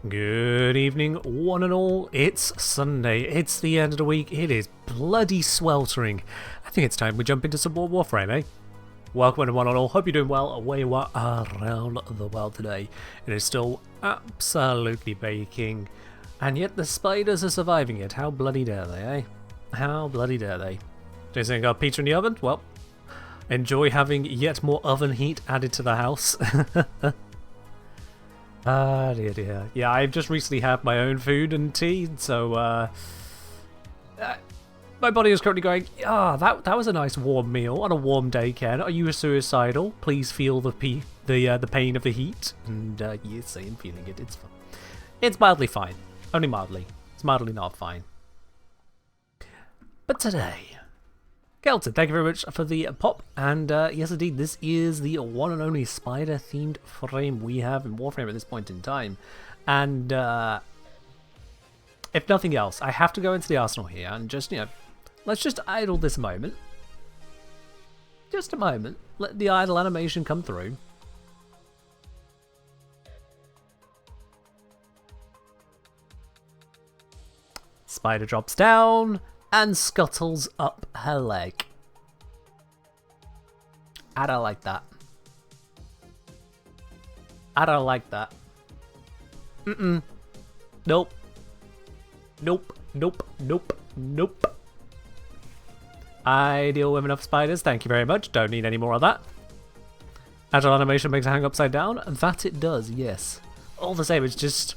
Good evening, one and all. It's Sunday. It's the end of the week. It is bloody sweltering. I think it's time we jump into some more Warframe, eh? Welcome one and all. Hope you're doing well where you are around the world today. It is still absolutely baking, and yet the spiders are surviving it. How bloody dare they, eh? How bloody dare they? Do you think got pizza in the oven? Well, enjoy having yet more oven heat added to the house. Ah, dear, dear. Yeah, I've just recently had my own food and tea, so my body is currently going, that was a nice warm meal on a warm day, Ken. Are you suicidal? Please feel the pain of the heat. And yes, I am feeling it. It's fine. It's mildly fine. Only mildly. It's mildly not fine. But today, Kelton, thank you very much for the pop, and yes indeed, this is the one and only spider-themed frame we have in Warframe at this point in time, and if nothing else, I have to go into the arsenal here and just, let's just idle this moment. Just a moment. Let the idle animation come through. Spider drops down and scuttles up her leg. I don't like that. I don't like that. Nope. Nope. Nope. Nope. Nope. I deal with enough spiders, thank you very much. Don't need any more of that. Agile animation makes it hang upside down. That it does, yes. All the same, it's just...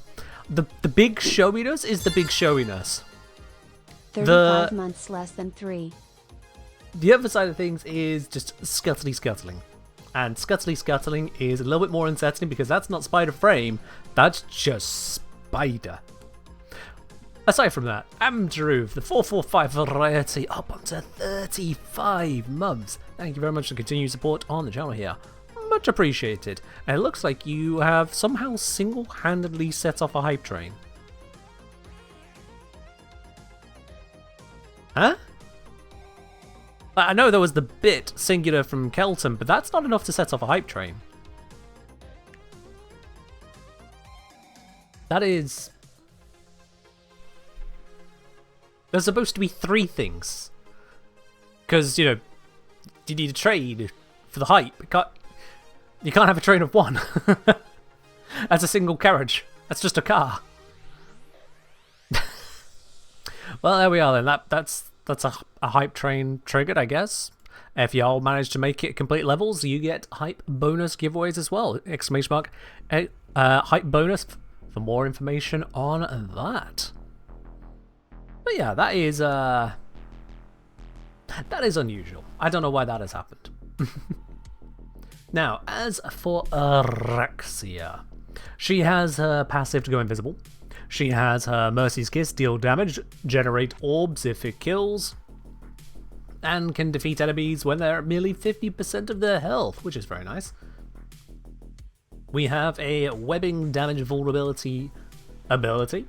The big showiness is the big showiness. 35 months less than 3. The other side of things is just scuttling. And scuttling is a little bit more unsettling because that's not spider frame, that's just spider. Aside from that, Amdruv, the 445 variety, up onto 35 months. Thank you very much for continued support on the channel here. Much appreciated. And it looks like you have somehow single-handedly set off a hype train. Huh? I know there was the bit singular from Kelton, but that's not enough to set off a hype train. That is... There's supposed to be 3 things. Because, you need a trade for the hype. You can't have a train of 1. That's a single carriage. That's just a car. Well, there we are then. That's a hype train triggered, I guess. If y'all manage to make it complete levels, you get hype bonus giveaways as well. Exclamation mark. Hype bonus for more information on that. But yeah, that is unusual. I don't know why that has happened. Now, as for Araxia, she has her passive to go invisible. She has her Mercy's Kiss, deal damage, generate orbs if it kills, and can defeat enemies when they're at merely 50% of their health, which is very nice. We have a webbing damage vulnerability ability,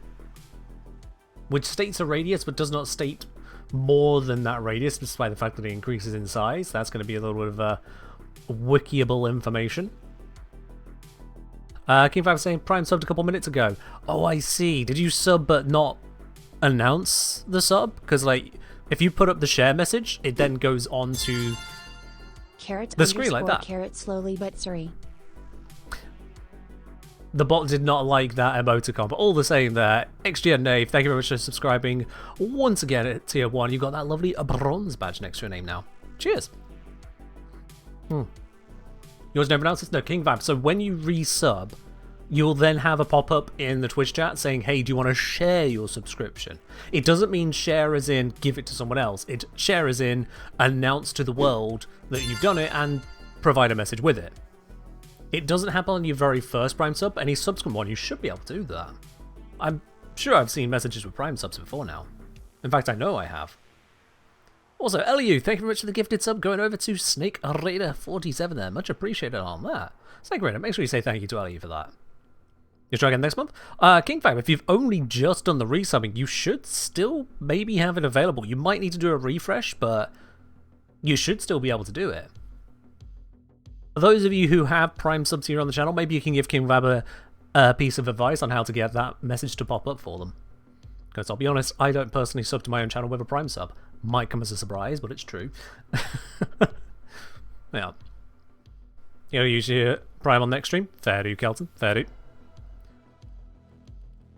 which states a radius but does not state more than that radius, despite the fact that it increases in size. That's going to be a little bit of wikiable information. King 5 saying Prime subbed a couple minutes ago. Oh, I see. Did you sub but not announce the sub? Because, if you put up the share message, it then goes on to the screen like that. Carrot slowly but sorry. The bot did not like that emoticon, but all the same there. XGN Nave, thank you very much for subscribing once again at Tier 1. You've got that lovely bronze badge next to your name now. Cheers. Yours never announces? No, King Vibe. So when you resub, you'll then have a pop-up in the Twitch chat saying, hey, do you want to share your subscription? It doesn't mean share as in give it to someone else. It share as in announce to the world that you've done it and provide a message with it. It doesn't happen on your very first Prime sub. Any subsequent one, you should be able to do that. I'm sure I've seen messages with Prime subs before now. In fact, I know I have. Also, Eliu, thank you very much for the gifted sub going over to Snake Raider 47 there. Much appreciated on that. Snake Raider, make sure you say thank you to Eliu for that. You'll try again next month. King 5, if you've only just done the resubbing, you should still maybe have it available. You might need to do a refresh, but you should still be able to do it. For those of you who have Prime subs here on the channel, maybe you can give King Vab a piece of advice on how to get that message to pop up for them. Because I'll be honest, I don't personally sub to my own channel with a Prime sub. Might come as a surprise, but it's true. Yeah. You know, usually Prime on next stream. Fair do, Kelton. Fair do.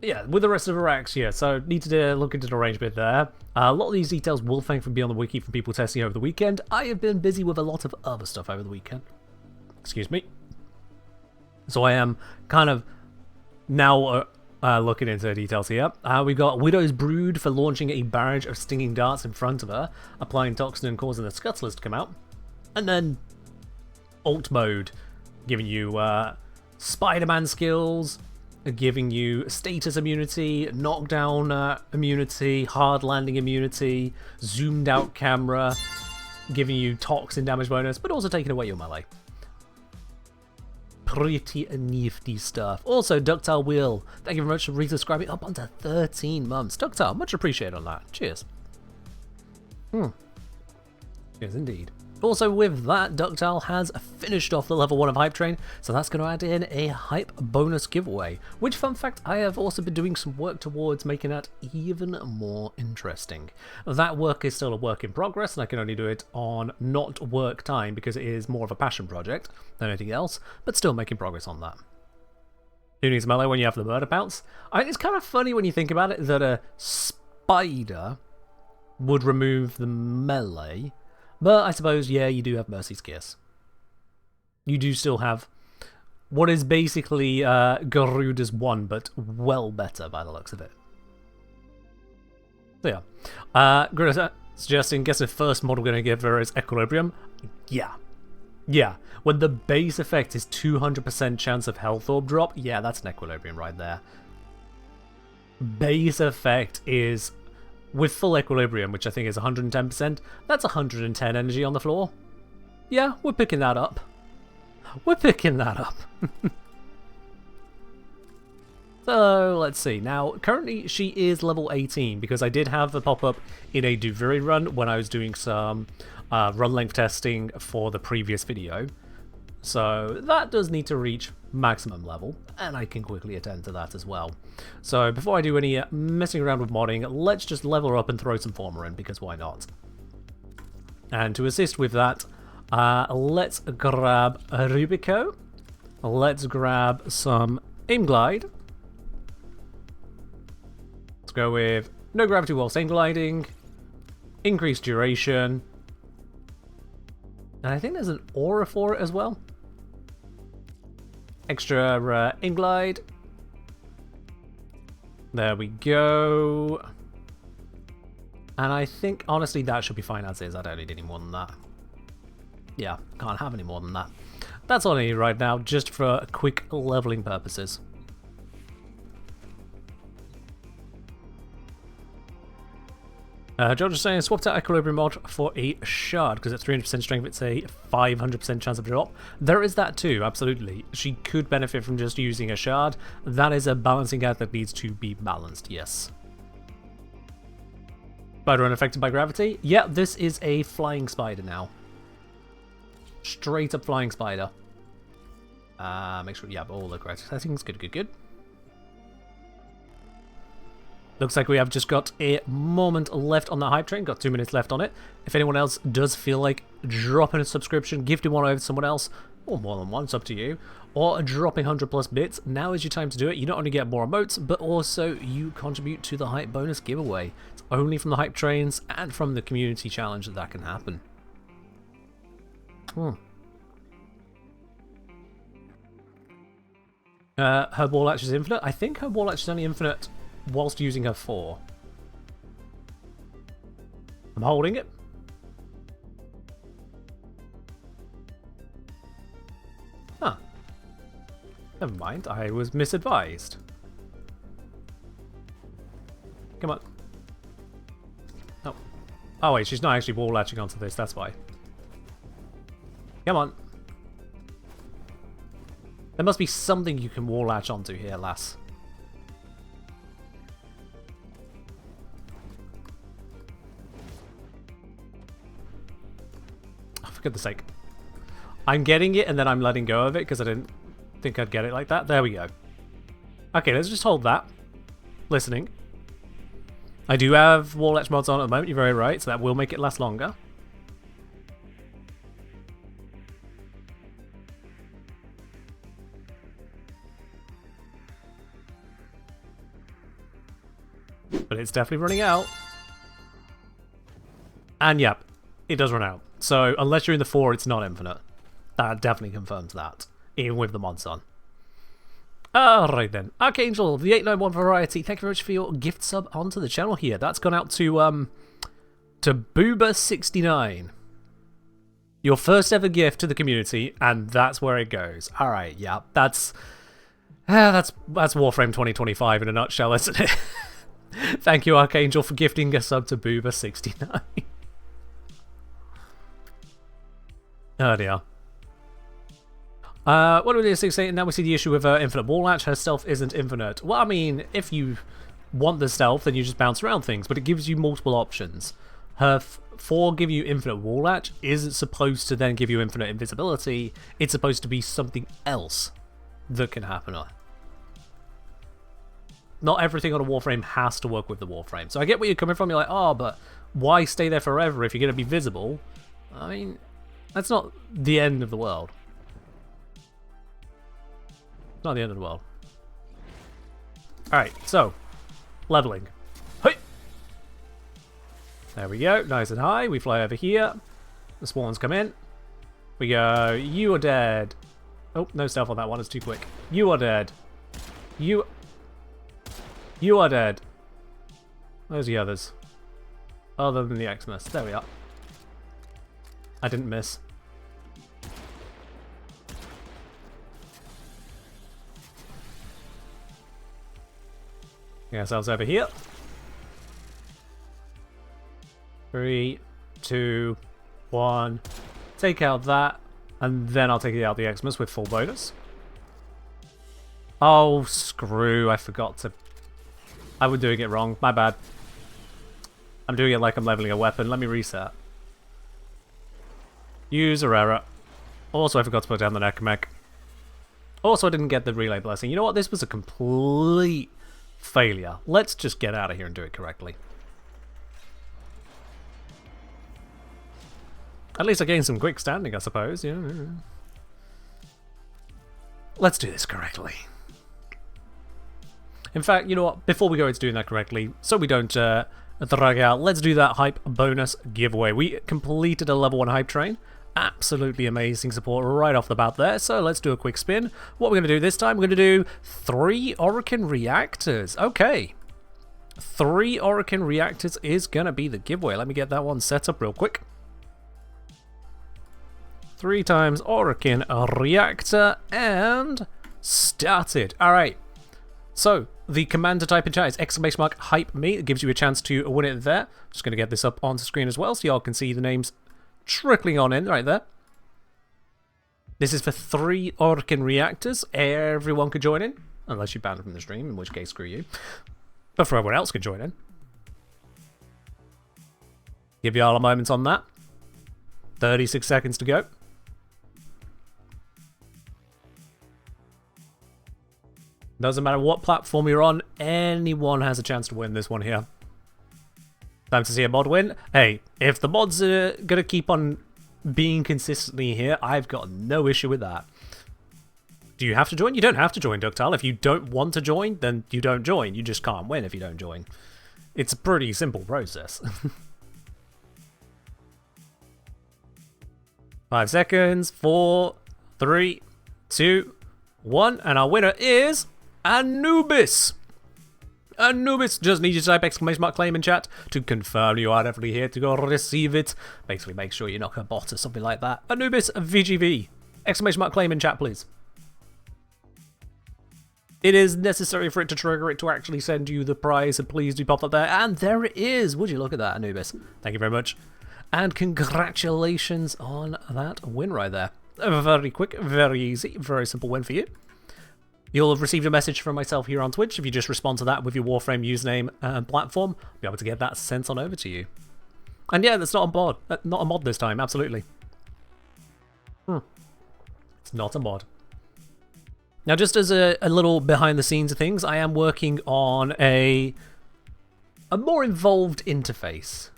Yeah, with the rest of the racks, yeah, so need to look into the range bit there. A lot of these details will thankfully be on the wiki from people testing over the weekend. I have been busy with a lot of other stuff over the weekend. Excuse me. So I am kind of now looking into the details here. We've got Widow's Brood for launching a barrage of stinging darts in front of her, applying toxin and causing the scuttlers to come out. And then Alt Mode, giving you Spider-Man skills, giving you status immunity, knockdown immunity, hard landing immunity, zoomed out camera, giving you toxin damage bonus, but also taking away your melee. Pretty nifty stuff. Also, Ductile Wheel, thank you very much for resubscribing up onto 13 months. Ductile, much appreciated on that. Cheers. Yes, indeed. Also, with that, Ductile has finished off the level 1 of Hype Train, so that's going to add in a hype bonus giveaway, which, fun fact, I have also been doing some work towards making that even more interesting. That work is still a work in progress, and I can only do it on not work time because it is more of a passion project than anything else, but still making progress on that. Who needs melee when you have the murder pounce? I think it's kind of funny when you think about it that a spider would remove the melee. But I suppose, yeah, you do have Mercy's Kiss. You do still have what is basically Garuda's 1, but well better by the looks of it. So yeah. Garuda suggesting, guess the first model going to give her is Equilibrium. Yeah. Yeah. When the base effect is 200% chance of health orb drop, yeah, that's an Equilibrium right there. Base effect is... with full equilibrium, which I think is 110%, that's 110 energy on the floor. Yeah, we're picking that up. We're picking that up. So, let's see. Now, currently she is level 18, because I did have the pop-up in a Duviri run when I was doing some run length testing for the previous video. So, that does need to reach maximum level, and I can quickly attend to that as well. So before I do any messing around with modding, let's just level her up and throw some Former in, because why not? And to assist with that, let's grab a Rubico, let's grab some Aim Glide, let's go with no gravity whilst aim gliding, increased duration, and I think there's an aura for it as well. Extra Aim Glide. There we go. And I think, honestly, that should be fine as is. I don't need any more than that. Yeah, can't have any more than that. That's all I need right now, just for quick leveling purposes. George is saying, swapped out Equilibrium mod for a Shard, because at 300% strength it's a 500% chance of drop. There is that too, absolutely. She could benefit from just using a Shard. That is a balancing act that needs to be balanced, yes. Spider unaffected by gravity? Yeah, this is a flying spider now. Straight up flying spider. Make sure you have all the correct settings. Good, good, good. Looks like we have just got a moment left on the hype train. Got 2 minutes left on it. If anyone else does feel like dropping a subscription, gifting one over to someone else, or more than one, it's up to you, or dropping 100+ bits, now is your time to do it. You not only get more emotes, but also you contribute to the hype bonus giveaway. It's only from the hype trains and from the community challenge that can happen. Her Wall Latch is infinite. I think her Wall Latch is only infinite whilst using her 4. I'm holding it. Huh. Never mind, I was misadvised. Come on. Oh. Oh wait, she's not actually wall latching onto this, that's why. Come on. There must be something you can wall latch onto here, lass. Oh, for goodness sake. I'm getting it and then I'm letting go of it because I didn't think I'd get it like that. There we go. Okay, let's just hold that. Listening. I do have wall etch mods on at the moment, you're very right, so that will make it last longer. But it's definitely running out. And yep, it does run out. So unless you're in the 4, it's not infinite. That definitely confirms that, even with the mods on. Alright then. Archangel, the 891 variety, thank you very much for your gift sub onto the channel here. That's gone out to Booba69. Your first ever gift to the community, and that's where it goes. Alright, yeah, that's Warframe 2025 in a nutshell, isn't it? Thank you, Archangel, for gifting a sub to Booba69. Oh dear. What do we say? Now we see the issue with infinite wall latch. Her stealth isn't infinite. Well, I mean, if you want the stealth, then you just bounce around things, but it gives you multiple options. Her 4 give you infinite wall latch isn't supposed to then give you infinite invisibility. It's supposed to be something else that can happen. Not everything on a Warframe has to work with the Warframe. So I get where you're coming from. You're like, oh, but why stay there forever if you're going to be visible? I mean, that's not the end of the world. Not the end of the world. Alright, so, leveling. Hey! There we go, nice and high. We fly over here. The spawns come in. We go, you are dead. Oh, no stealth on that one, it's too quick. You are dead. You are dead. Where's the others? Other than the Xmas. There we are. I didn't miss. Get ourselves over here. 3, 2, 1. Take out that, and then I'll take out the Xmas with full bonus. Oh, screw. I forgot to... I was doing it wrong. My bad. I'm doing it like I'm leveling a weapon. Let me reset. User error. Also, I forgot to put down the Necromech. Also, I didn't get the relay blessing. You know what? This was a complete failure. Let's just get out of here and do it correctly. At least I gained some quick standing, I suppose. Yeah. Let's do this correctly. In fact, you know what? Before we go into doing that correctly, so we don't drag out, let's do that hype bonus giveaway. We completed a level 1 hype train. Absolutely amazing support right off the bat there. So let's do a quick spin. What we're going to do this time, we're going to do 3 Orokin reactors. Okay. 3 Orokin reactors is going to be the giveaway. Let me get that one set up real quick. 3 times Orokin reactor and started. Alright. So, the commander type in chat is !hype_me. It gives you a chance to win it there. Just going to get this up onto screen as well so y'all can see the names trickling on in right there. This is for 3 Orokin reactors. Everyone could join in, unless you're banned from the stream, in which case screw you. But for everyone else could join in. Give y'all a moment on that. 36 seconds to go. Doesn't matter what platform you're on, anyone has a chance to win this one here. Time to see a mod win. Hey, if the mods are going to keep on being consistently here, I've got no issue with that. Do you have to join? You don't have to join, Ductile. If you don't want to join, then you don't join. You just can't win if you don't join. It's a pretty simple process. 5 seconds. 4, 3, 2, 1. And our winner is Anubis. Anubis, just need you to type ! claim in chat to confirm you are definitely here to go receive it. Basically, make sure you're not a bot or something like that. Anubis VGV. ! claim in chat, please. It is necessary for it to trigger it to actually send you the prize, and please do pop that there. And there it is. Would you look at that, Anubis? Thank you very much. And congratulations on that win right there. Very quick, very easy, very simple win for you. You'll have received a message from myself here on Twitch. If you just respond to that with your Warframe username and platform, I'll be able to get that sent on over to you. And yeah, that's not a mod. Not a mod this time, absolutely. It's not a mod. Now, just as a little behind the scenes of things, I am working on a more involved interface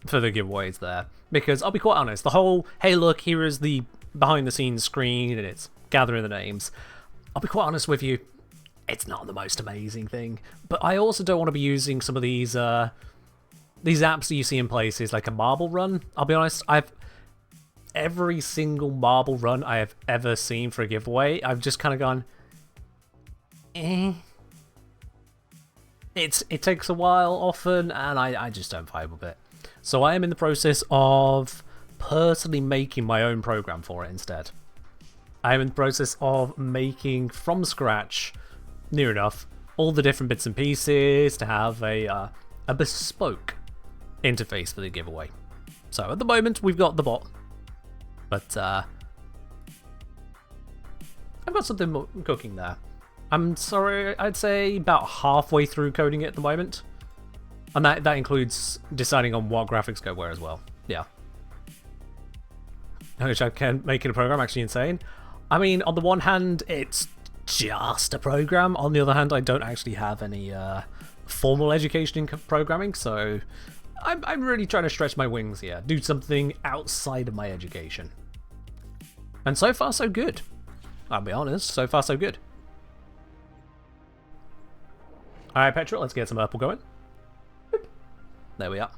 for the giveaways there. Because I'll be quite honest, the whole, hey look, here is the behind the scenes screen and it's gathering the names. I'll be quite honest with you, it's not the most amazing thing. But I also don't want to be using some of these apps that you see in places like a marble run. I'll be honest, every single marble run I have ever seen for a giveaway, I've just kind of gone, eh. It takes a while often, and I just don't vibe with it. So I am in the process of personally making my own program for it instead. I am in the process of making from scratch, near enough, all the different bits and pieces to have a bespoke interface for the giveaway. So at the moment we've got the bot, but I've got something cooking there. I'm sorry, I'd say about halfway through coding it at the moment. And that includes deciding on what graphics go where as well. Yeah. Which I can make in a program actually insane. I mean, on the one hand, it's just a program. On the other hand, I don't actually have any formal education in programming, so I'm really trying to stretch my wings here. Do something outside of my education. And so far, so good. I'll be honest, so far, so good. Alright, Petra, let's get some purple going. Boop. There we are.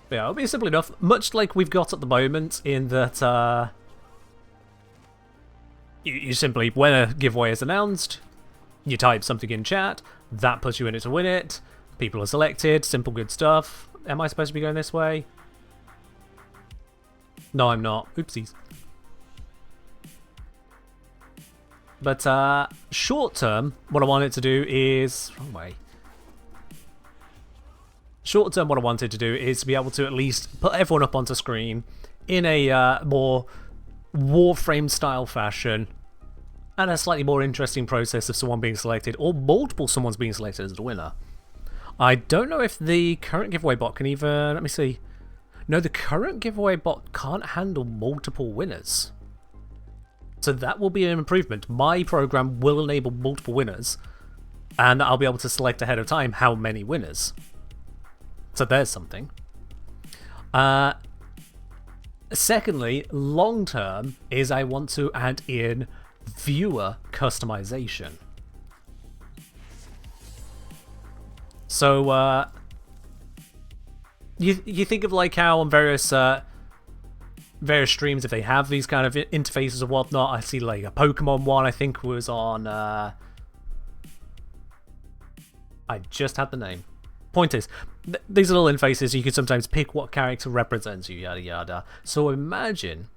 Yeah, it'll be simple enough, much like we've got at the moment, in that you simply, when a giveaway is announced, you type something in chat, that puts you in it to win it, people are selected, simple good stuff. Am I supposed to be going this way? No, I'm not. Oopsies. But short term, what I wanted to do is... Wrong way. Short term, what I wanted to do is to be able to at least put everyone up onto screen in a more Warframe style fashion, and a slightly more interesting process of someone being selected, or multiple someone's being selected as the winner. I don't know if the current giveaway bot can even... Let me see. No, the current giveaway bot can't handle multiple winners. So that will be an improvement. My program will enable multiple winners, and I'll be able to select ahead of time how many winners. So there's something. Secondly, long term, is I want to add in viewer customization. So you think of like how on various streams, if they have these kind of interfaces or whatnot, I see like a Pokemon one, I think was on I just had the name. Point is, these little interfaces, you can sometimes pick what character represents you, yada yada. So imagine,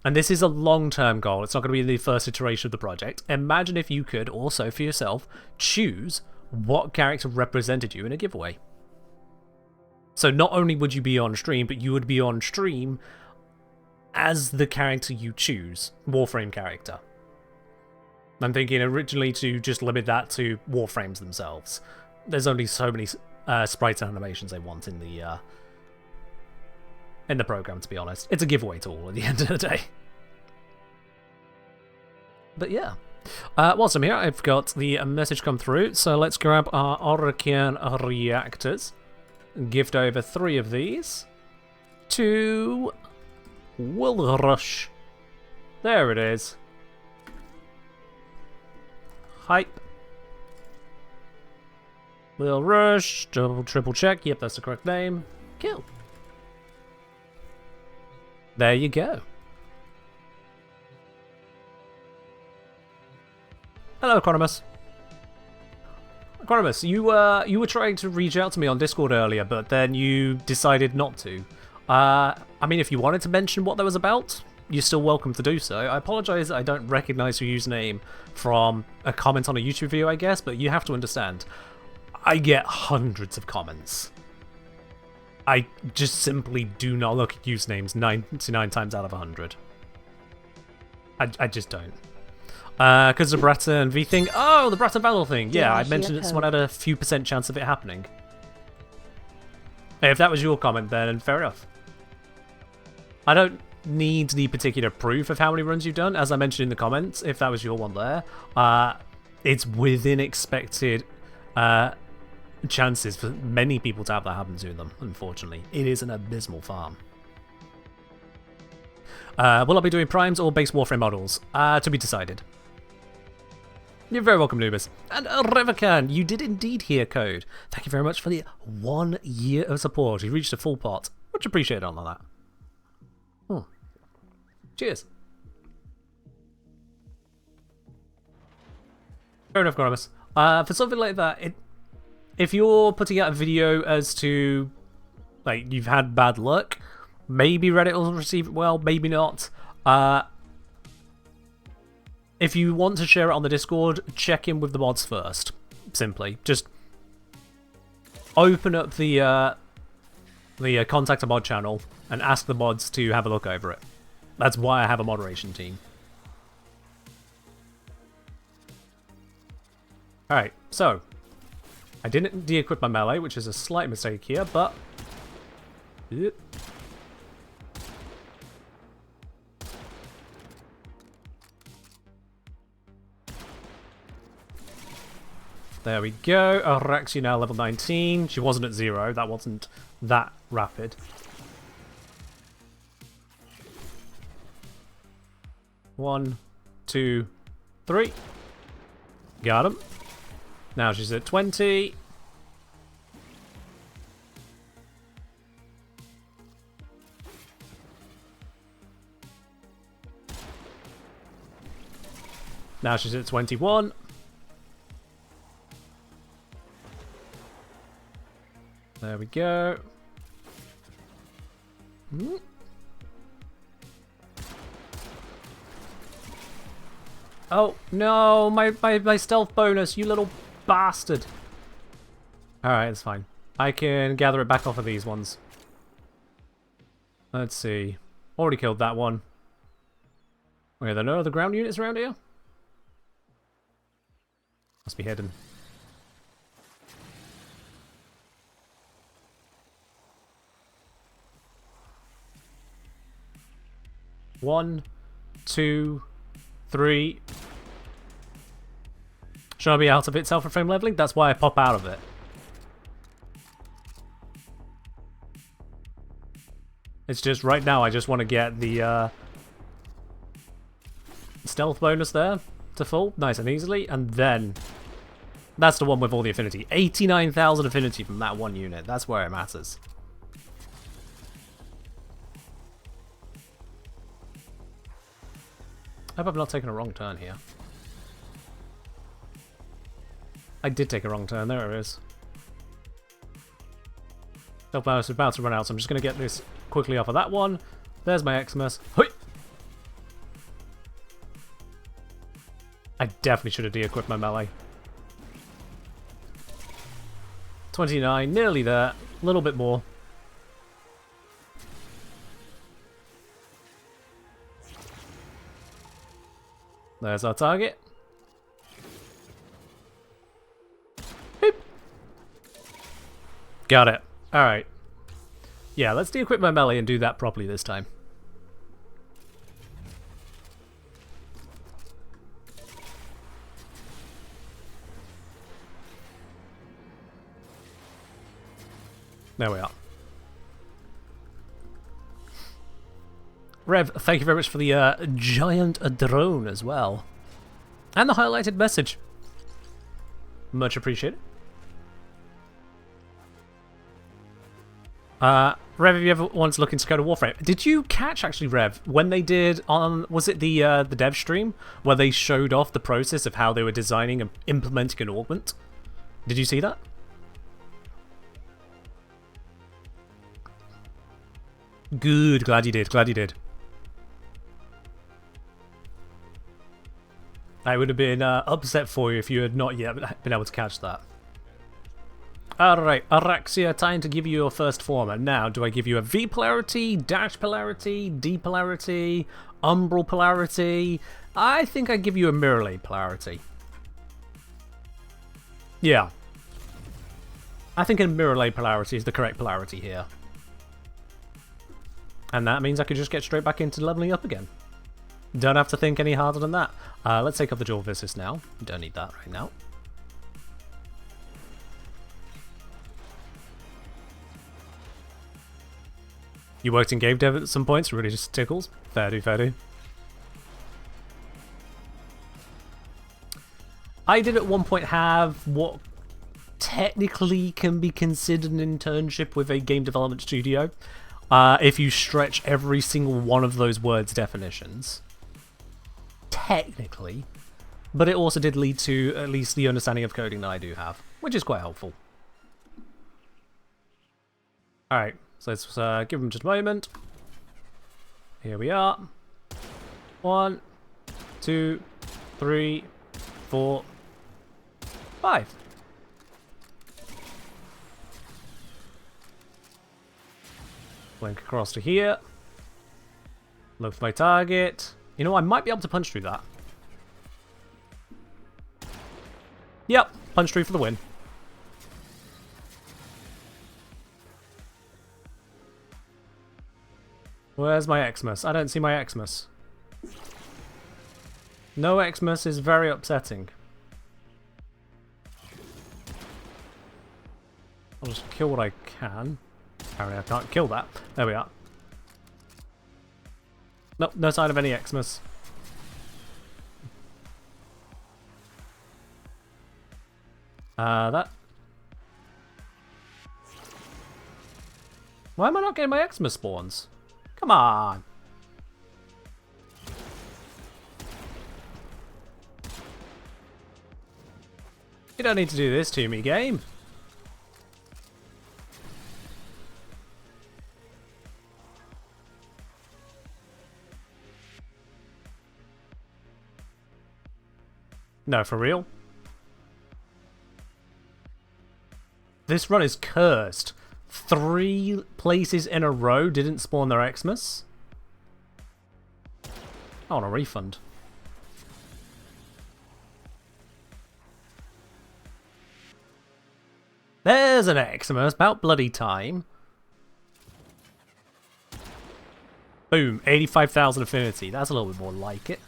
and this is a long-term goal, it's not going to be the first iteration of the project, imagine if you could also, for yourself, choose what character represented you in a giveaway. So not only would you be on stream, but you would be on stream as the character you choose, Warframe character. I'm thinking originally to just limit that to Warframes themselves. There's only so many sprites and animations they want in the program, to be honest. It's a giveaway tool at the end of the day. But yeah. Whilst I'm here, I've got the message come through, so let's grab our Orcan reactors. Gift over 3 of these to Will Rush. There it is. Hype. Will Rush, triple check, yep, that's the correct name. Kill. There you go. Hello, Economus. Economus, you were trying to reach out to me on Discord earlier, but then you decided not to. I mean, if you wanted to mention what that was about, you're still welcome to do so. I apologise I don't recognise your username from a comment on a YouTube video, I guess, but you have to understand. I get hundreds of comments. I just simply do not look at usernames 99 times out of 100. I just don't. Because the Brata and V thing. Oh, the Brata Battle thing. Yeah, I mentioned that someone had a few % chance of it happening. Hey, if that was your comment, then fair enough. I don't need the particular proof of how many runs you've done. As I mentioned in the comments, if that was your one there, it's within expected chances for many people to have that happen to them, unfortunately. It is an abysmal farm. Will I be doing primes or base Warframe models? To be decided. You're very welcome, Nubis. And Revacan, you did indeed hear code. Thank you very much for the 1 year of support. You reached a full pot. Much appreciated on that. Cheers. Fair enough, Garamus. For something like that, if you're putting out a video as to, like, you've had bad luck, maybe Reddit will receive it well, maybe not. If you want to share it on the Discord, check in with the mods first. Simply. Just open up the Contact a Mod channel and ask the mods to have a look over it. That's why I have a moderation team. Alright, so I didn't de-equip my melee, which is a slight mistake here, but... There we go. Araxia now level 19. She wasn't at 0. That wasn't that rapid. One, two, three. Got him. Now she's at 20. Now she's at 21. There we go. Oh, no, my stealth bonus, you little bastard. Alright, it's fine. I can gather it back off of these ones. Let's see. Already killed that one. Wait, are there no other ground units around here? Must be hidden. One, two, three. Should I be out of it self-reframe leveling? That's why I pop out of it. It's just right now I just want to get the stealth bonus there to full, nice and easily, and then that's the one with all the affinity. 89,000 affinity from that one unit. That's where it matters. I hope I've not taken a wrong turn here. I did take a wrong turn, there it is. Stealth bonus is about to run out, so I'm just going to get this quickly off of that one. There's my Xmas. Hoi! I definitely should have de-equipped my melee. 29, nearly there. A little bit more. There's our target. Boop. Got it. Alright. Yeah, let's de-equip my melee and do that properly this time. There we are. Rev, thank you very much for the giant drone as well. And the highlighted message. Much appreciated. Rev, have you ever once looked into code of Warframe? Did you catch, actually, Rev, when they did on, was it the dev stream, where they showed off the process of how they were designing and implementing an augment? Did you see that? Good, glad you did, glad you did. I would have been upset for you if you had not yet been able to catch that. Alright, Araxia, time to give you your first form. Now, do I give you a V polarity, dash polarity, D polarity, umbral polarity? I think I give you a mirror polarity. Yeah. I think a mirror polarity is the correct polarity here. And that means I could just get straight back into leveling up again. Don't have to think any harder than that. Let's take up the dual visits now. Don't need that right now. You worked in game dev at some points, really just tickles. Fair do, fair do. I did at one point have what technically can be considered an internship with a game development studio, if you stretch every single one of those words' definitions. Technically. But it also did lead to at least the understanding of coding that I do have, which is quite helpful. Alright, so let's give them just a moment. Here we are. 1, 2, 3, 4, 5. Blink across to here. Look for my target. You know, I might be able to punch through that. Yep, punch through for the win. Where's my Xmas? I don't see my Xmas. No Xmas is very upsetting. I'll just kill what I can. Apparently I can't kill that. There we are. Nope, no sign of any Xmas. That. Why am I not getting my Xmas spawns? Come on. You don't need to do this to me, game. No, for real? This run is cursed. 3 places in a row didn't spawn their Xmas. I want a refund. There's an Xmas, about bloody time. Boom, 85,000 affinity. That's a little bit more like it.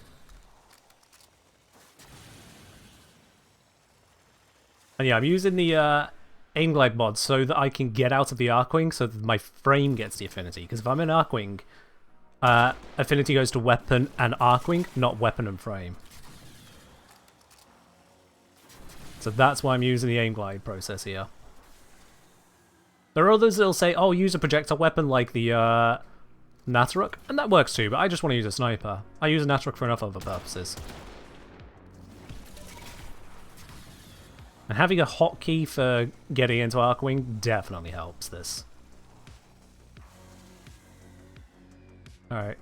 And yeah, I'm using the aim glide mod so that I can get out of the Arcwing so that my frame gets the affinity. Because if I'm in Arcwing, affinity goes to weapon and Arcwing, not weapon and frame. So that's why I'm using the aim glide process here. There are others that'll say, oh, use a projectile weapon like the Nataruk, and that works too, but I just want to use a sniper. I use a Nataruk for enough other purposes. And having a hotkey for getting into Arcwing definitely helps this. Alright.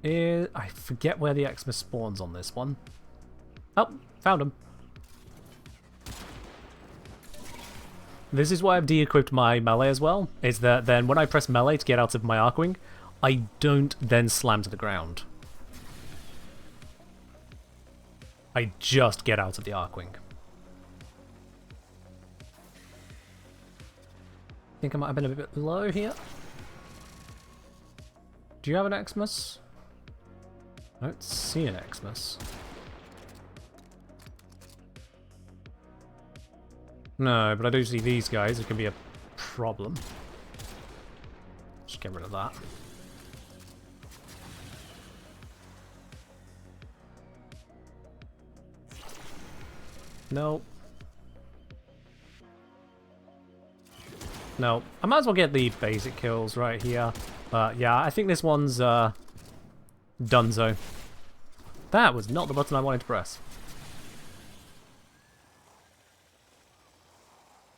I forget where the Xmas spawns on this one. Oh, found him. This is why I've de-equipped my melee as well, is that then when I press melee to get out of my Arcwing, I don't then slam to the ground. I just get out of the Arcwing. I think I might have been a bit low here. Do you have an Xmas? I don't see an Xmas. No, but I do see these guys. It can be a problem. Just get rid of that. No. No. I might as well get the basic kills right here. But yeah, I think this one's donezo. That was not the button I wanted to press.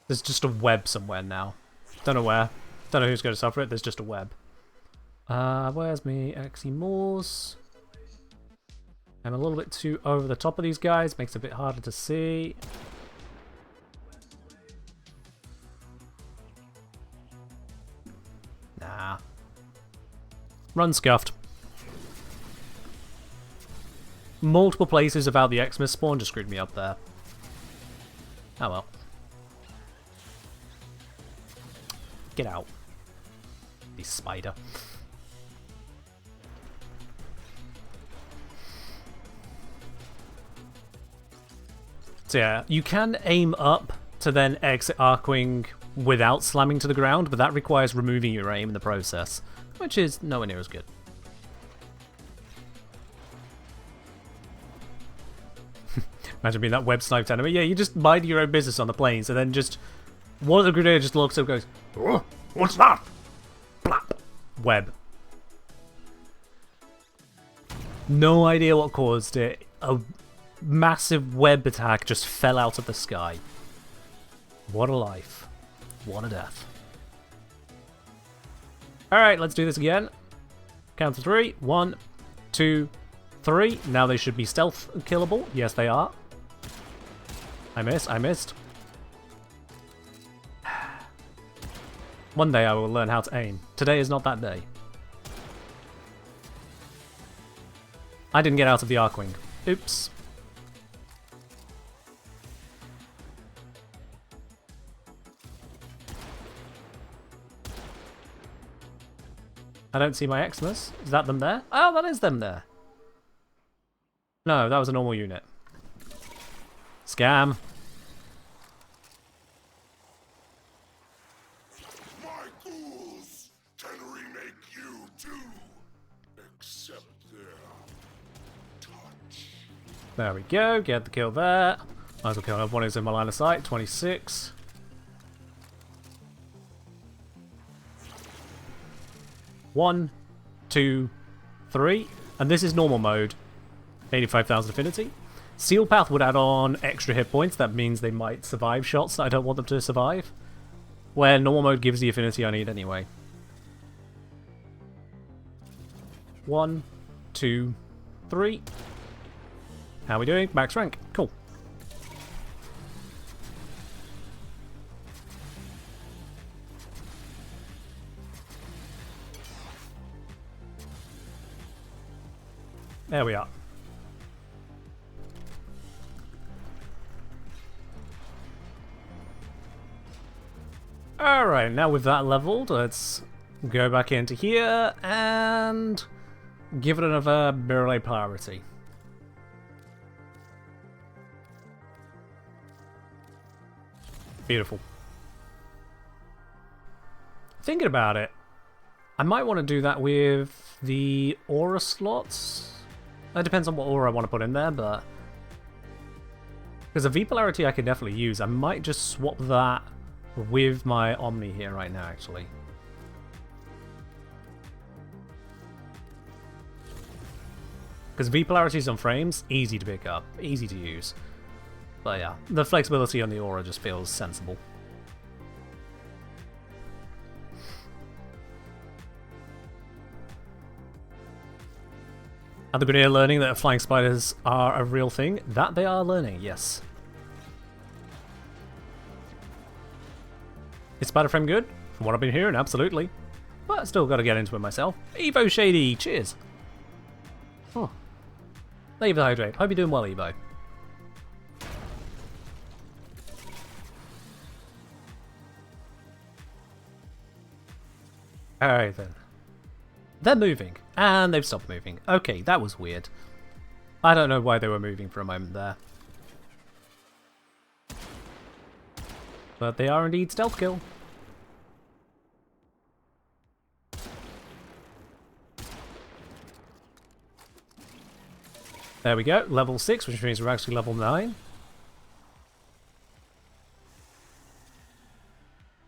There's just a web somewhere now. Don't know where. Don't know who's going to suffer it. There's just a web. Where's me Eximors? I'm a little bit too over the top of these guys. Makes it a bit harder to see. Nah. Run scuffed. Multiple places without the Xmas spawn just screwed me up there. Oh well. Get out. The spider. So yeah, you can aim up to then exit Arcwing without slamming to the ground, but that requires removing your aim in the process, which is nowhere near as good. Imagine being that web sniped enemy. Yeah, you just mind your own business on the planes, and then just one of the grenadiers just looks up and goes, "Oh, what's that?" Blap. Web. No idea what caused it. A massive web attack just fell out of the sky. What a life. What a death. Alright, let's do this again. Count to 3. 1, 2, 3. Now they should be stealth killable. Yes, they are. I missed. One day I will learn how to aim. Today is not that day. I didn't get out of the Arcwing. Oops. I don't see my Xmas. Is that them there? Oh, that is them there. No, that was a normal unit. Scam. My ghouls can remake you too, except their touch. There we go. Get the kill there. Might as well kill one who's in my line of sight. 26. One, 2, 3. And this is normal mode. 85,000 affinity. Seal Path would add on extra hit points. That means they might survive shots that I don't want them to survive. Where normal mode gives the affinity I need anyway. 1, 2, 3. How are we doing? Max rank. Cool. There we are. Alright, now with that leveled, let's go back into here and give it another melee priority. Beautiful. Thinking about it, I might want to do that with the aura slots. That depends on what aura I want to put in there, but because the V polarity I could definitely use, I might just swap that with my Omni here right now, actually. Because V polarities on frames, easy to pick up, easy to use. But yeah, the flexibility on the aura just feels sensible. Are the Grenadier learning that flying spiders are a real thing? That they are learning, yes. Is Spider Frame good? From what I've been hearing, absolutely. But I still got to get into it myself. Evo Shady, cheers! Oh. Leave the hydrate. Hope you're doing well, Evo. Alright then. They're moving, and they've stopped moving. Okay, that was weird. I don't know why they were moving for a moment there. But they are indeed stealth kill. There we go, level 6, which means we're actually level 9.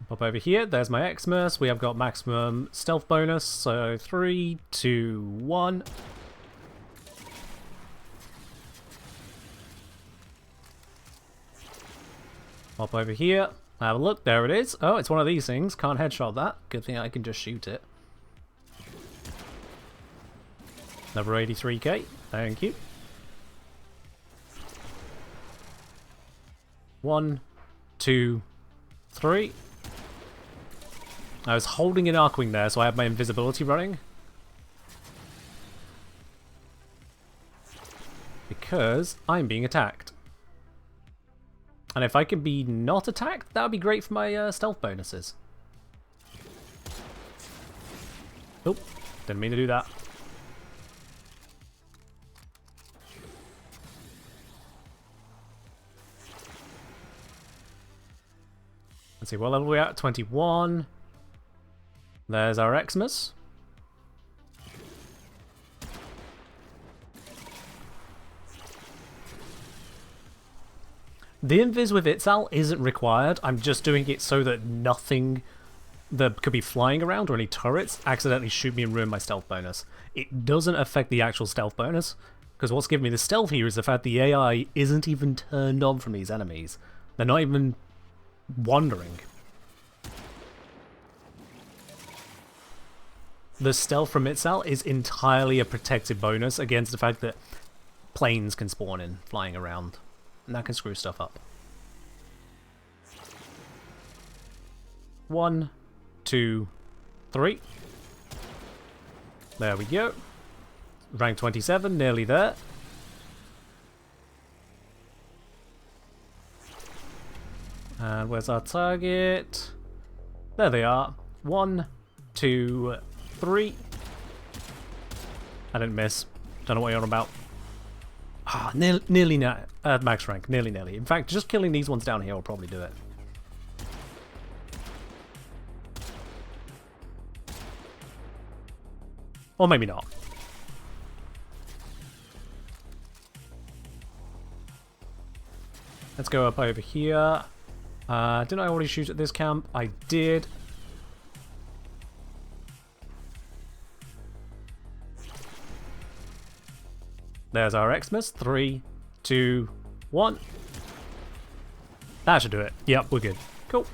Pop over here, there's my Xmas. We have got maximum stealth bonus, so 3, 2, 1. Pop over here, have a look, there it is. Oh, it's one of these things, can't headshot that. Good thing I can just shoot it. Another 83k, thank you. 1, 2, 3. I was holding an Arcwing there, so I have my invisibility running. Because I'm being attacked. And if I can be not attacked, that would be great for my stealth bonuses. Oh, didn't mean to do that. Let's see, what level are we at? 21. There's our Xmas. The invis with Itzal isn't required. I'm just doing it so that nothing that could be flying around or any turrets accidentally shoot me and ruin my stealth bonus. It doesn't affect the actual stealth bonus, because what's giving me the stealth here is the fact the AI isn't even turned on from these enemies. They're not even wandering. The stealth from Itzal is entirely a protective bonus against the fact that planes can spawn in, flying around. And that can screw stuff up. 1, 2, 3. There we go. Rank 27, nearly there. And where's our target? There they are. 1, 2, 3. I didn't miss. Don't know what you're on about. Ah, nearly max rank. Nearly. In fact, just killing these ones down here will probably do it. Or maybe not. Let's go up over here. Didn't I already shoot at this camp? I did. There's our Xmas. 3, 2, 1. That should do it. Yep, we're good. Cool.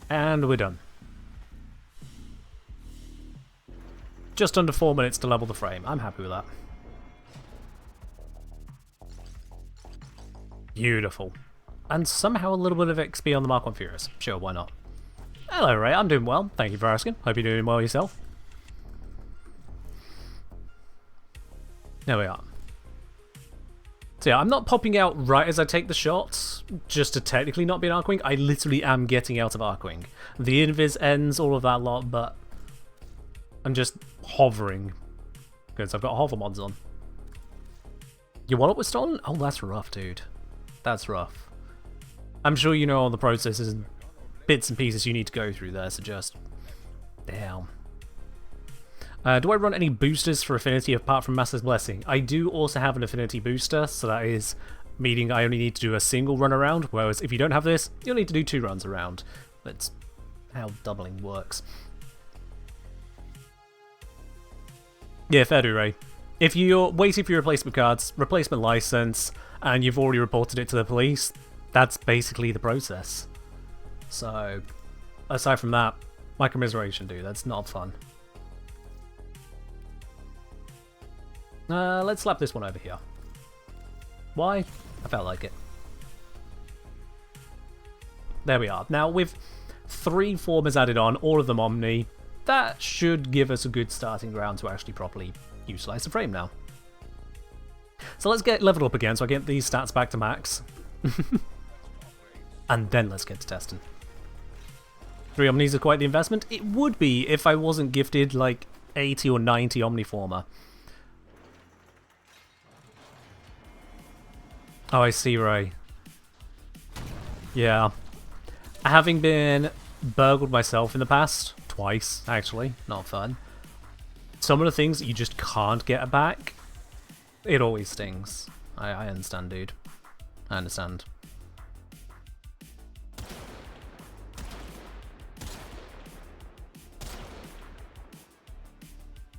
And we're done. Just under 4 minutes to level the frame. I'm happy with that. Beautiful. And somehow a little bit of XP on the Mark 1 Furious. Sure, why not? Hello, Ray. I'm doing well. Thank you for asking. Hope you're doing well yourself. There we are. So yeah, I'm not popping out right as I take the shots, just to technically not be an Archwing. I literally am getting out of Archwing. The invis ends, all of that lot, but I'm just hovering. Because I've got hover mods on. Your wallet was stolen? Oh, that's rough, dude. That's rough. I'm sure you know all the processes and bits and pieces you need to go through there, so just... damn. Do I run any boosters for Affinity apart from Master's Blessing? I do also have an Affinity booster, so that is meaning I only need to do a single run around, whereas if you don't have this, you'll need to do 2 runs around. That's how doubling works. Yeah, fair do, Ray. If you're waiting for your replacement cards, replacement license, and you've already reported it to the police, that's basically the process. So, aside from that, my commiseration, dude, that's not fun. Let's slap this one over here. Why? I felt like it. There we are. Now, with 3 formers added on, all of them Omni, that should give us a good starting ground to actually properly utilize the frame now. So let's get leveled up again so I get these stats back to max. And then let's get to testing. 3 Omnis are quite the investment. It would be if I wasn't gifted like 80 or 90 Omniformer. Oh, I see, Ray. Yeah. Having been burgled myself in the past, twice, actually, not fun. Some of the things that you just can't get back, it always stings. I understand, dude. I understand.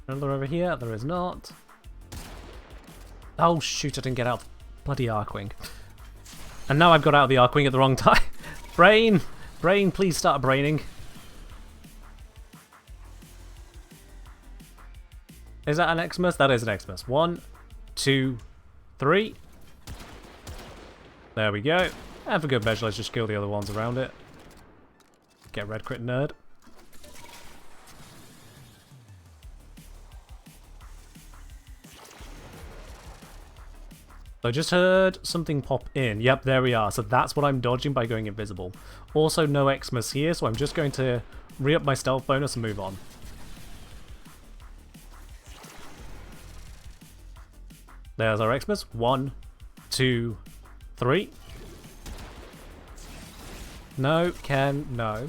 Another over here, there is not. Oh shoot, I didn't get out of bloody Archwing. And now I've got out of the Archwing at the wrong time. Brain! Brain, please start braining. Is that an Xmas? That is an Xmas. 1, 2, 3. There we go. And for good measure, let's just kill the other ones around it. Get red crit nerd. I just heard something pop in. Yep, there we are. So that's what I'm dodging by going invisible. Also, no Xmas here, so I'm just going to re-up my stealth bonus and move on. There's our Xmas. 1, 2, 3. No, Ken, no.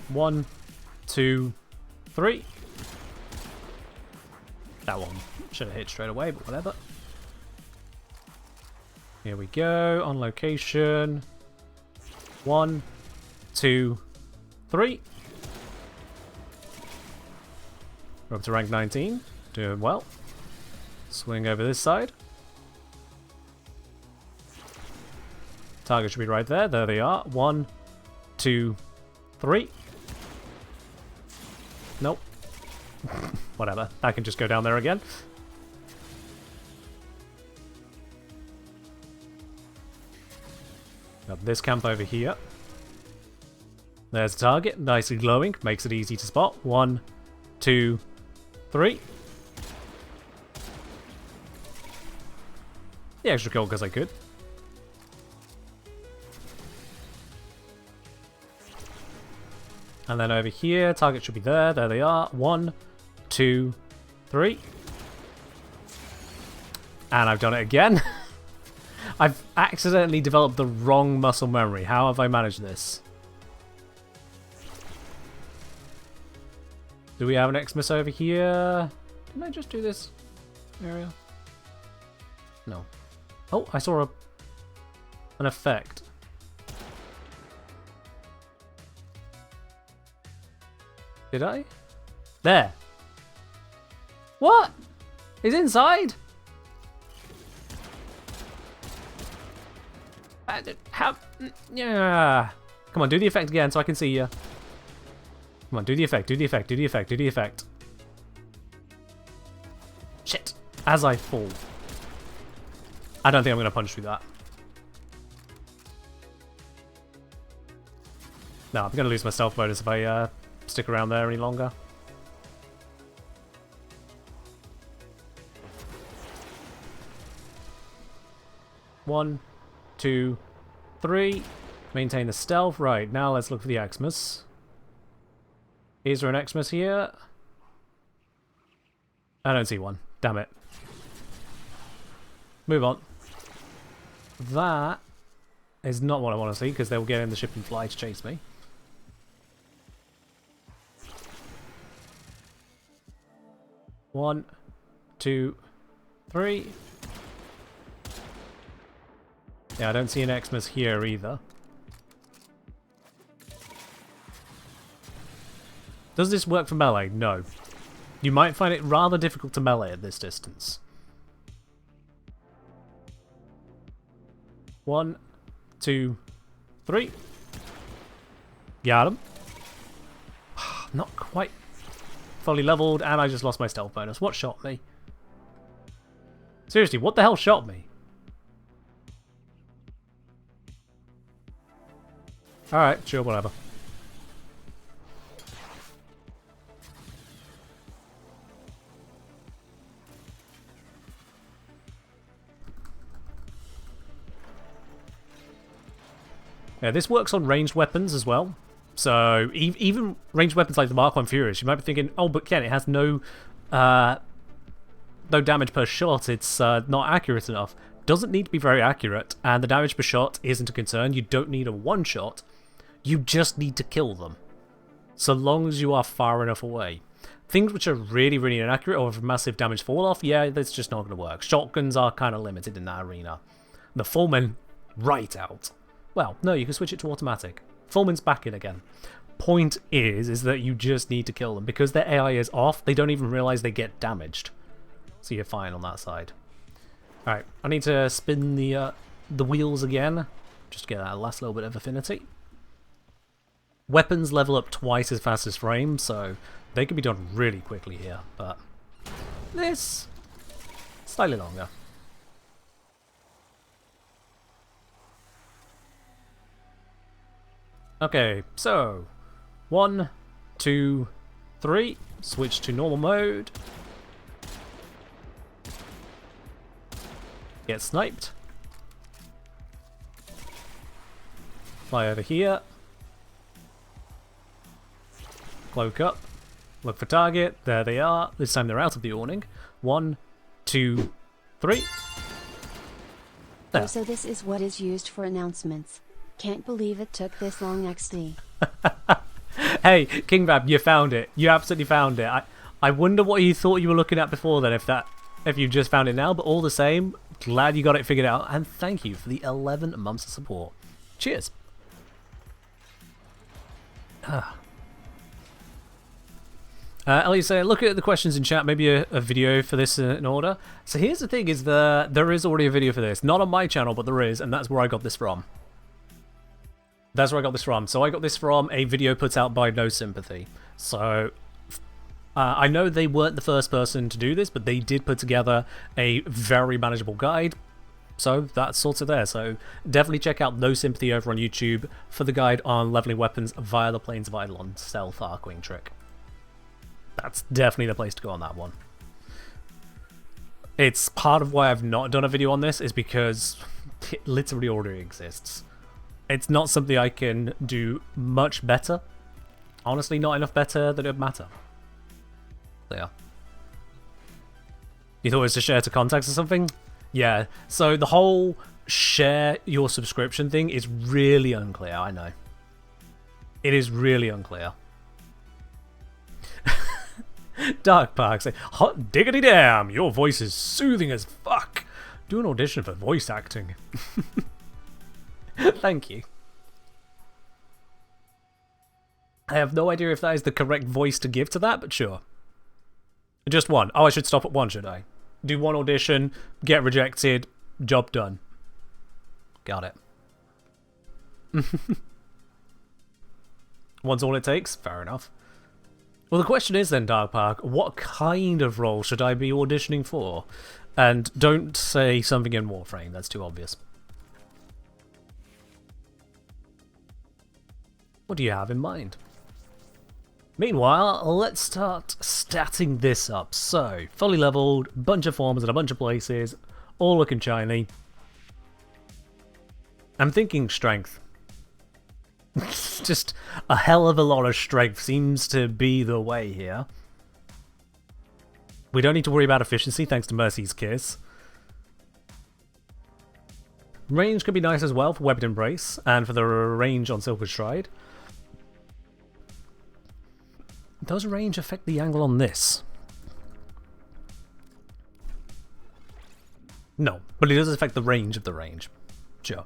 One, 2, 3. That one should have hit straight away, but whatever. Here we go, on location. 1, 2, 3. We're up to rank 19. Doing well. Swing over this side. Target should be right there. There they are. 1, 2, 3. Nope. Whatever. I can just go down there again. Got this camp over here. There's the target. Nicely glowing. Makes it easy to spot. 1, 2, 3. The extra kill because I could. And then over here, target should be there. There they are. 1, 2, 3. And I've done it again. I've accidentally developed the wrong muscle memory. How have I managed this? Do we have an Xmas over here? Didn't I just do this area? No. Oh, I saw an effect. Did I? There. What? He's inside? How? Yeah. Come on, do the effect again so I can see you. Come on, do the effect, do the effect, do the effect, do the effect. Shit. As I fall. I don't think I'm going to punch through that. No, I'm going to lose my stealth bonus if I stick around there any longer. One, 2, 3. Maintain the stealth. Right, now let's look for the Xmas. Is there an Xmas here? I don't see one. Damn it. Move on. That is not what I want to see, because they'll get in the ship and fly to chase me. One, 2, 3. Yeah, I don't see an Xmas here either. Does this work for melee? No. You might find it rather difficult to melee at this distance. 1, 2, 3. Got him. Not quite fully leveled, and I just lost my stealth bonus. What shot me? Seriously, what the hell shot me? Alright, sure, whatever. Yeah, this works on ranged weapons as well. So, even ranged weapons like the Mark 1 Furious, you might be thinking, oh, but Ken, it has no damage per shot, it's not accurate enough. Doesn't need to be very accurate, and the damage per shot isn't a concern. You don't need a one-shot. You just need to kill them. So long as you are far enough away. Things which are really, really inaccurate or have massive damage fall-off, yeah, that's just not going to work. Shotguns are kind of limited in that arena. The Fullman, right out. Well, no, you can switch it to automatic. Fullman's back in again. Point is that you just need to kill them. Because their AI is off, they don't even realize they get damaged. So you're fine on that side. Alright, I need to spin the wheels again. Just to get that last little bit of affinity. Weapons level up twice as fast as frames, so they can be done really quickly here. But this, slightly longer. Okay, so 1, 2, 3. Switch to normal mode. Get sniped. Fly over here. cloak up. Look for target. There they are. This time they're out of the awning. 1, 2, 3. There. Oh, so this is what is used for announcements. Can't believe it took this long, XD. Hey, King Bab, you found it. You absolutely found it. I wonder what you thought you were looking at before then, if you just found it now, but all the same, glad you got it figured out, and thank you for the 11 months of support. Cheers. Ellie saying, look at the questions in chat, maybe a video for this in order. So here's the thing, is there is already a video for this. Not on my channel, but there is, and that's where I got this from. That's where I got this from. So I got this from a video put out by No Sympathy. So I know they weren't the first person to do this, but they did put together a very manageable guide. So that's sort of there. So definitely check out No Sympathy over on YouTube for the guide on leveling weapons via the Plains of Eidolon stealth Arcwing trick. That's definitely the place to go on that one. It's part of why I've not done a video on this, is because it literally already exists. It's not something I can do much better. Honestly, not enough better that it would matter. There. You thought it was to share to contacts or something? Yeah. So the whole share your subscription thing is really unclear, I know. It is really unclear. Dark Park say, hot diggity damn, your voice is soothing as fuck. Do an audition for voice acting. Thank you. I have no idea if that is the correct voice to give to that, but sure. Just one. Oh, I should stop at one, should I? Do one audition, get rejected, job done. Got it. One's all it takes? Fair enough. Well, the question is then, Dark Park, what kind of role should I be auditioning for? And don't say something in Warframe, that's too obvious. What do you have in mind? Meanwhile, let's start statting this up. So, fully leveled, bunch of forms in a bunch of places, all looking shiny. I'm thinking strength. Just a hell of a lot of strength seems to be the way here. We don't need to worry about efficiency thanks to Mercy's Kiss. Range could be nice as well for Webbed Embrace and for the range on Silver Stride. Does range affect the angle on this? No, but it does affect the range of the range. Sure.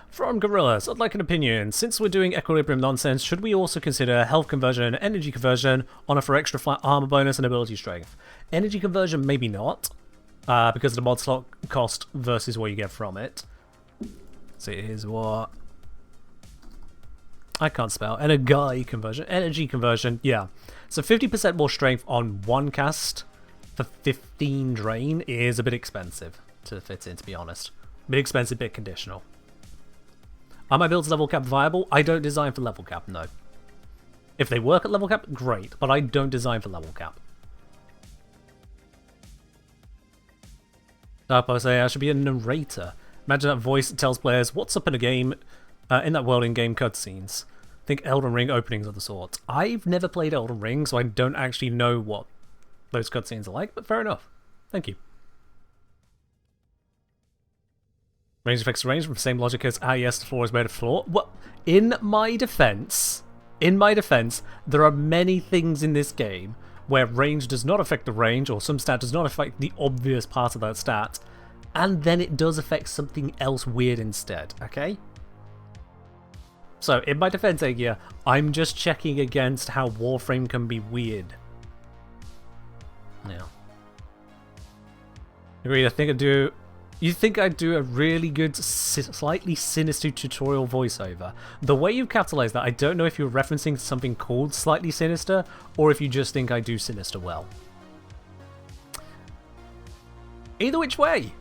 From Gorillas, I'd like an opinion. Since we're doing equilibrium nonsense, should we also consider health conversion and energy conversion on it for extra flat armor bonus and ability strength? Energy conversion, maybe not, because of the mod slot cost versus what you get from it. So here's what... I can't spell. Energy conversion. Energy conversion, yeah. So 50% more strength on one cast for 15 drain is a bit expensive to fit in, to be honest. Bit expensive, bit conditional. Are my builds level cap viable? I don't design for level cap, no. If they work at level cap, great, but I don't design for level cap. I say I should be a narrator. Imagine that voice that tells players what's up in a game, in that world in-game cutscenes. Think Elden Ring openings of the sort. I've never played Elden Ring, so I don't actually know what those cutscenes are like, but fair enough. Thank you. Range affects range from the same logic as, yes, the floor is made of floor. Well, in my defense, there are many things in this game where range does not affect the range, or some stat does not affect the obvious part of that stat, and then it does affect something else weird instead, okay? So, in my defense, Agia, I'm just checking against how Warframe can be weird. Yeah. Agreed, I think I do... You think I'd do a really good, slightly sinister tutorial voiceover. The way you've capitalized that, I don't know if you're referencing something called Slightly Sinister, or if you just think I do sinister well. Either which way.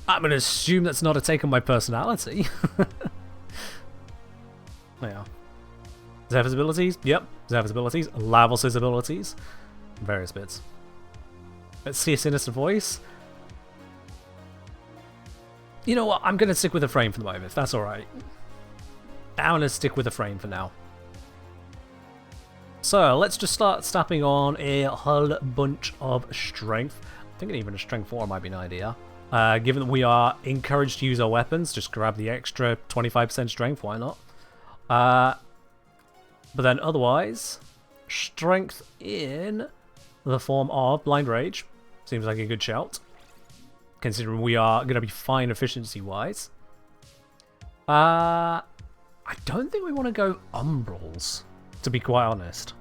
I'm going to assume that's not a take on my personality. Yeah. Zephyrs abilities? Yep. Zephyrs abilities. Lavos' abilities. Various bits. Let's see a sinister voice. You know what? I'm going to stick with the frame for the moment, if that's alright. I'm going to stick with the frame for now. So let's just start snapping on a whole bunch of strength. I'm thinking even a strength 4 might be an idea. Given that we are encouraged to use our weapons, just grab the extra 25% strength, why not? But then otherwise, strength in the form of Blind Rage. Seems like a good shout, considering we are going to be fine efficiency-wise. I don't think we want to go Umbrals, to be quite honest.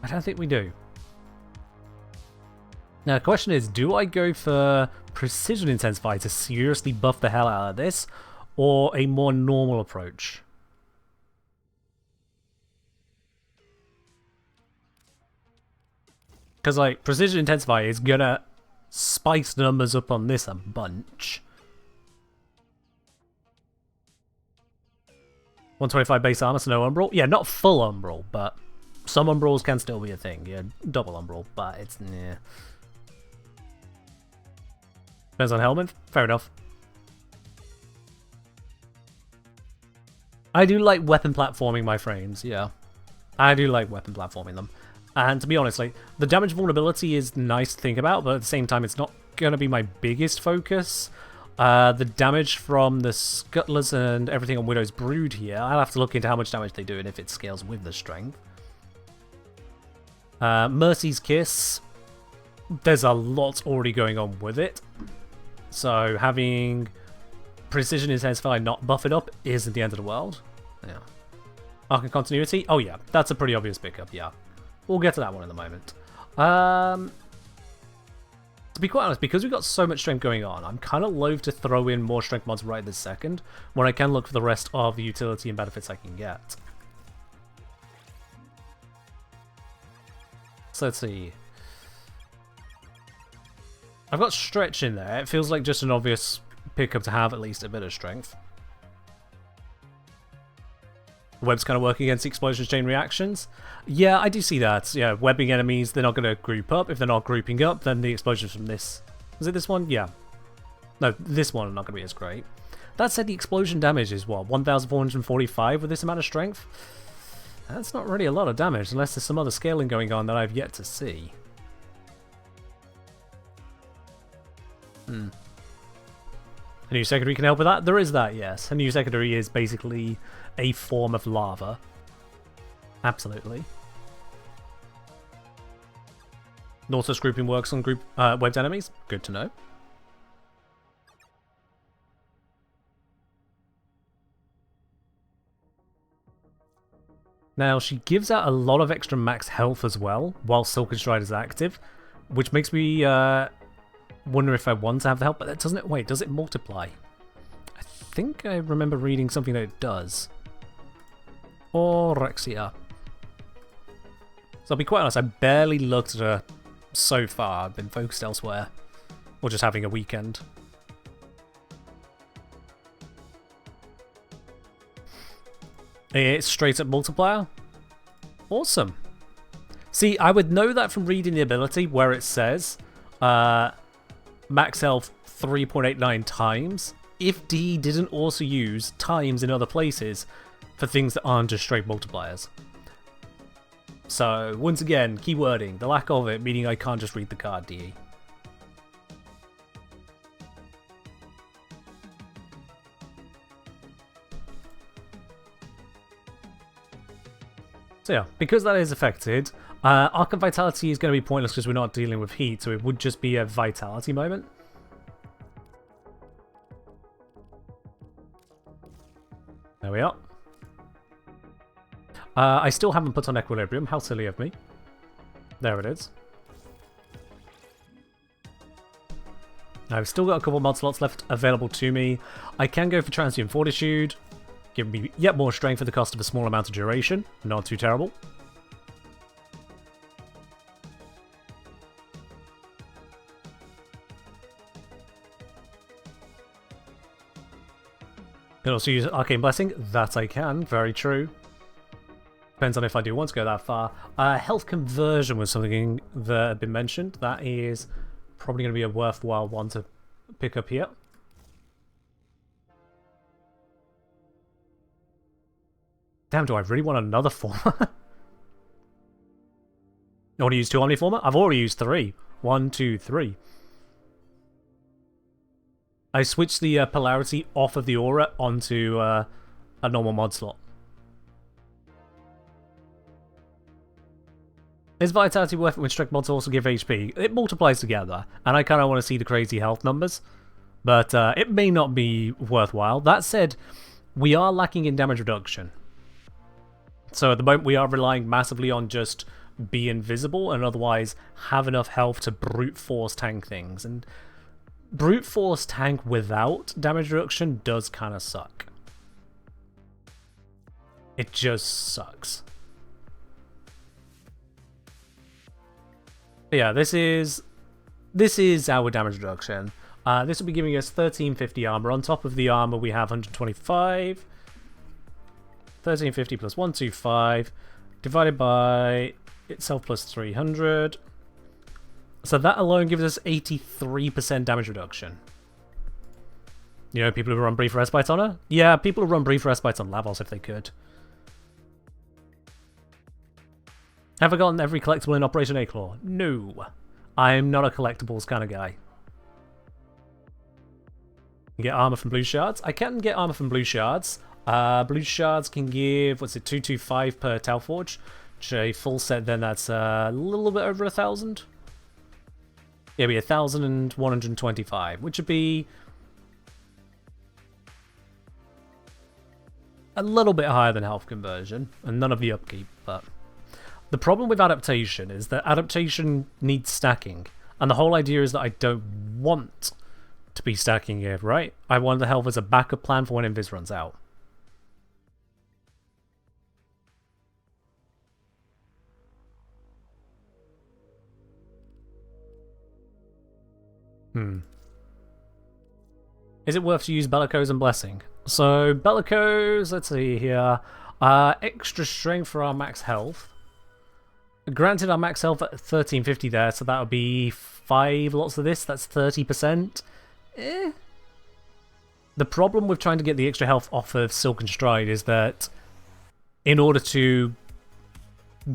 I don't think we do. Now, the question is, do I go for Precision Intensify to seriously buff the hell out of this, or a more normal approach? Because, like, Precision Intensify is gonna spice the numbers up on this a bunch. 125 base armor, so no Umbral? Yeah, not full Umbral, but some Umbrals can still be a thing. Yeah, double Umbral, but it's... yeah. Depends on Helmet. Fair enough. I do like weapon platforming my frames, yeah. I do like weapon platforming them. And to be honest, like, the damage vulnerability is nice to think about, but at the same time, it's not going to be my biggest focus. The damage from the Scuttlers and everything on Widow's Brood here, I'll have to look into how much damage they do and if it scales with the strength. Mercy's Kiss, there's a lot already going on with it. So having Precision Intensify not buff it up isn't the end of the world. Yeah. Arc and Continuity, oh yeah, that's a pretty obvious pickup, yeah. We'll get to that one in a moment. To be quite honest, because we've got so much strength going on, I'm kind of loath to throw in more strength mods right this second, when I can look for the rest of the utility and benefits I can get. So let's see. I've got Stretch in there. It feels like just an obvious pickup to have at least a bit of strength. Web's kind of working against the explosion chain reactions. Yeah, I do see that. Yeah, webbing enemies, they're not going to group up. If they're not grouping up, then the explosions from this... is it this one? Yeah. No, this one not going to be as great. That said, the explosion damage is what? 1,445 with this amount of strength? That's not really a lot of damage, unless there's some other scaling going on that I've yet to see. A new secondary can help with that? There is that, yes. A new secondary is basically a form of lava. Absolutely. Nautilus grouping works on webbed enemies. Good to know. Now, she gives out a lot of extra max health as well, while Silken Stride is active, which makes me wonder if I want to have the help, but that doesn't it? Wait, does it multiply? I think I remember reading something that it does. Orexia. So I'll be quite honest, I barely looked at her so far. I've been focused elsewhere. Or just having a weekend. It's straight up multiplier. Awesome. See, I would know that from reading the ability where it says max health 3.89 times if D didn't also use times in other places for things that aren't just straight multipliers. So, once again, keywording, the lack of it, meaning I can't just read the card DE. So yeah, because that is affected, Arc of Vitality is going to be pointless because we're not dealing with heat, so it would just be a Vitality moment. There we are. I still haven't put on Equilibrium. How silly of me. There it is. I've still got a couple mod slots left available to me. I can go for Transient Fortitude. Give me yet more strength at the cost of a small amount of duration. Not too terrible. Can also use Arcane Blessing. That I can. Very true. Depends on if I do want to go that far. Health Conversion was something that had been mentioned. That is probably going to be a worthwhile one to pick up here. Damn, do I really want another former? I want to use 2 Omniformer? I've already used 3. 1, 2, 3. I switched the polarity off of the aura onto a normal mod slot. Is Vitality worth it when Strength mods also give HP? It multiplies together, and I kind of want to see the crazy health numbers, but it may not be worthwhile. That said, we are lacking in damage reduction. So at the moment we are relying massively on just be invisible and otherwise have enough health to brute force tank things. And brute force tank without damage reduction does kind of suck. It just sucks. But yeah, this is our damage reduction. This will be giving us 1350 armor. On top of the armor we have 125. 1350 plus 125 divided by itself plus 300. So that alone gives us 83% damage reduction. You know, people who run Brief Respite on her? Yeah, people who run Brief Respite on Lavos if they could. Have I gotten every collectible in Operation A-Claw? No. I'm not a collectibles kind of guy. You get armor from blue shards? I can get armor from blue shards. Blue shards can give, what's it, 225 per Tau Forge. Which a full set then that's a little bit over 1,000. Yeah, it'd be 1,125, which would be a little bit higher than health conversion, and none of the upkeep, but the problem with adaptation is that adaptation needs stacking, and the whole idea is that I don't want to be stacking it, right? I want the health as a backup plan for when Invis runs out. Is it worth to use Bellicose and Blessing? So, Bellicose, let's see here. Extra strength for our max health. Granted, our max health at 1350 there, so that would be 5 lots of this. That's 30%. Eh. The problem with trying to get the extra health off of Silken Stride is that in order to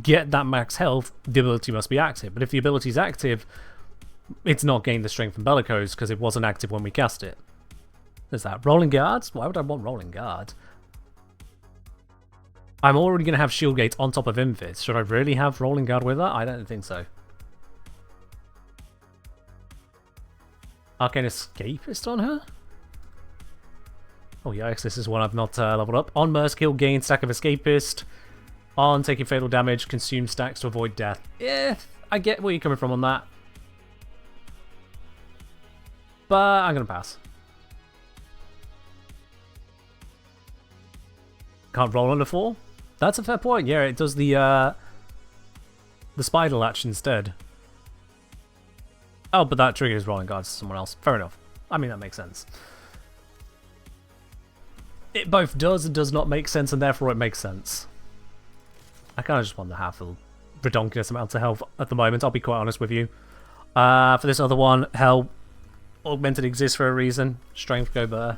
get that max health, the ability must be active. But if the ability is active, it's not gained the strength from Bellicose because it wasn't active when we cast it. There's that. Rolling Guards? Why would I want Rolling Guard? I'm already going to have Shield Gate on top of Invis. Should I really have Rolling Guard with that? I don't think so. Arcane Escapist on her? Oh yikes, this is one I've not leveled up. On Merc Kill, gain stack of Escapist. On taking fatal damage, consume stacks to avoid death. Yeah, I get where you're coming from on that. But I'm going to pass. Can't roll under 4? That's a fair point. Yeah, it does the spider latch instead. Oh, but that triggers rolling guards to someone else. Fair enough. I mean, that makes sense. It both does and does not make sense, and therefore it makes sense. I kind of just want to have a redonkulous amount of health at the moment, I'll be quite honest with you. For this other one, hell, Augmented exists for a reason. Strength go better.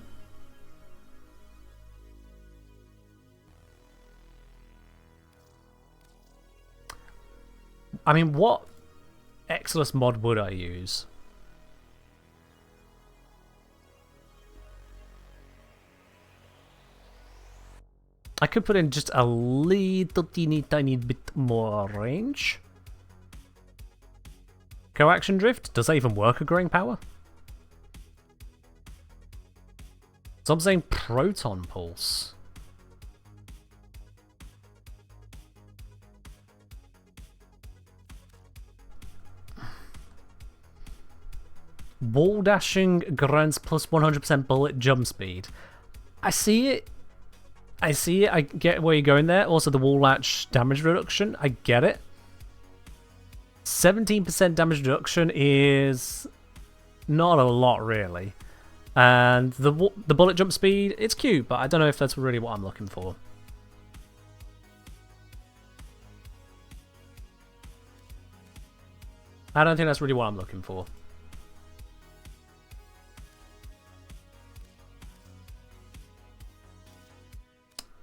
I mean, what Exilus mod would I use? I could put in just a little tiny bit more range. Coaction Drift? Does that even work at Growing Power? So I'm saying Proton Pulse. Wall dashing grants plus 100% bullet jump speed. I see it. I see it. I get where you're going there. Also, the wall latch damage reduction. I get it. 17% damage reduction is not a lot, really. And the bullet jump speed, it's cute, but I don't know if that's really what I'm looking for. I don't think that's really what I'm looking for.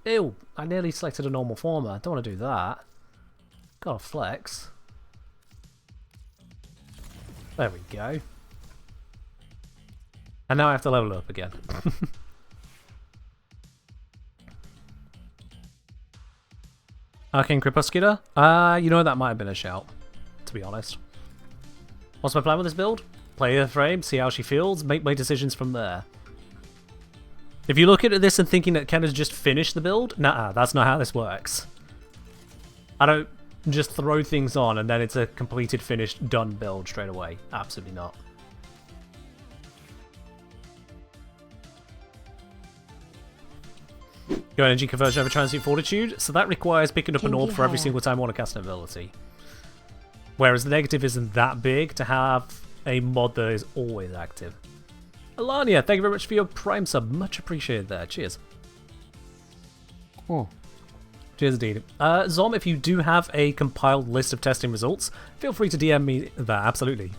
Ew, I nearly selected a normal former. Don't want to do that. Gotta flex. There we go. And now I have to level up again. Arcane Crepuscular? You know, that might have been a shout, to be honest. What's my plan with this build? Play her frame, see how she feels, make my decisions from there. If you look at this and thinking that Ken has just finished the build, nah, that's not how this works. I don't just throw things on and then it's a completed, finished, done build straight away. Absolutely not. Your energy conversion over transient fortitude, so that requires picking up an orb for every single time I want to cast an ability. Whereas the negative isn't that big to have a mod that is always active. Alania, thank you very much for your Prime sub. Much appreciated there. Cheers. Oh. Cheers indeed. Zom, if you do have a compiled list of testing results, feel free to DM me that. Absolutely.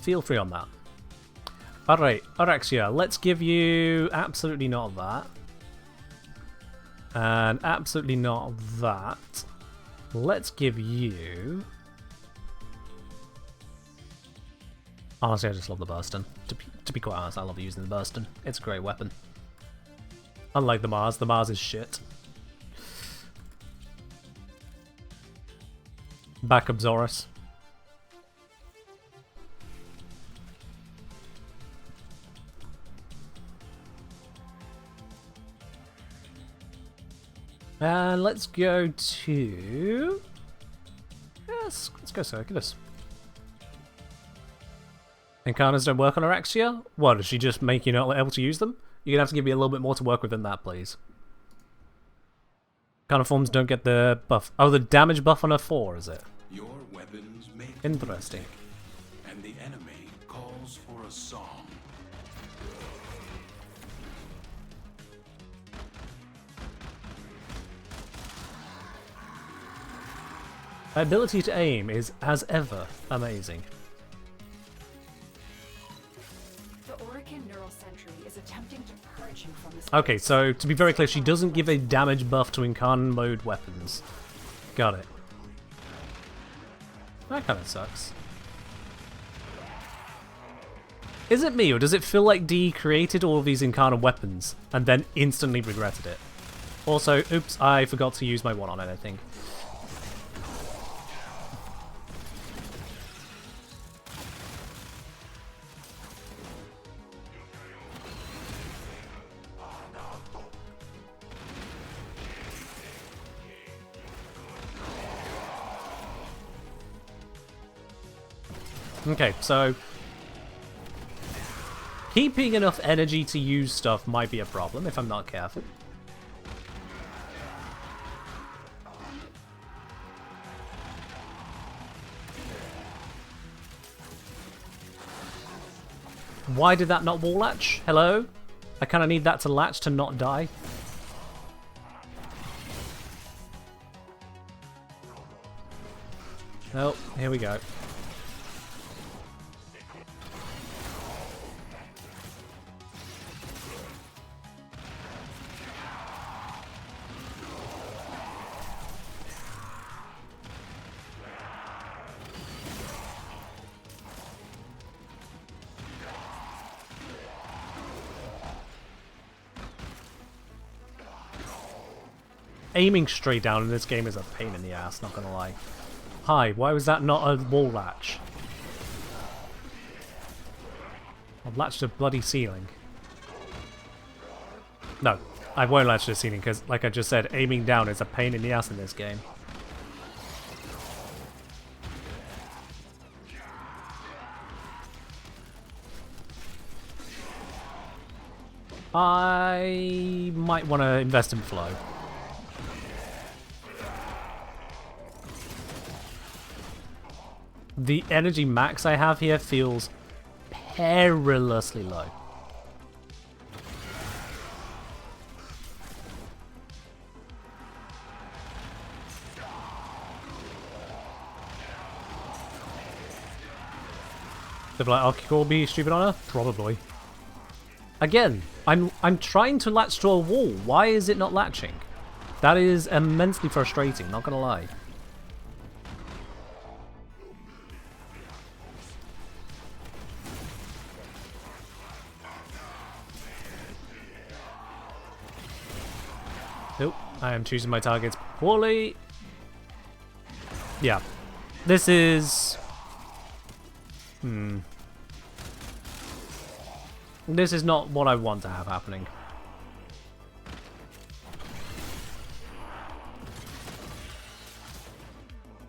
Feel free on that. Alright, Orexia, let's give you absolutely not that. And absolutely not that. Let's give you... Honestly, I just love the Burston. To be quite honest, I love using the Burston. It's a great weapon. Unlike the Mars is shit. Backup Zorus. And let's go to... Yes, let's go Circulus. Incarnas don't work on Orexia? What, does she just make you not able to use them? You're gonna have to give me a little bit more to work with than that, please. Incarna forms don't get the buff. Oh, the damage buff on her 4, is it? Your weapons make Interesting. and the enemy calls for a song. My ability to aim is, as ever, amazing. Okay, so to be very clear, she doesn't give a damage buff to Incarn mode weapons. Got it. That kind of sucks. Is it me, or does it feel like D created all of these Incarnate weapons and then instantly regretted it? Also, oops, I forgot to use my one on it, I think. Okay, so keeping enough energy to use stuff might be a problem if I'm not careful. Why did that not wall latch? Hello? I kind of need that to latch to not die. Oh, here we go. Aiming straight down in this game is a pain in the ass, not gonna lie. Hi, why was that not a wall latch? I've latched a bloody ceiling. No, I won't latch the ceiling because, like I just said, aiming down is a pain in the ass in this game. I might want to invest in flow. The energy max I have here feels perilously low. They'll be like, I'll be stupid on her? Probably. Again, I'm trying to latch to a wall. Why is it not latching? That is immensely frustrating, not gonna lie. Nope, I am choosing my targets poorly. Yeah. This is... This is not what I want to have happening.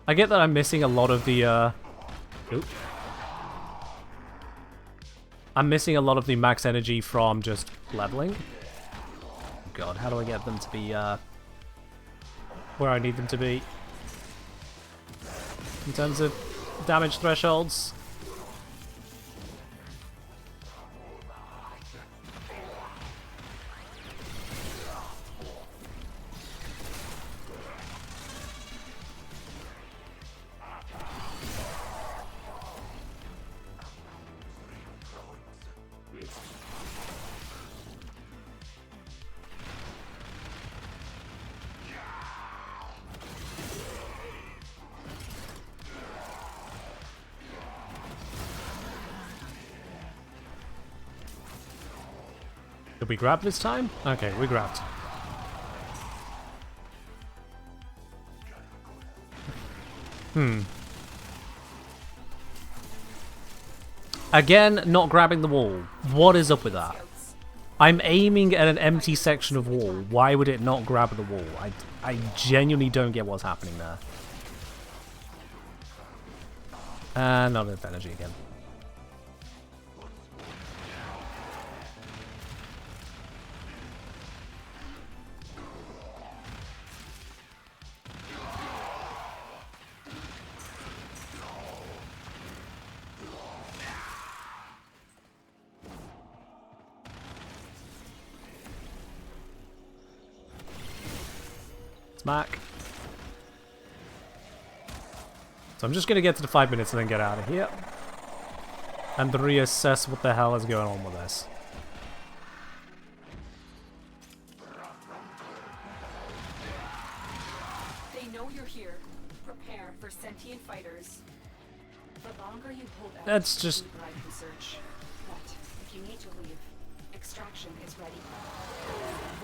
I get that I'm missing a lot of the, Oop. I'm missing a lot of the max energy from just leveling. God, how do I get them to be, where I need them to be? In terms of damage thresholds. Did we grab this time? Okay, we grabbed. Again, not grabbing the wall. What is up with that? I'm aiming at an empty section of wall. Why would it not grab the wall? I genuinely don't get what's happening there. And not enough energy again. Smack. So I'm just going to get to the 5 minutes and then get out of here. And reassess what the hell is going on with this. They know you're here. Prepare for sentient fighters. The longer you hold out, That's just... research. But if you need to leave, extraction is ready.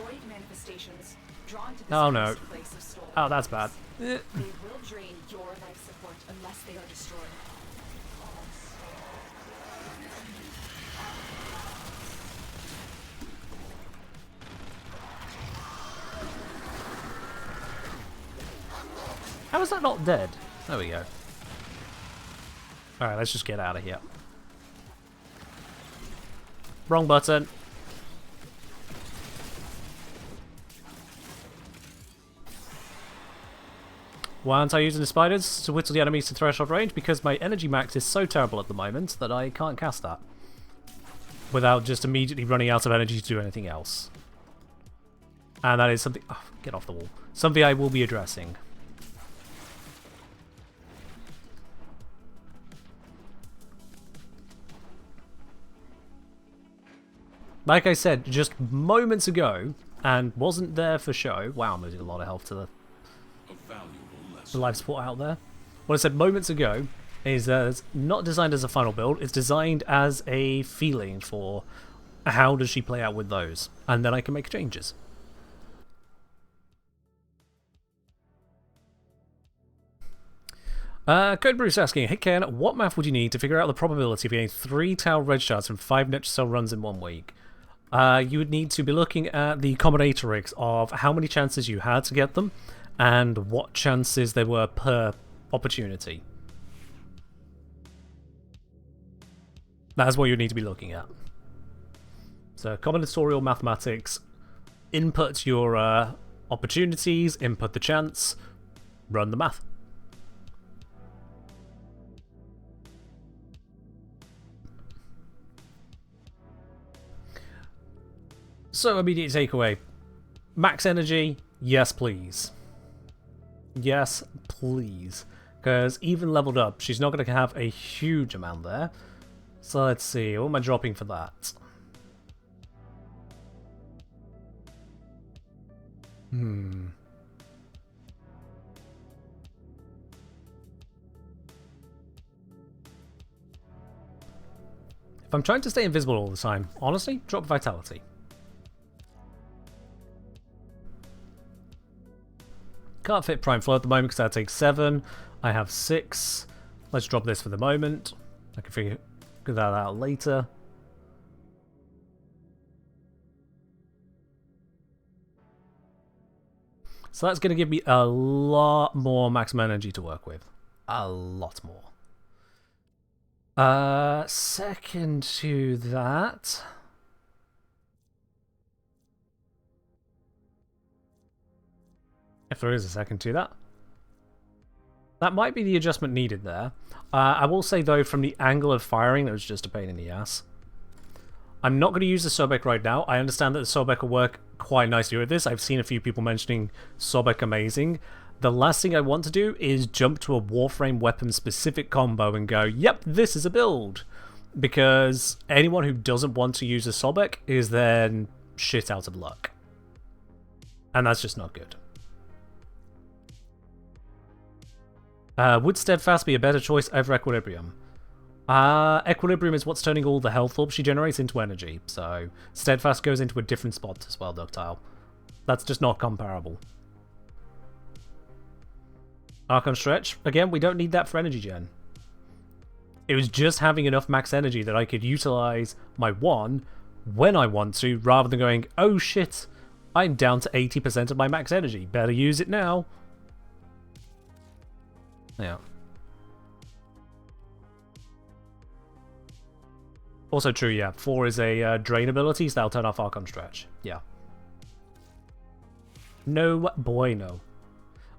Void manifestations drawn to this place of stolen Oh, that's bad. They will drain your life support unless they are destroyed. How is that not dead? There we go. Alright, let's just get out of here. Wrong button. Why aren't I using the spiders to whittle the enemies to threshold range? Because my energy max is so terrible at the moment that I can't cast that without just immediately running out of energy to do anything else. And that is something... Oh, get off the wall. Something I will be addressing. Like I said, just moments ago, and wasn't there for show... Wow, I'm losing a lot of health to the life support out there. What I said moments ago is that it's not designed as a final build, it's designed as a feeling for how does she play out with those, and then I can make changes. Code Bruce asking, hey Ken, what math would you need to figure out the probability of getting 3 Tau red shards from 5 Natural Cell runs in 1 week? You would need to be looking at the combinatorics of how many chances you had to get them, and what chances there were per opportunity. That's what you need to be looking at. So combinatorial mathematics, input your opportunities, input the chance, run the math. So immediate takeaway. Max energy, yes please. Yes, please. Because even leveled up, she's not going to have a huge amount there. So let's see, what am I dropping for that? If I'm trying to stay invisible all the time, honestly, drop vitality. Can't fit Prime Flow at the moment because that takes 7. I have 6. Let's drop this for the moment. I can figure that out later. So that's going to give me a lot more maximum energy to work with. A lot more. Second to that... if there is a second to that. That might be the adjustment needed there. I will say, though, from the angle of firing, that was just a pain in the ass. I'm not going to use the Sobek right now. I understand that the Sobek will work quite nicely with this. I've seen a few people mentioning Sobek amazing. The last thing I want to do is jump to a Warframe weapon-specific combo and go, yep, this is a build. Because anyone who doesn't want to use a Sobek is then shit out of luck. And that's just not good. Would Steadfast be a better choice over Equilibrium? Equilibrium is what's turning all the health orbs she generates into energy, so Steadfast goes into a different spot as well, Ductile. That's just not comparable. Archon Stretch, again, we don't need that for energy gen. It was just having enough max energy that I could utilize my 1 when I want to, rather than going, oh shit, I'm down to 80% of my max energy, better use it now. Yeah. Also true, yeah. 4 is a drain ability, so that'll turn off Archon Stretch. Yeah. No bueno.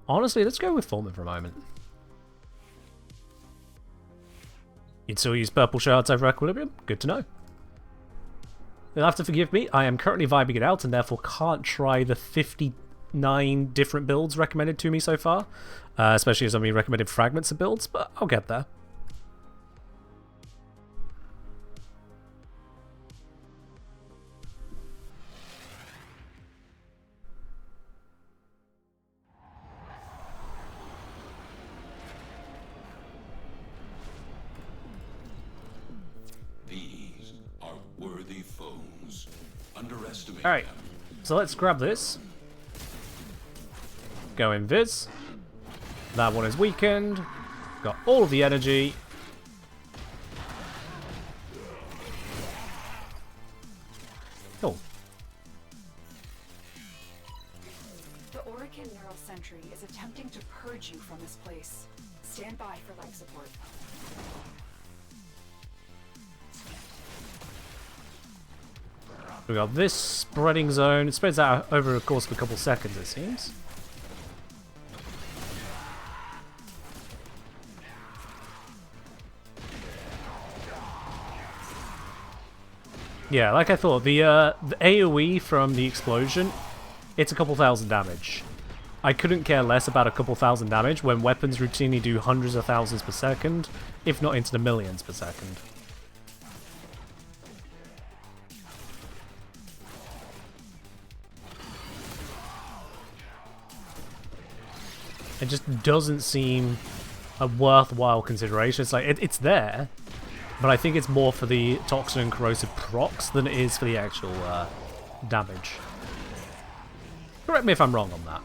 Honestly, let's go with Foreman for a moment. You'd still use purple shards over Equilibrium? Good to know. You'll have to forgive me, I am currently vibing it out and therefore can't try the 59 different builds recommended to me so far. Especially as I'm being recommended fragments of builds, but I'll get there. These are worthy foes. Underestimate Alright, them. so let's grab this. Go invis. That one is weakened. Got all of the energy. Cool. The Orican Neural Sentry is attempting to purge you from this place. Stand by for life support. We got this spreading zone. It spreads out over the course of a couple seconds, it seems. Yeah, like I thought, the AoE from the explosion, it's a couple thousand damage. I couldn't care less about a couple thousand damage when weapons routinely do hundreds of thousands per second, if not into the millions per second. It just doesn't seem a worthwhile consideration. It's like, it's there, but I think it's more for the toxin and corrosive procs than it is for the actual damage. Correct me if I'm wrong on that.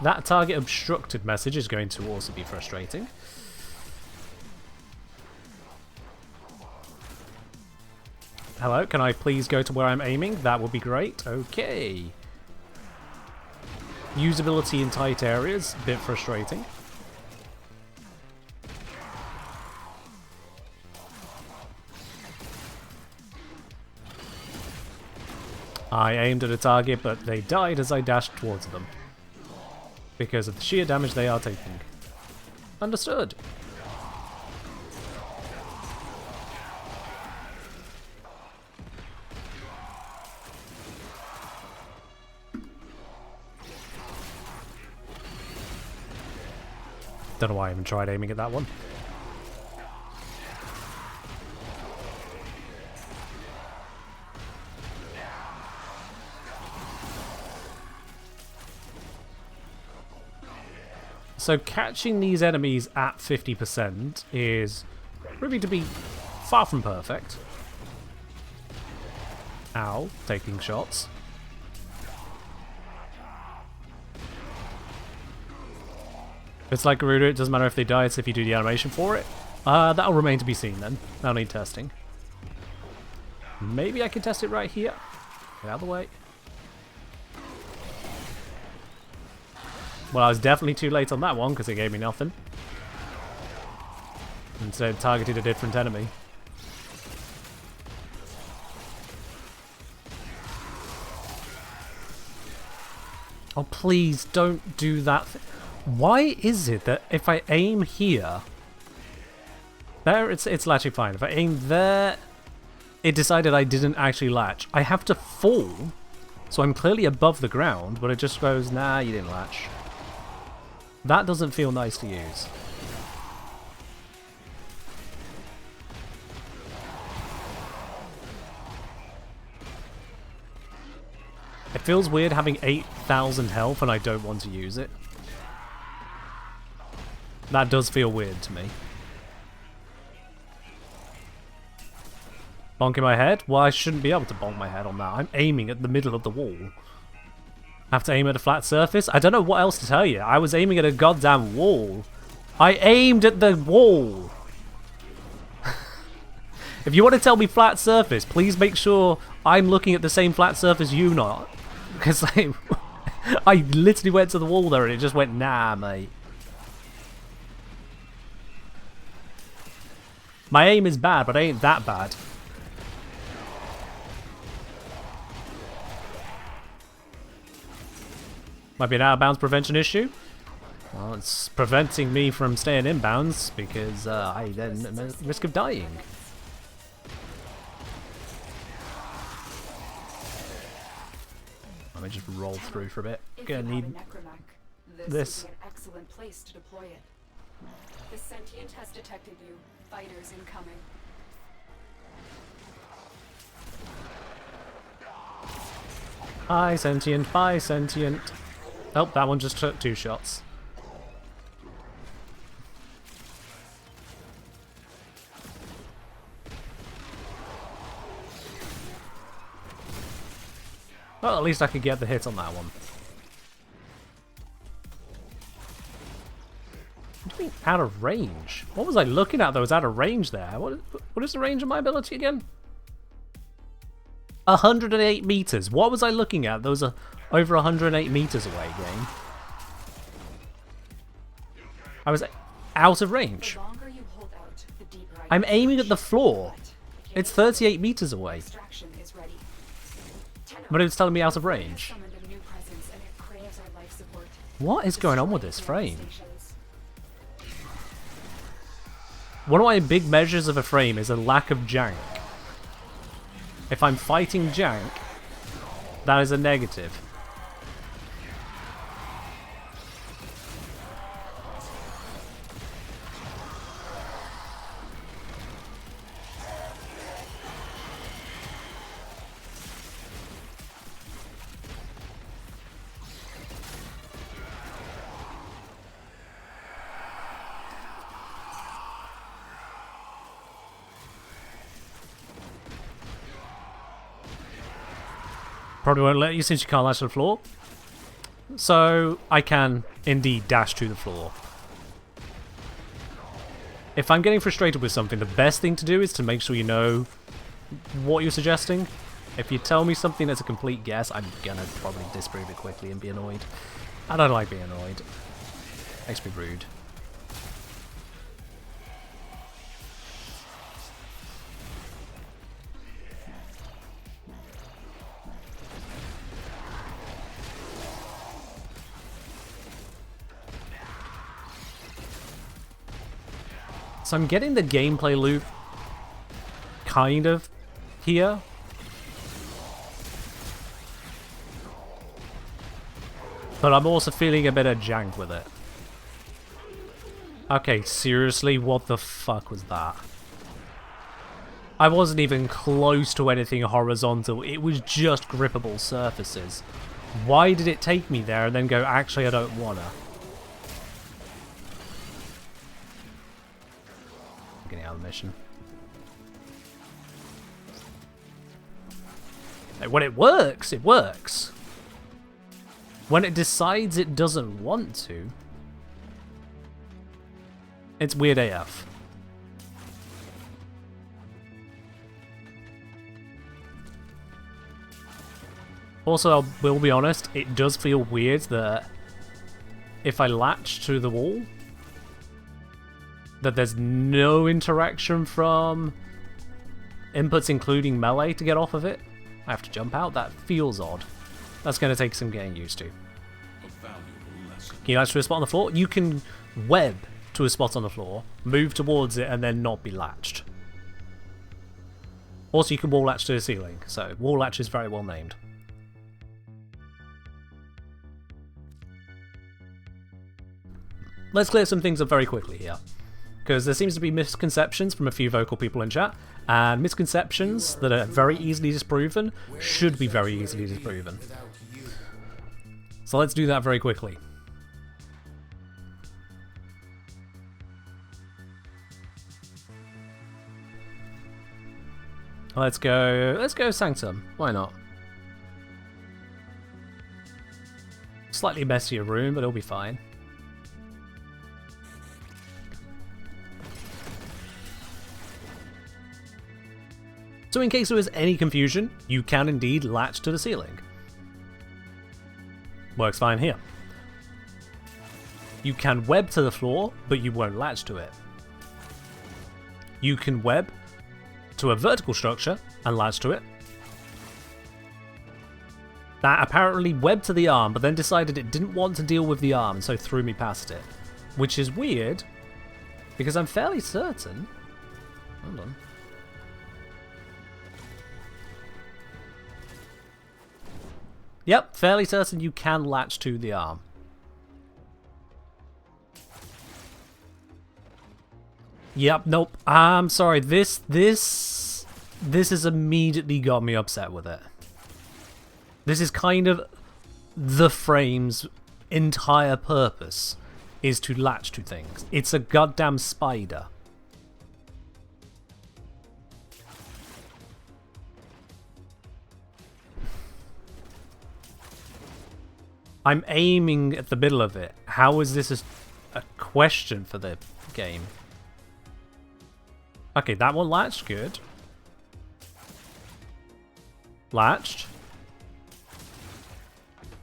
That target obstructed message is going to also be frustrating. Hello, can I please go to where I'm aiming? That would be great. Okay. Usability in tight areas, a bit frustrating. I aimed at a target, but they died as I dashed towards them. Because of the sheer damage they are taking. Understood. Don't know why I even tried aiming at that one. So catching these enemies at 50% is proving to be far from perfect. Ow, taking shots. It's like Garuda, it doesn't matter if they die, it's if you do the animation for it. That'll remain to be seen then. That'll need testing. Maybe I can test it right here. Get out of the way. Well, I was definitely too late on that one because it gave me nothing. Instead, targeted a different enemy. Oh, please don't do that. Why is it that if I aim here... There, it's latching fine. If I aim there, it decided I didn't actually latch. I have to fall, so I'm clearly above the ground, but it just goes, nah, you didn't latch. That doesn't feel nice to use. It feels weird having 8,000 health and I don't want to use it. That does feel weird to me. Bonking my head? Well, I shouldn't be able to bonk my head on that. I'm aiming at the middle of the wall. I have to aim at a flat surface? I don't know what else to tell you. I was aiming at a goddamn wall. I aimed at the wall! If you want to tell me flat surface, please make sure I'm looking at the same flat surface you not. Because I literally went to the wall there and it just went, nah, mate. My aim is bad, but it ain't that bad. Might be an out-of-bounds prevention issue. Well, it's preventing me from staying inbounds because I then am at risk of dying. Let me just roll through for a bit. Gonna need this. Would be an excellent place to deploy it. The sentient has detected you. Fighters incoming. Hi, sentient. Bye, sentient. Oh, that one just took 2 shots. Well, at least I could get the hit on that one. What do you mean out of range? What was I looking at that was out of range there? What is the range of my ability again? 108 meters. What was I looking at? Those are over 108 meters away, game. I was out of range. The longer you hold out, the deeper I'm aiming at the floor. It's 38 meters away. extraction is ready. But it's telling me out of range. Summoned a new presence and it craves our life support. What is going on with this Destroy frame? stations. One of my big measures of a frame is a lack of jank. If I'm fighting jank, that is a negative. Probably won't let you since you can't lash to the floor. So I can indeed dash to the floor. If I'm getting frustrated with something, the best thing to do is to make sure you know what you're suggesting. If you tell me something that's a complete guess, I'm gonna probably disprove it quickly and be annoyed. I don't like being annoyed. Makes me rude. So I'm getting the gameplay loop kind of here. But I'm also feeling a bit of jank with it. Okay, seriously, what the fuck was that? I wasn't even close to anything horizontal, it was just grippable surfaces. Why did it take me there and then go, actually I don't wanna? getting out of the mission. Like, when it works, it works. When it decides it doesn't want to, it's weird AF. Also, I will be honest, it does feel weird that if I latch to the wall, that there's no interaction from inputs including melee to get off of it. I have to jump out. That feels odd. That's going to take some getting used to. A valuable lesson. Can you latch to a spot on the floor? You can web to a spot on the floor, move towards it, and then not be latched. Also, you can wall latch to the ceiling, so wall latch is very well named. Let's clear some things up very quickly here, because there seems to be misconceptions from a few vocal people in chat, and misconceptions that are very easily disproven should be very easily disproven. So let's do that very quickly. Let's go Sanctum. Why not? Slightly messier room, but it'll be fine. So in case there was any confusion, you can indeed latch to the ceiling. Works fine here. You can web to the floor, but you won't latch to it. You can web to a vertical structure and latch to it. That apparently webbed to the arm, but then decided it didn't want to deal with the arm, and so threw me past it. Which is weird, because I'm fairly certain... Hold on. Yep, fairly certain you can latch to the arm. Yep, nope. I'm sorry. This has immediately got me upset with it. This is kind of the frame's entire purpose, is to latch to things. It's a goddamn spider. I'm aiming at the middle of it. How is this a question for the game? Okay, that one latched. Good. Latched.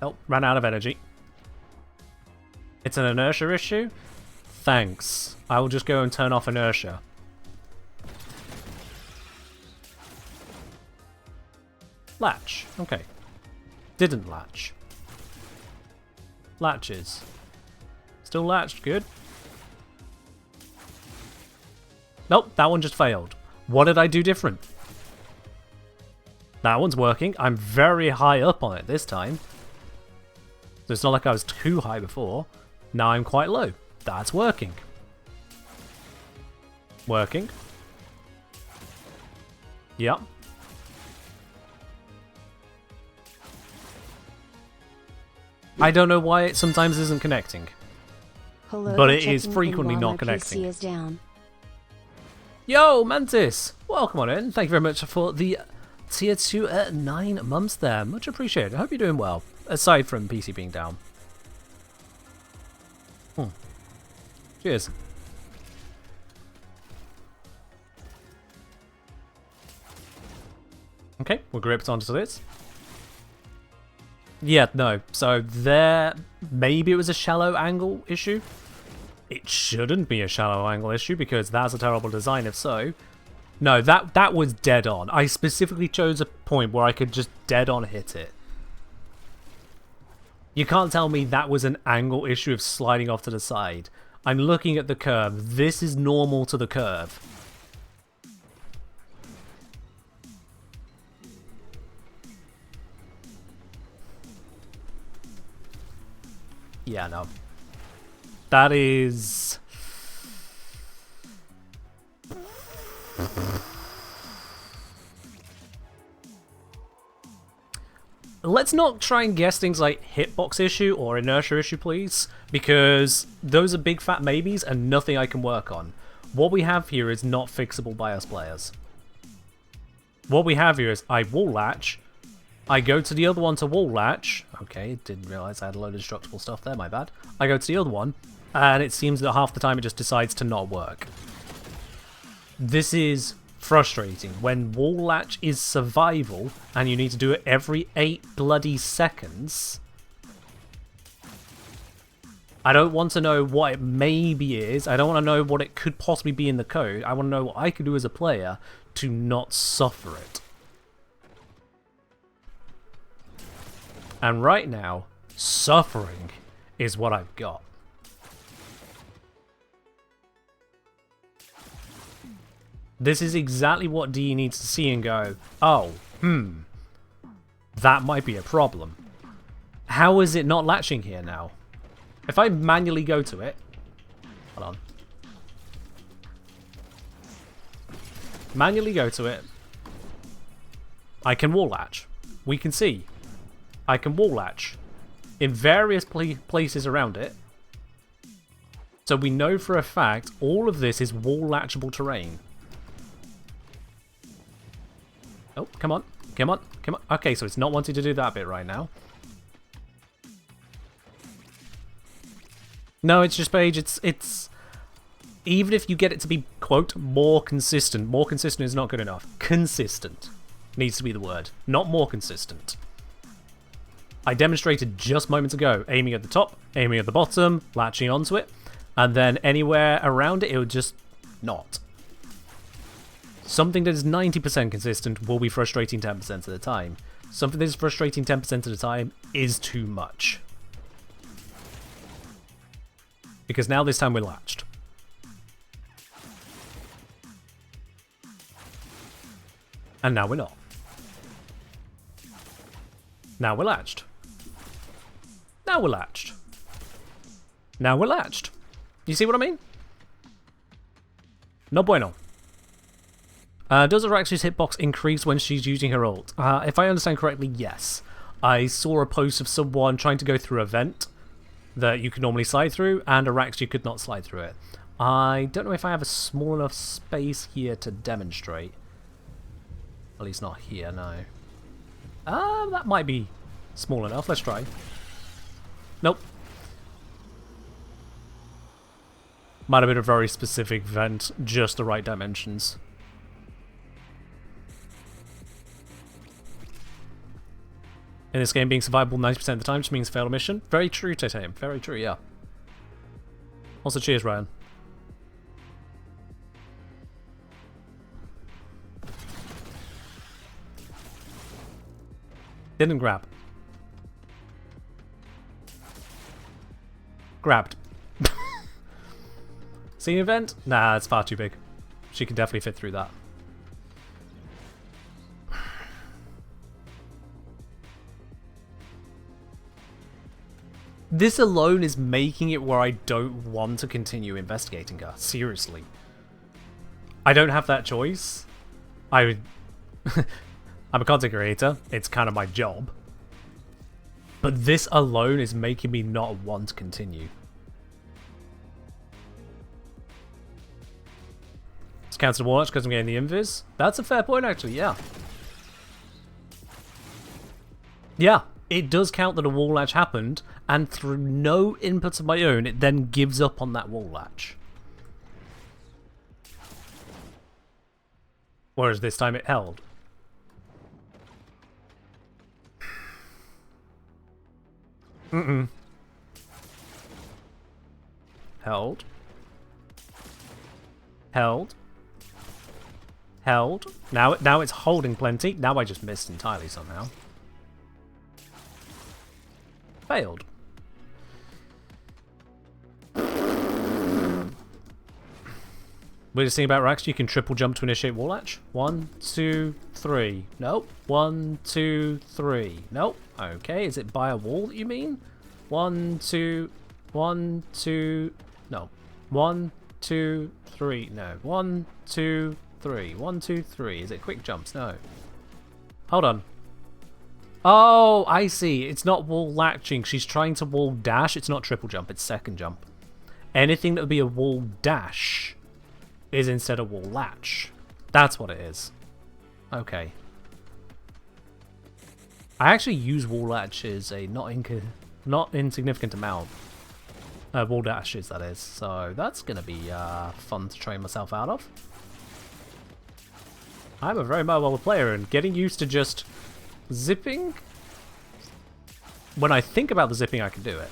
Oh, ran out of energy. It's an inertia issue? Thanks. I will just go and turn off inertia. Latch. Okay. Didn't latch. Latches. Still latched, good. Nope, that one just failed. What did I do different? That one's working. I'm very high up on it this time. So it's not like I was too high before. Now I'm quite low. That's working. Working. Yep. I don't know why it sometimes isn't connecting. Hello, But it is checking in frequently while not my connecting. PC is down. Yo, Mantis! Welcome on in. Thank you very much for the tier 2 at 9 months there. Much appreciated. I hope you're doing well, aside from PC being down. Cheers. Okay, we'll grip onto this. Yeah, no. So there, maybe it was a shallow angle issue. It shouldn't be a shallow angle issue because that's a terrible design if so. No, that was dead on. I specifically chose a point where I could just dead on hit it. You can't tell me that was an angle issue of sliding off to the side. I'm looking at the curve. This is normal to the curve. Yeah, no. That is... Let's not try and guess things like hitbox issue or inertia issue, please, because those are big fat maybes and nothing I can work on. What we have here is not fixable by us players. What we have here is I wall latch, I go to the other one to wall latch. Okay, didn't realise I had a load of destructible stuff there, my bad. I go to the other one, and it seems that half the time it just decides to not work. This is frustrating. When wall latch is survival, and you need to do it every 8 bloody seconds, I don't want to know what it maybe is. I don't want to know what it could possibly be in the code. I want to know what I could do as a player to not suffer it. And right now, suffering is what I've got. This is exactly what D needs to see and go, oh, that might be a problem. How is it not latching here now? If I manually go to it, hold on. Manually go to it, I can wall latch. We can see. I can wall latch in various places around it. So we know for a fact all of this is wall latchable terrain. Oh, come on. Come on. Come on. Okay, so it's not wanting to do that bit right now. No, it's just Paige. It's even if you get it to be, quote, more consistent is not good enough. Consistent needs to be the word, not more consistent. I demonstrated just moments ago, aiming at the top, aiming at the bottom, latching onto it, and then anywhere around it, it would just not. Something that is 90% consistent will be frustrating 10% of the time. Something that is frustrating 10% of the time is too much. Because now this time we're latched. And now we're not. Now we're latched. Now we're latched. Now we're latched. You see what I mean? No bueno. Does Araxi's hitbox increase when she's using her ult? If I understand correctly, yes. I saw a post of someone trying to go through a vent that you could normally slide through, and Araxi could not slide through it. I don't know if I have a small enough space here to demonstrate. At least not here, no. That might be small enough. Let's try. Nope. Might have been a very specific vent, just the right dimensions. In this game, being survivable 90% of the time just means fail a mission. Very true, Titanium. Very true, yeah. Also, cheers, Ryan. Didn't grab. Grabbed. Scene event? Nah, it's far too big. She can definitely fit through that. This alone is making it where I don't want to continue investigating her. Seriously. I don't have that choice. I'm a content creator. It's kind of my job. But this alone is making me not want to continue. It's counted a watch because I'm getting the invis. That's a fair point, actually, yeah. Yeah. It does count that a wall latch happened, and through no input of my own, it then gives up on that wall latch. Whereas this time it held. Held. Held. Held. Now it's holding plenty. Now I just missed entirely somehow. Failed. Weirdest thing about Rax, you can triple jump to initiate wall latch. 1, 2, 3. Nope. 1, 2, 3. Nope. Okay, is it by a wall that you mean? 1, 2, 1, 2. No. 1, 2, 3. No. 1, 2, 3. 1, 2, 3. Is it quick jumps? No. Hold on. Oh, I see. It's not wall latching. She's trying to wall dash. It's not triple jump. It's second jump. Anything that would be a wall dash is instead a wall latch. That's what it is. Okay. I actually use wall latches a not insignificant amount. Wall latches, that is. So that's going to be fun to train myself out of. I'm a very mobile player, and getting used to just zipping. When I think about the zipping, I can do it.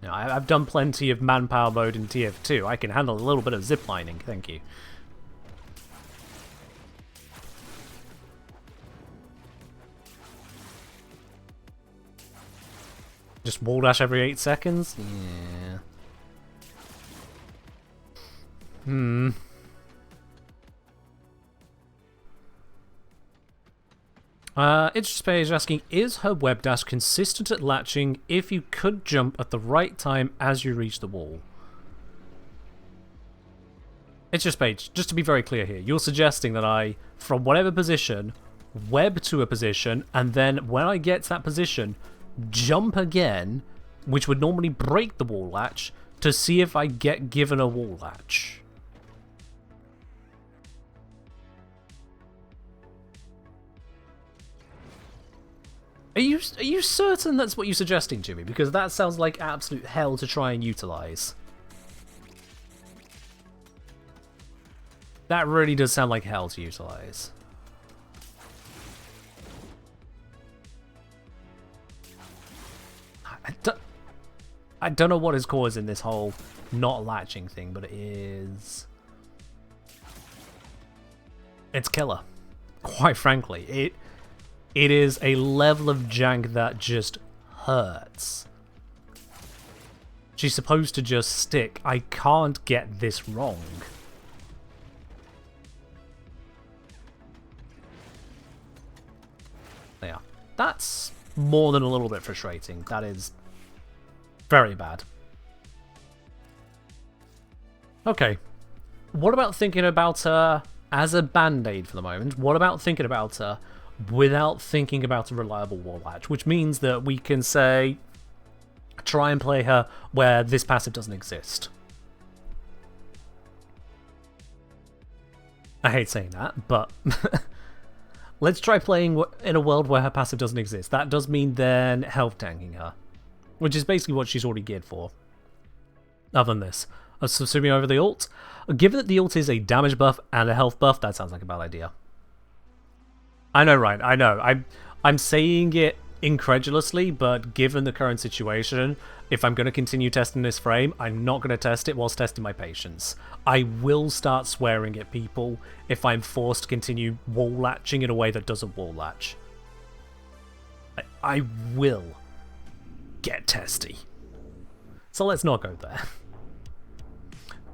You know, I've done plenty of manpower mode in TF2. I can handle a little bit of ziplining, thank you. Just wall dash every 8 seconds? Yeah. Interest page asking, is her web dash consistent at latching if you could jump at the right time as you reach the wall? Interest page, just to be very clear here, you're suggesting that I, from whatever position, web to a position, and then when I get to that position, jump again, which would normally break the wall latch, to see if I get given a wall latch. Are you certain that's what you're suggesting, Jimmy? Because that sounds like absolute hell to try and utilize. That really does sound like hell to utilize. I don't know what is causing this whole not latching thing, but it is... It's killer. Quite frankly, it is a level of jank that just hurts. She's supposed to just stick. I can't get this wrong. Yeah, that's more than a little bit frustrating. That is very bad. Okay, what about thinking about her as a band-aid for the moment? What about thinking about her without thinking about a reliable wall latch, which means that we can say try and play her where this passive doesn't exist. I hate saying that, but let's try playing in a world where her passive doesn't exist. That does mean then health tanking her, which is basically what she's already geared for. Other than this, assuming over the ult, given that the ult is a damage buff and a health buff, that sounds like a bad idea. I know, right? I know. I'm saying it incredulously, but given the current situation, if I'm going to continue testing this frame, I'm not going to test it whilst testing my patience. I will start swearing at people if I'm forced to continue wall latching in a way that doesn't wall latch. I will get testy. So let's not go there.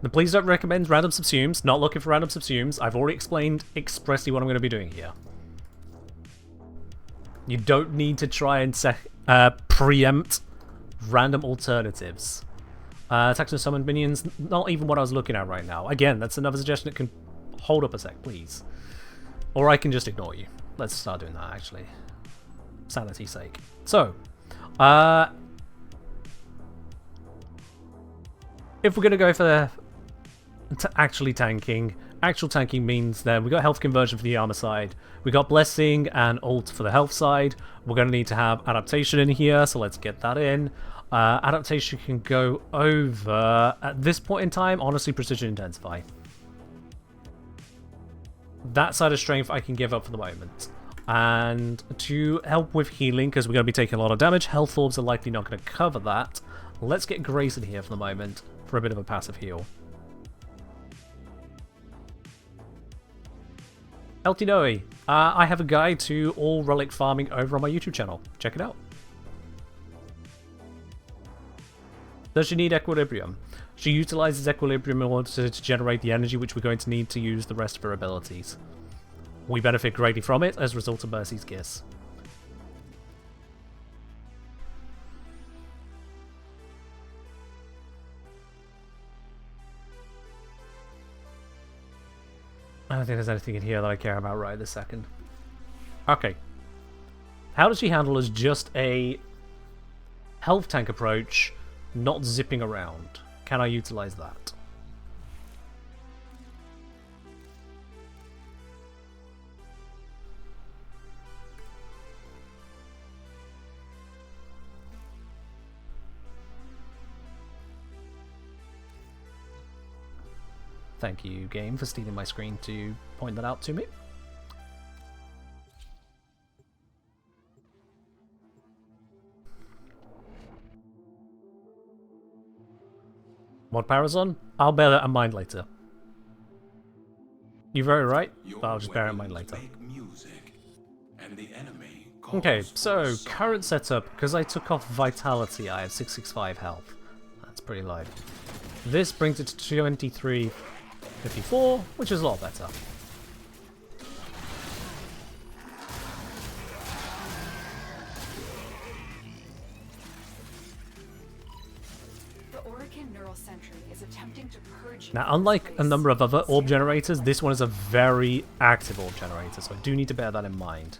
The please don't recommend random subsumes. Not looking for random subsumes. I've already explained expressly what I'm going to be doing here. You don't need to try and preempt random alternatives. Attacks and summon minions, not even what I was looking at right now. Again, that's another suggestion that can hold up a sec, please. Or I can just ignore you. Let's start doing that, actually. Sanity's sake. So, if we're going to go for actually tanking, actual tanking means that we got health conversion for the armor side, we got blessing and ult for the health side. We're going to need to have adaptation in here, so let's get that in. Adaptation can go over, at this point in time, honestly, precision intensify. That side of strength I can give up for the moment. And to help with healing, because we're going to be taking a lot of damage, health orbs are likely not going to cover that. Let's get Grace in here for the moment for a bit of a passive heal. Eltinoe, I have a guide to all relic farming over on my YouTube channel. Check it out. Does she need equilibrium? She utilizes equilibrium in order to generate the energy which we're going to need to use the rest of her abilities. We benefit greatly from it as a result of Mercy's Kiss. I don't think there's anything in here that I care about right this second. Okay. How does she handle as just a health tank approach not zipping around. Can I utilize that? Thank you, game, for stealing my screen to point that out to me. Mod power's on? I'll bear that in mind later. You're very right, but I'll just bear it in mind later. Okay, so current setup, because I took off Vitality, I have 665 health. That's pretty low. This brings it to 2354, which is a lot better. Now, unlike a number of other orb generators, this one is a very active orb generator, so I do need to bear that in mind.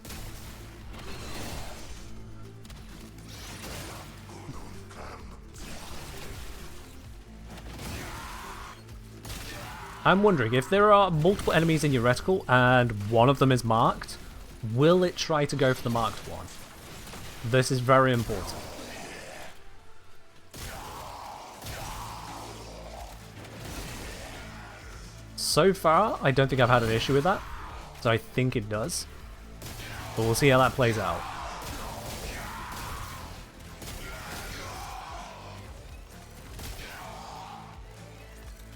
I'm wondering, if there are multiple enemies in your reticle and one of them is marked, will it try to go for the marked one? This is very important. So far, I don't think I've had an issue with that, so I think it does. But we'll see how that plays out.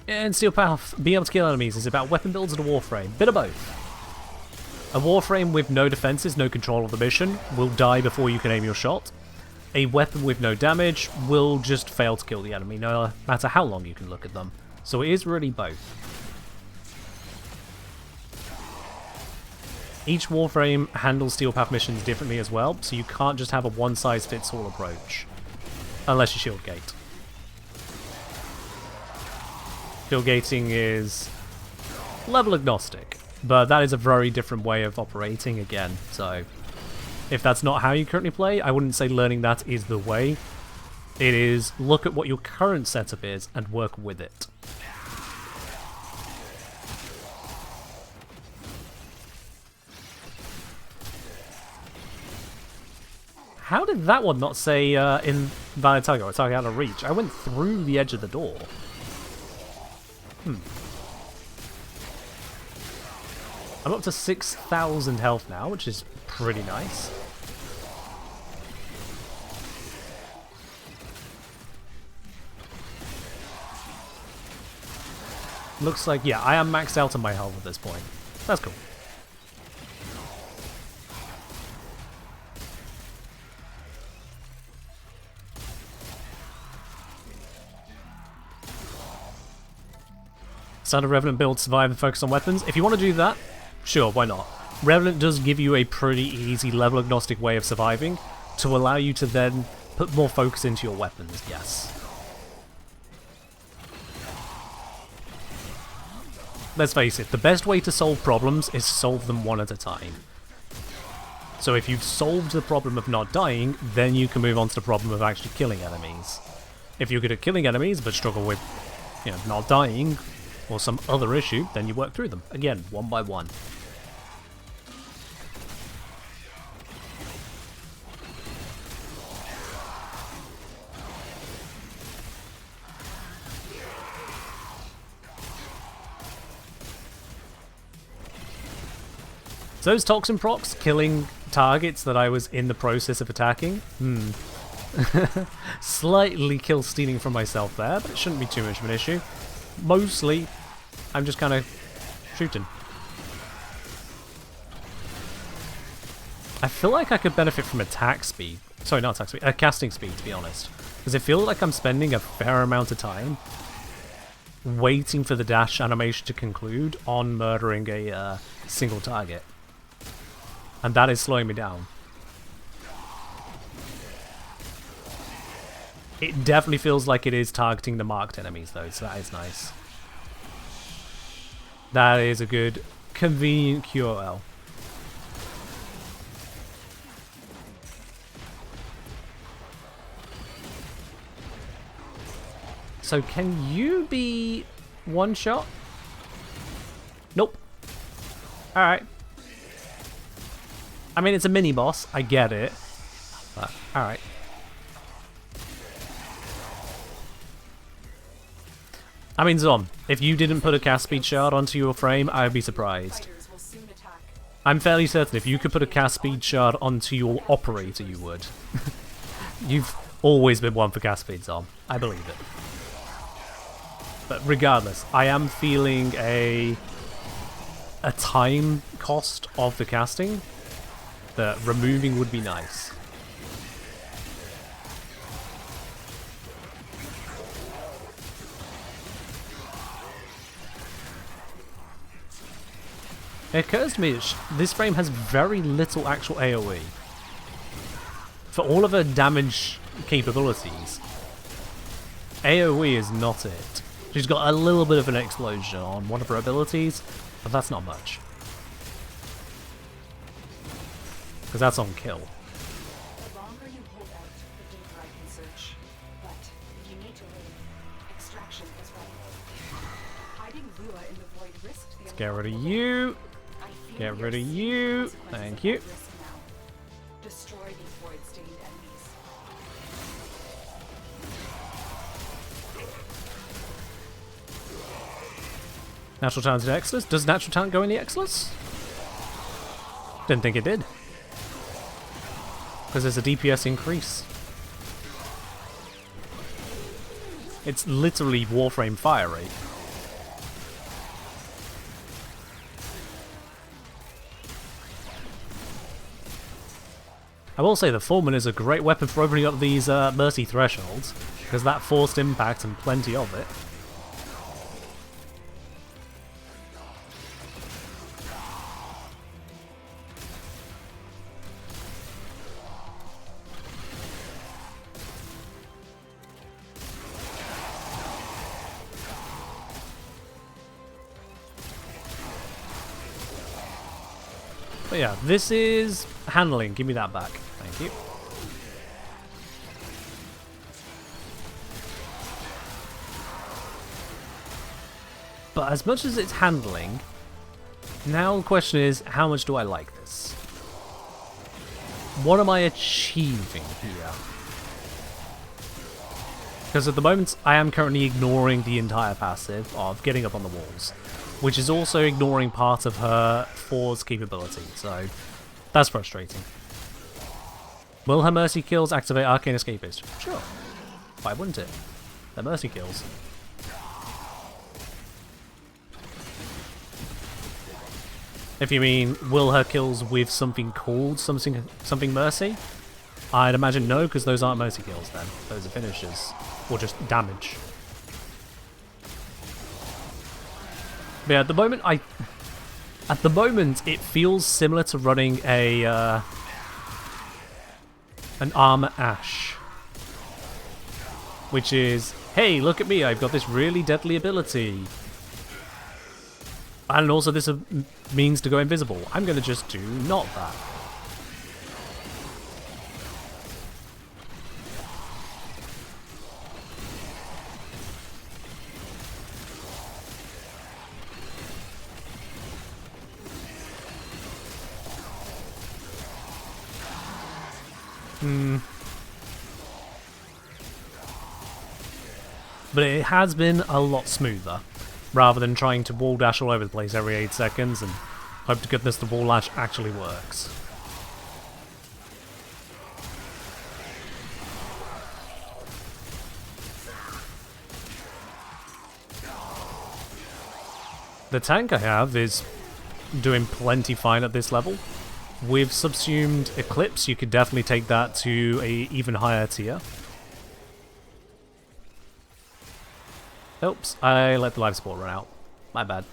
And Steel Path, being able to kill enemies is about weapon builds and a Warframe. Bit of both. A Warframe with no defenses, no control of the mission, will die before you can aim your shot. A weapon with no damage will just fail to kill the enemy, no matter how long you can look at them. So it is really both. Each Warframe handles Steel Path missions differently as well, so you can't just have a one-size-fits-all approach. Unless you shield gate. Shield gating is level agnostic, but that is a very different way of operating again, so if that's not how you currently play, I wouldn't say learning that is the way. It is look at what your current setup is and work with it. How did that one not say invalid target or target out of reach? I went through the edge of the door. I'm up to 6,000 health now, which is pretty nice. Looks like, yeah, I am maxed out on my health at this point. That's cool. Standard Revenant build, survive and focus on weapons. If you want to do that, sure, why not? Revenant does give you a pretty easy level agnostic way of surviving to allow you to then put more focus into your weapons, yes. Let's face it, the best way to solve problems is to solve them one at a time. So if you've solved the problem of not dying, then you can move on to the problem of actually killing enemies. If you're good at killing enemies but struggle with, you know, not dying, or some other issue, then you work through them. Again, one by one. So those toxin procs killing targets that I was in the process of attacking, slightly kill stealing from myself there, but it shouldn't be too much of an issue. Mostly, I'm just kind of shooting. I feel like I could benefit from attack speed. Sorry, not attack speed, casting speed, to be honest. Because I feel like I'm spending a fair amount of time waiting for the dash animation to conclude on murdering a single target. And that is slowing me down. It definitely feels like it is targeting the marked enemies though, so that is nice. That is a good, convenient QOL. So can you be one shot? Nope. Alright. I mean, it's a mini boss. I get it. But, alright. I mean, Zom, if you didn't put a cast speed shard onto your frame, I would be surprised. Fighters will soon attack. I'm fairly certain if you could put a cast speed shard onto your operator, you would. You've always been one for cast speed, Zom. I believe it. But regardless, I am feeling a time cost of the casting that removing would be nice. It occurs to me that this frame has very little actual AoE. For all of her damage capabilities, AoE is not it. She's got a little bit of an explosion on one of her abilities, but that's not much. Because that's on kill. The longer you hold out, the deeper I can search. But if you need to leave, extraction is ready. Hiding Lua in the void risked the Get rid of you. I fear Get we rid are of seeing you. the consequences Thank of you. that risk now. Destroy these void-stained enemies. Natural talent in Exodus. Does natural talent go in the Exodus? Didn't think it did. Because there's a DPS increase. It's literally Warframe fire rate. I will say the Foreman is a great weapon for opening up these mercy thresholds, because that forced impact and plenty of it. But yeah, this is handling. Give me that back. Thank you. But as much as it's handling, now the question is, how much do I like this? What am I achieving here? Because at the moment, I am currently ignoring the entire passive of getting up on the walls, which is also ignoring part of her Force capability, so that's frustrating. Will her mercy kills activate Arcane Escapist? Sure. Why wouldn't it? They're mercy kills. If you mean, will her kills with something called something mercy? I'd imagine no, because those aren't mercy kills then. Those are finishes. Or just damage. But yeah, at the moment it feels similar to running a an Armor Ash. Which is, hey, look at me, I've got this really deadly ability. And also this means to go invisible. I'm going to just do not that. But it has been a lot smoother, rather than trying to wall dash all over the place every 8 seconds and hope to goodness the wall dash actually works. The tank I have is doing plenty fine at this level. With Subsumed Eclipse, you could definitely take that to a even higher tier. Oops, I let the life support run out. My bad.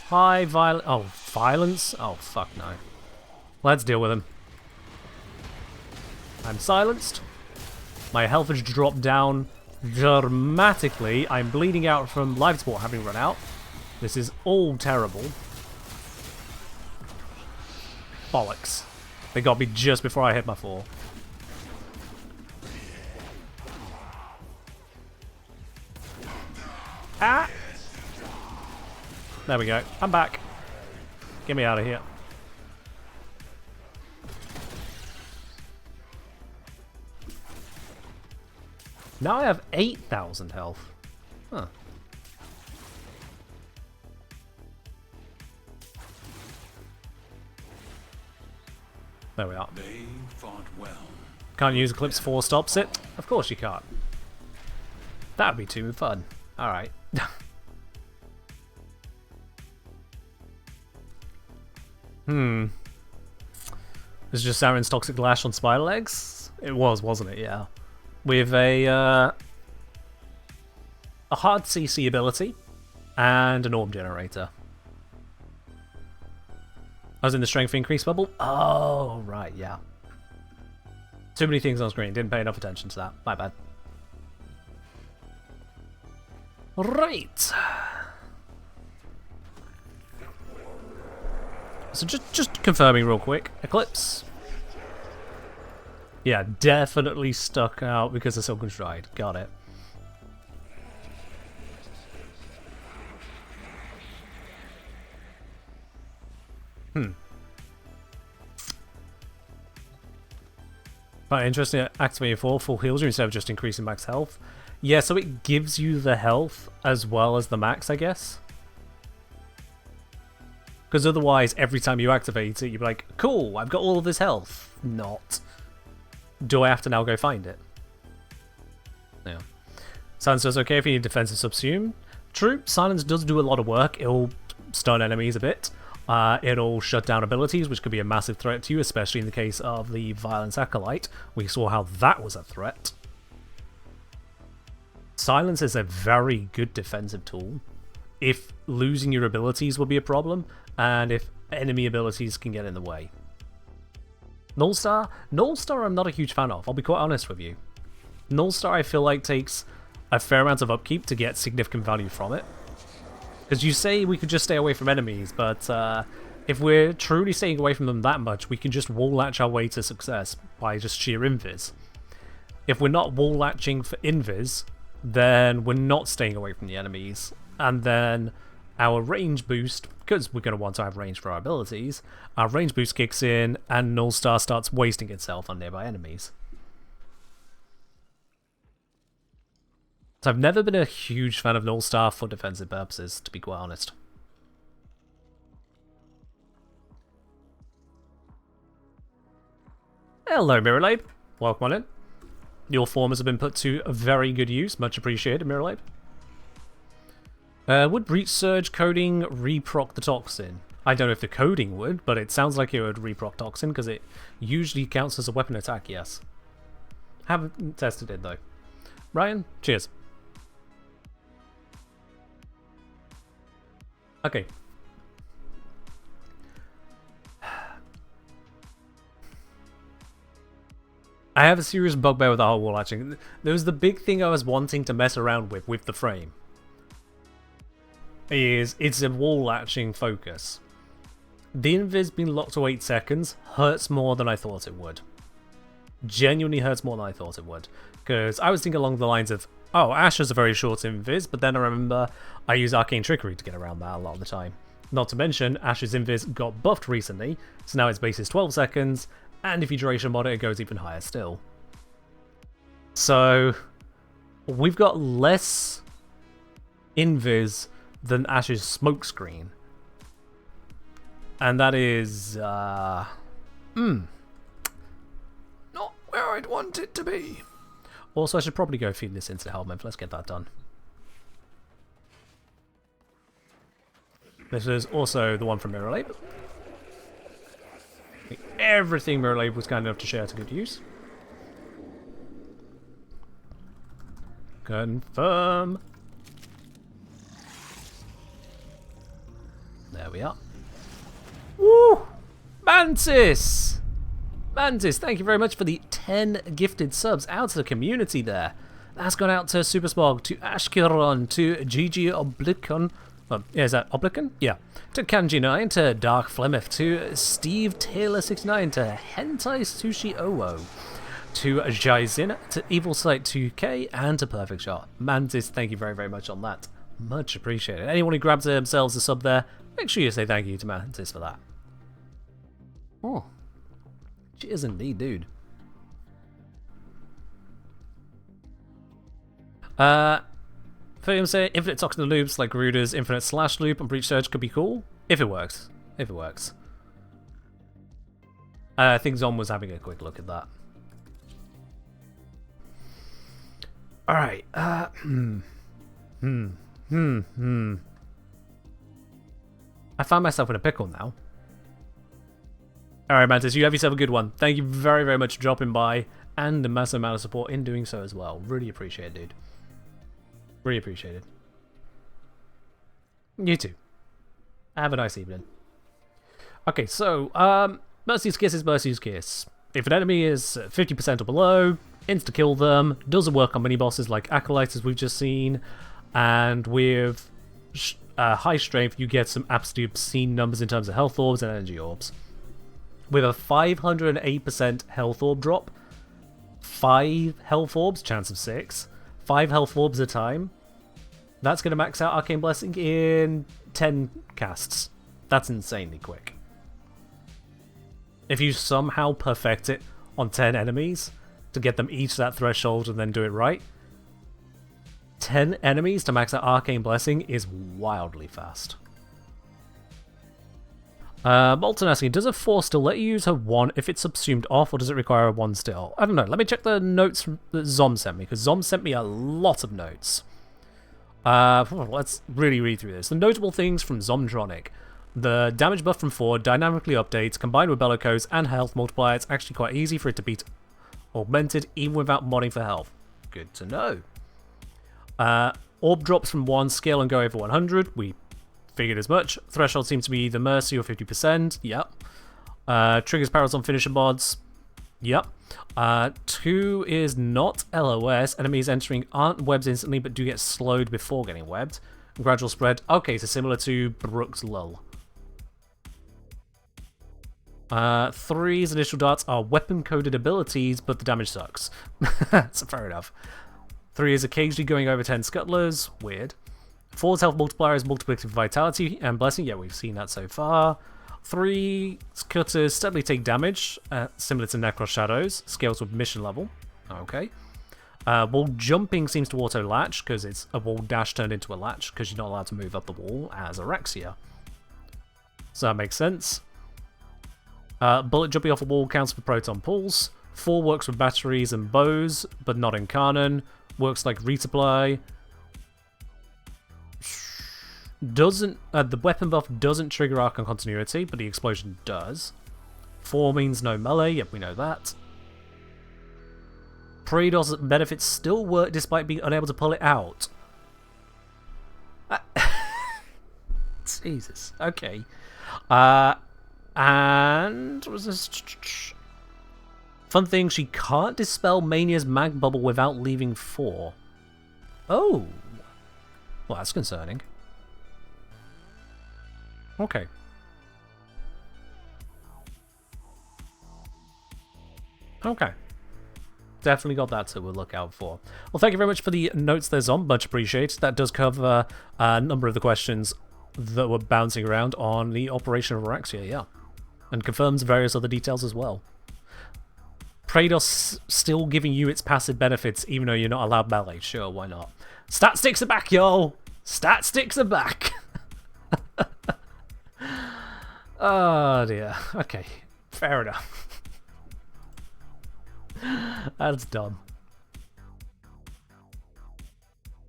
High violence. Oh, violence? Oh, fuck no. Let's deal with him. I'm silenced. My health has dropped down dramatically. I'm bleeding out from life support having run out. This is all terrible. Bollocks. They got me just before I hit my 4. Ah! There we go. I'm back. Get me out of here. Now I have 8,000 health. Huh. There we are. They fought well. Can't use Eclipse 4 stops it? Of course you can't. That'd be too fun. Alright. This is just Saren's Toxic Lash on Spider Legs? It was, wasn't it? Yeah. With a hard CC ability and an orb generator. I was in the strength increase bubble? Oh, right, yeah. Too many things on screen. Didn't pay enough attention to that. My bad. Right. So just confirming real quick. Eclipse. Yeah, definitely stuck out because of Silken Stride. Got it. But interesting, activating full heals you instead of just increasing max health. Yeah, so it gives you the health as well as the max, I guess. Because otherwise, every time you activate it, you'd be like, cool, I've got all of this health. Not. Do I have to now go find it? Yeah. Silence does okay if you need defensive subsume. True, Silence does do a lot of work. It'll stun enemies a bit. It'll shut down abilities, which could be a massive threat to you, especially in the case of the Violence Acolyte. We saw how that was a threat. Silence is a very good defensive tool. If losing your abilities will be a problem, and if enemy abilities can get in the way. Nullstar I'm not a huge fan of, I'll be quite honest with you. Nullstar I feel like takes a fair amount of upkeep to get significant value from it. Because you say we could just stay away from enemies, but if we're truly staying away from them that much, we can just wall latch our way to success by just sheer invis. If we're not wall latching for invis, then we're not staying away from the enemies. And then our range boost, because we're going to want to have range for our abilities, our range boost kicks in and Nullstar starts wasting itself on nearby enemies. So I've never been a huge fan of Nullstar for defensive purposes, to be quite honest. Hello, Mirrorlabe. Welcome on in. Your formers have been put to very good use. Much appreciated, Mirrorlabe. Would Breach Surge coding reproc the Toxin? I don't know if the coding would, but it sounds like it would reproc Toxin, because it usually counts as a weapon attack, yes. Haven't tested it, though. Ryan, cheers. Okay. I have a serious bugbear with the whole wall latching. There was the big thing I was wanting to mess around with the frame. It's a wall latching focus. The invis being locked to 8 seconds hurts more than I thought it would. Genuinely hurts more than I thought it would. Because I was thinking along the lines of, oh, Ashe has a very short invis, but then I remember I use Arcane Trickery to get around that a lot of the time. Not to mention, Ashe's invis got buffed recently, so now its base is 12 seconds, and if you duration mod it, it goes even higher still. So, we've got less invis than Ashe's smokescreen. And that is, not where I'd want it to be. Also, I should probably go feed this into the helmet. Let's get that done. This is also the one from Mirrorlabe. Everything Mirrorlabe was kind enough to share to good use. Confirm. There we are. Woo! Mantis! Mantis, thank you very much for the 10 gifted subs out to the community there. That's gone out to Super Smog, to Ashkiron, to Gigi Oblicon. Is that Oblicon? Yeah. To Kanji9, to Dark Flemeth, to Steve Taylor69, to Hentai Sushi Owo, to Jaizin, to Evil Sight 2K, and to Perfect Shot. Mantis, thank you very, very much on that. Much appreciated. Anyone who grabs themselves a sub there, make sure you say thank you to Mantis for that. Oh. Cheers indeed, dude. William say infinite toxin loops like Garuda's infinite slash loop and breach surge could be cool. If it works. If it works. I think Zom was having a quick look at that. Alright. I found myself in a pickle now. Alright, Mantis, you have yourself a good one. Thank you very, very much for dropping by and a massive amount of support in doing so as well. Really appreciate it, dude. Really appreciate it. You too. Have a nice evening. Okay, so, Mercy's Kiss is Mercy's Kiss. If an enemy is 50% or below, insta-kill them. Doesn't work on mini-bosses like Acolytes, as we've just seen. And with high strength, you get some absolute obscene numbers in terms of health orbs and energy orbs. With a 508% health orb drop, 5 health orbs, chance of 6, 5 health orbs a time, that's going to max out Arcane Blessing in 10 casts. That's insanely quick. If you somehow perfect it on 10 enemies to get them each that threshold and then do it right, 10 enemies to max out Arcane Blessing is wildly fast. Bolton asking, does a 4 still let you use her 1 if it's subsumed off, or does it require a 1 still? I don't know. Let me check the notes that Zom sent me, because Zom sent me a lot of notes. Let's really read through this. The notable things from Zomtronic. The damage buff from 4 dynamically updates, combined with Bellicose and health multiplier. It's actually quite easy for it to beat augmented, even without modding for health. Good to know. Orb drops from 1, scale and go over 100. We figured as much. Threshold seems to be either Mercy or 50%. Yep. Triggers powers on finisher mods. Yep. 2 is not LOS. Enemies entering aren't webbed instantly, but do get slowed before getting webbed. Gradual spread. Okay, so similar to Brooks Lull. 3's initial darts are weapon-coded abilities, but the damage sucks. So fair enough. 3 is occasionally going over 10 scuttlers. Weird. 4's health multiplier is multiplicative vitality and blessing. Yeah, we've seen that so far. 3's cutters steadily take damage, similar to Necros Shadows. Scales with mission level. Okay. Wall jumping seems to auto-latch, because it's a wall dash turned into a latch, because you're not allowed to move up the wall as Orexia. So that makes sense. Bullet jumping off a wall counts for proton pulls. 4 works with batteries and bows, but not in canon. Works like resupply. Doesn't the weapon buff doesn't trigger arc on continuity, but the explosion does. 4 means no melee. Yep, we know that. Praedos benefits still work despite being unable to pull it out. Jesus. Okay. And what was this? Fun thing, she can't dispel Mania's mag bubble without leaving 4. Oh. Well, that's concerning. Okay. Okay. Definitely got that to look out for. Well, thank you very much for the notes there, Zom. Much appreciated. That does cover a number of the questions that were bouncing around on the operation of Orexia, yeah. And confirms various other details as well. Praedos still giving you its passive benefits, even though you're not allowed melee. Sure, why not? Stat sticks are back, yo! Stat sticks are back! Oh, dear. Okay. Fair enough. That's dumb.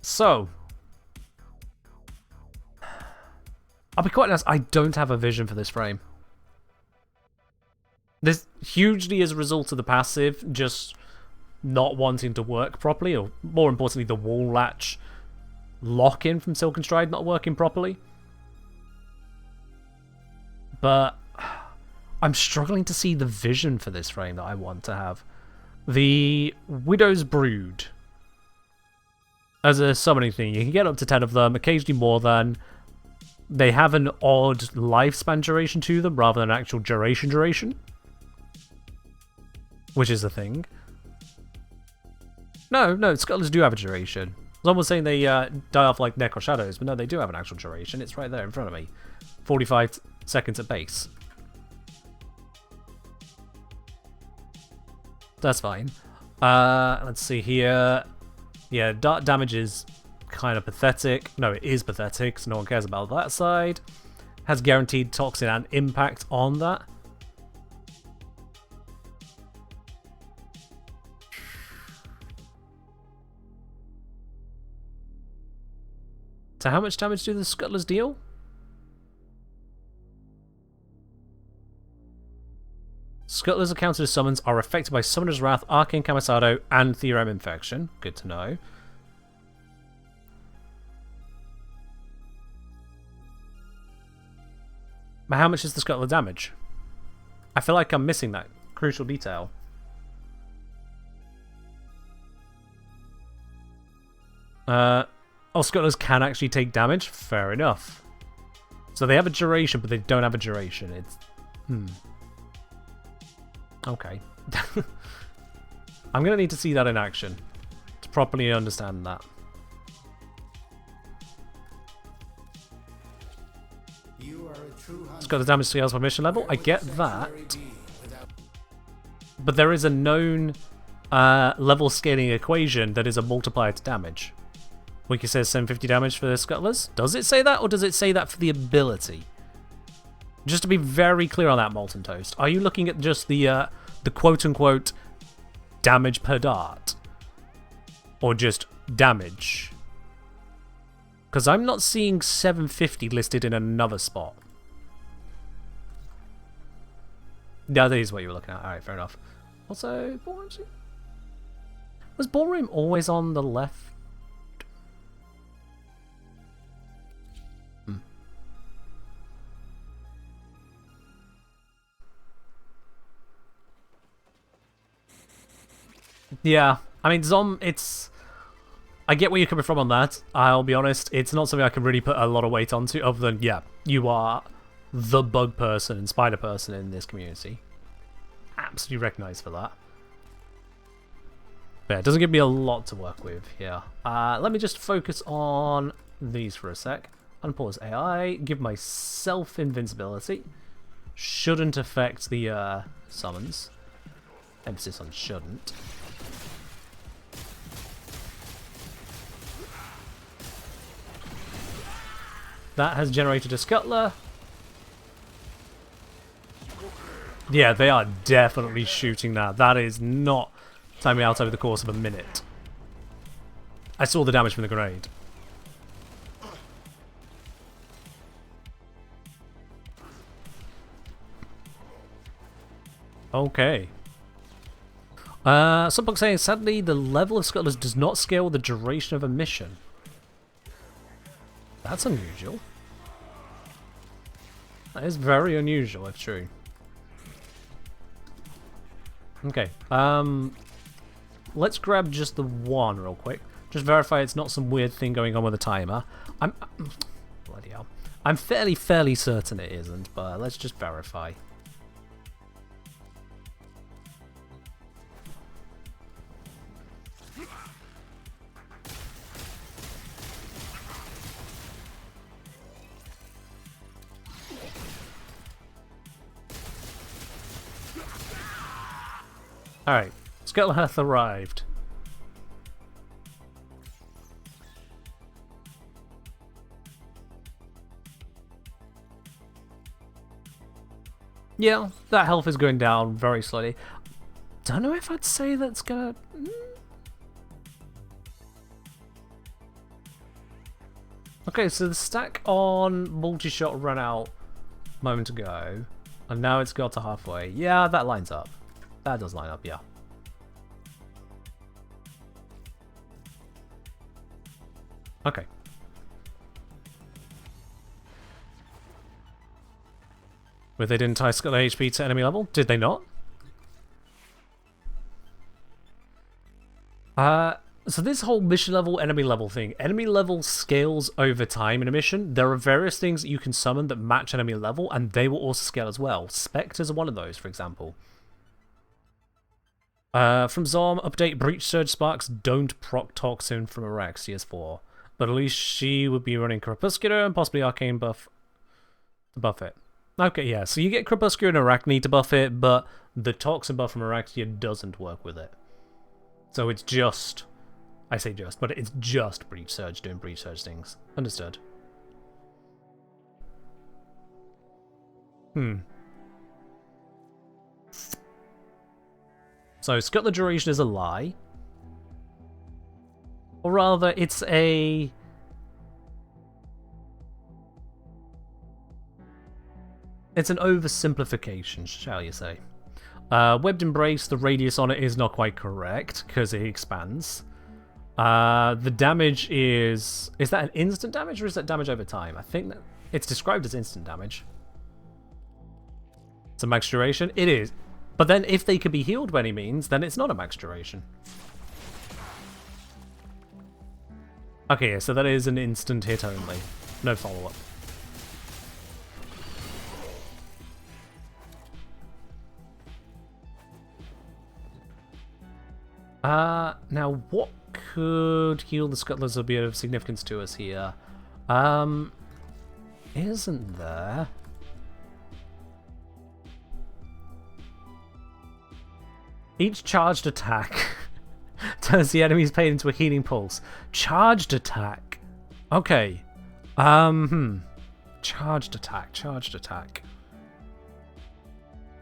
So, I'll be quite honest, I don't have a vision for this frame. This hugely is a result of the passive just not wanting to work properly, or more importantly, the wall latch lock-in from Silken Stride not working properly. But I'm struggling to see the vision for this frame that I want to have. The Widow's Brood. As a summoning thing, you can get up to 10 of them, occasionally more than. They have an odd lifespan duration to them, rather than actual duration. Which is the thing. No, scuttlers do have a duration. was almost saying they die off like Necro Shadows, but no, they do have an actual duration. It's right there in front of me. 45 seconds at base. That's fine. Let's see here. Yeah, dart damage is kind of pathetic. No, it is pathetic, so no one cares about that side. Has guaranteed toxin and impact on that. So how much damage do the Scuttlers deal? Scuttlers are counted as summons, are affected by Summoner's Wrath, Arcane Camisado, and Theorem Infection. Good to know. But how much is the Scuttler damage? I feel like I'm missing that crucial detail. Oh, Scuttlers can actually take damage? Fair enough. So they have a duration, but they don't have a duration. It's... Okay. I'm going to need to see that in action to properly understand that. It's got the damage scales by mission level. I get that. But there is a known level scaling equation that is a multiplier to damage. Wiki says 750 damage for the Scuttlers. Does it say that, or does it say that for the ability? Just to be very clear on that, Molten Toast, are you looking at just the quote-unquote damage per dart? Or just damage? Because I'm not seeing 750 listed in another spot. Yeah, that is what you were looking at. Alright, fair enough. Also, was Ballroom always on the left? Yeah, I mean, it's... I get where you're coming from on that. I'll be honest, it's not something I can really put a lot of weight onto, other than, yeah, you are the bug person and spider person in this community. Absolutely recognised for that. But yeah, it doesn't give me a lot to work with here. Let me just focus on these for a sec. Unpause AI, give myself invincibility. Shouldn't affect the summons. Emphasis on shouldn't. That has generated a Scuttler. Yeah, they are definitely shooting that. That is not timing out over the course of a minute. I saw the damage from the grenade. Okay. Some folks saying, sadly, the level of Scuttlers does not scale with the duration of a mission. That's unusual. That is very unusual, if true. Okay, let's grab just the one real quick. Just verify it's not some weird thing going on with the timer. Bloody hell. I'm fairly certain it isn't, but let's just verify. Alright, Scuttler hath arrived. Yeah, that health is going down very slowly. Don't know if I'd say that's gonna... Okay, so the stack on multi-shot ran out a moment ago, and now it's got to halfway. Yeah, that lines up. That does line up, yeah. Okay. But they didn't tie Scuttler HP to enemy level? Did they not? So this whole mission level, enemy level thing. Enemy level scales over time in a mission. There are various things that you can summon that match enemy level, and they will also scale as well. Spectres are one of those, for example. From Zorm, update Breach Surge Sparks don't proc Toxin from Araxia's 4. But at least she would be running Crepuscular and possibly Arcane buff to buff it. Okay, yeah, so you get Crepuscular and Arachne to buff it, but the Toxin buff from Araxia doesn't work with it. So it's just... I say just, but it's just Breach Surge doing Breach Surge things. Understood. So, Scuttler duration is a lie. Or rather, it's a... It's an oversimplification, shall you say. Webbed Embrace, the radius on it is not quite correct, because it expands. The damage is... Is that an instant damage, or is that damage over time? I think that it's described as instant damage. It's a max duration? It is. But then if they can be healed by any means, then it's not a max duration. Okay, so that is an instant hit only. No follow-up. Now what could heal the Scuttlers or be of significance to us here? Isn't there? Each charged attack turns the enemy's pain into a healing pulse. Charged attack. Okay. Charged attack.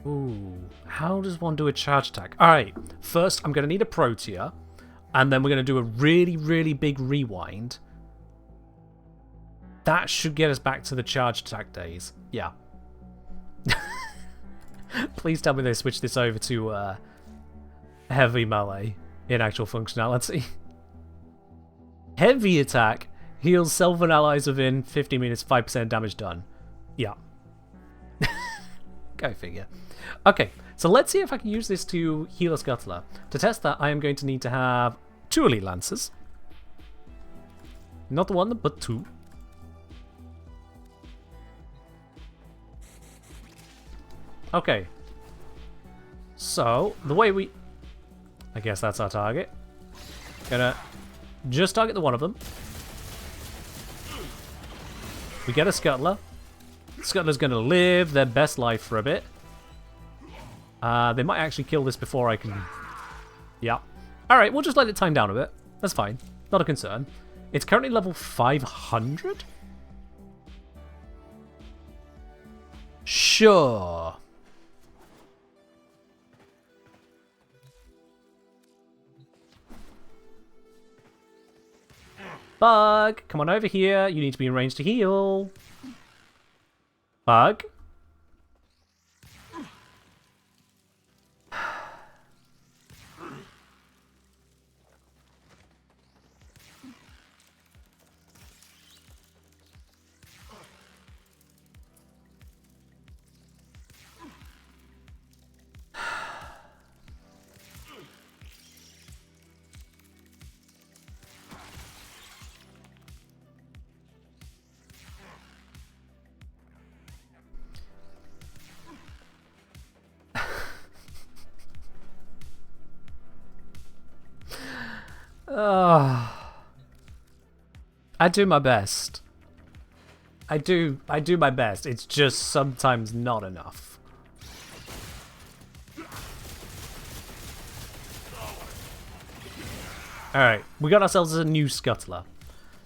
Ooh. How does one do a charged attack? Alright. First, I'm going to need a Protea. And then we're going to do a really, really big rewind. That should get us back to the charged attack days. Yeah. Please tell me they switch this over to heavy melee in actual functionality. Heavy attack heals self and allies within 50 minutes, 5% damage done. Yeah. Go figure. Okay, so let's see if I can use this to heal a Scuttler. To test that, I am going to need to have 2 Elite Lancers. Not one, but 2. Okay. So, the way we... I guess that's our target. Gonna just target the one of them. We get a Scuttler. Scuttler's gonna live their best life for a bit. They might actually kill this before I can... Yeah. Alright, we'll just let it time down a bit. That's fine. Not a concern. It's currently level 500? Sure. Bug, come on over here. You need to be in range to heal. Bug. I do my best. I do my best. It's just sometimes not enough. Alright, we got ourselves a new Scuttler.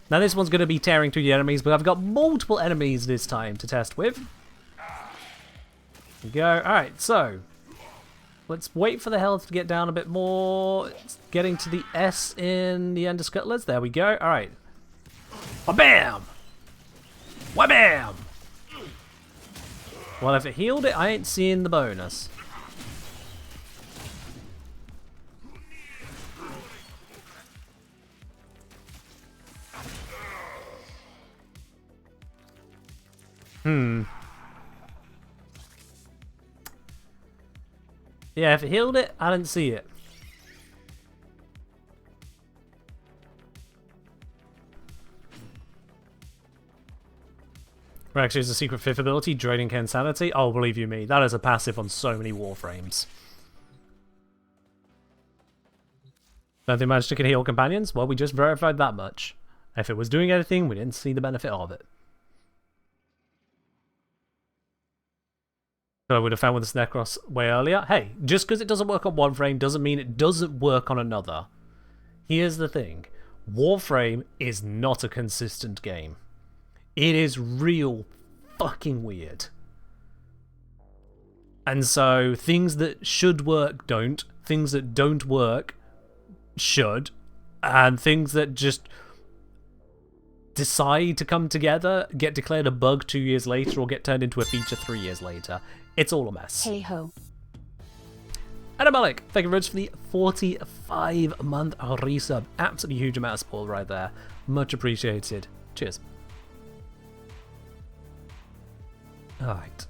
Now this one's going to be tearing through the enemies, but I've got multiple enemies this time to test with. There we go. Alright, so... let's wait for the health to get down a bit more. It's getting to the S in the Ender Scuttlers. There we go. Alright. Wha-bam! Wha-bam! Well, if it healed it, I ain't seeing the bonus. Yeah, if it healed it, I didn't see it. Actually, it's a secret fifth ability, Draining Insanity. Oh, believe you me, that is a passive on so many Warframes. Don't think magic can heal companions? Well, we just verified that much. If it was doing anything, we didn't see the benefit of it. So I would have found with this Necros way earlier. Hey, just because it doesn't work on one frame doesn't mean it doesn't work on another. Here's the thing. Warframe is not a consistent game. It is real fucking weird. And so things that should work don't. Things that don't work should. And things that just decide to come together get declared a bug 2 years later or get turned into a feature 3 years later. It's all a mess. Hey ho. Adam Malik, thank you very much for the 45-month resub. Absolutely huge amount of support right there. Much appreciated. Cheers. Alright.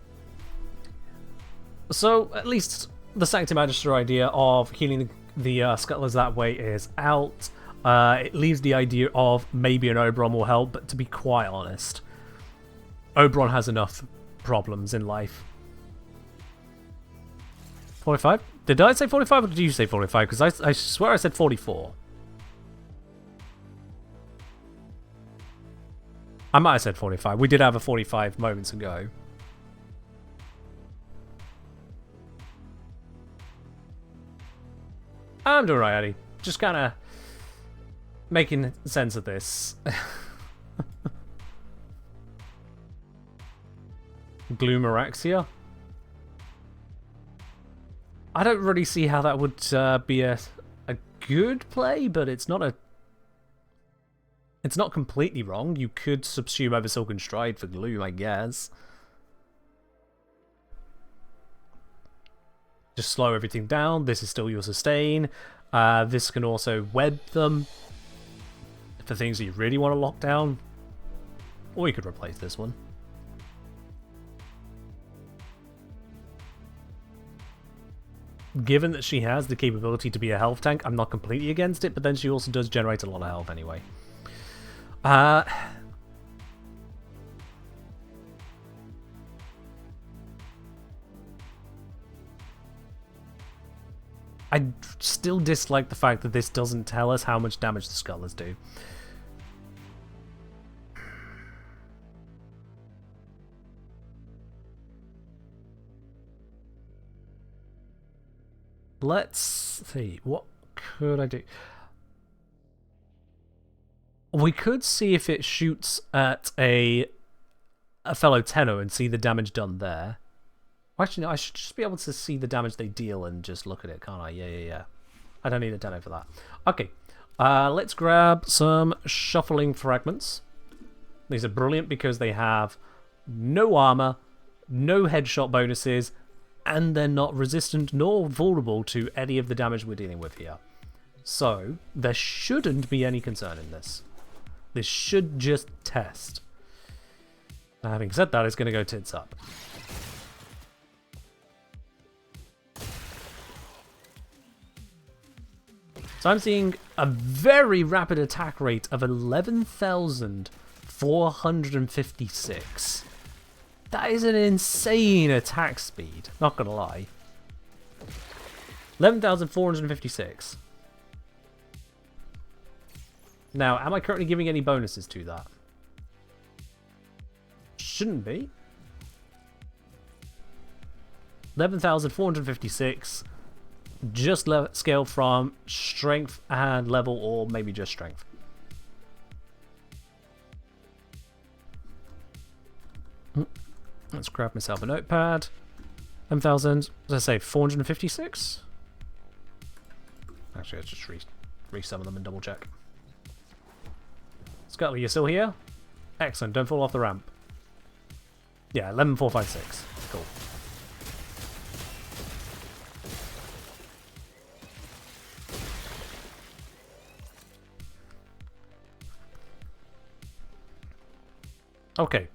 So, at least the Sanctum Magister idea of healing the Scuttlers that way is out. It leaves the idea of maybe an Oberon will help, but to be quite honest, Oberon has enough problems in life. 45? Did I say 45 or did you say 45? Because I swear I said 44. I might have said 45. We did have a 45 moments ago. I'm doing right, Eddie. Just kind of making sense of this. Gloomeraxia? I don't really see how that would be a good play, but it's not completely wrong. You could subsume over Silken Stride for Gloom, I guess. Just slow everything down. This is still your sustain. This can also web them for things that you really want to lock down. Or you could replace this one. Given that she has the capability to be a health tank, I'm not completely against it, but then she also does generate a lot of health anyway. I still dislike the fact that this doesn't tell us how much damage the Scuttlers do. Let's see, what could I do? We could see if it shoots at a fellow Tenno and see the damage done there. Actually, no, I should just be able to see the damage they deal and just look at it, can't I? Yeah. I don't need a Tenno for that. Okay, let's grab some Shuffling Fragments. These are brilliant because they have no armor, no headshot bonuses, and they're not resistant nor vulnerable to any of the damage we're dealing with here. So, there shouldn't be any concern in this. This should just test. Now, having said that, it's going to go tits up. So I'm seeing a very rapid attack rate of 11,456. That is an insane attack speed, not gonna lie. 11,456. Now, am I currently giving any bonuses to that? Shouldn't be. 11,456. Just scale from strength and level, or maybe just strength. Let's grab myself a notepad. 10,000, as I say, 456? Actually, let's just re-sum them and double check. Scuttle, you still here? Excellent, don't fall off the ramp. Yeah, 11,456. Cool. Okay.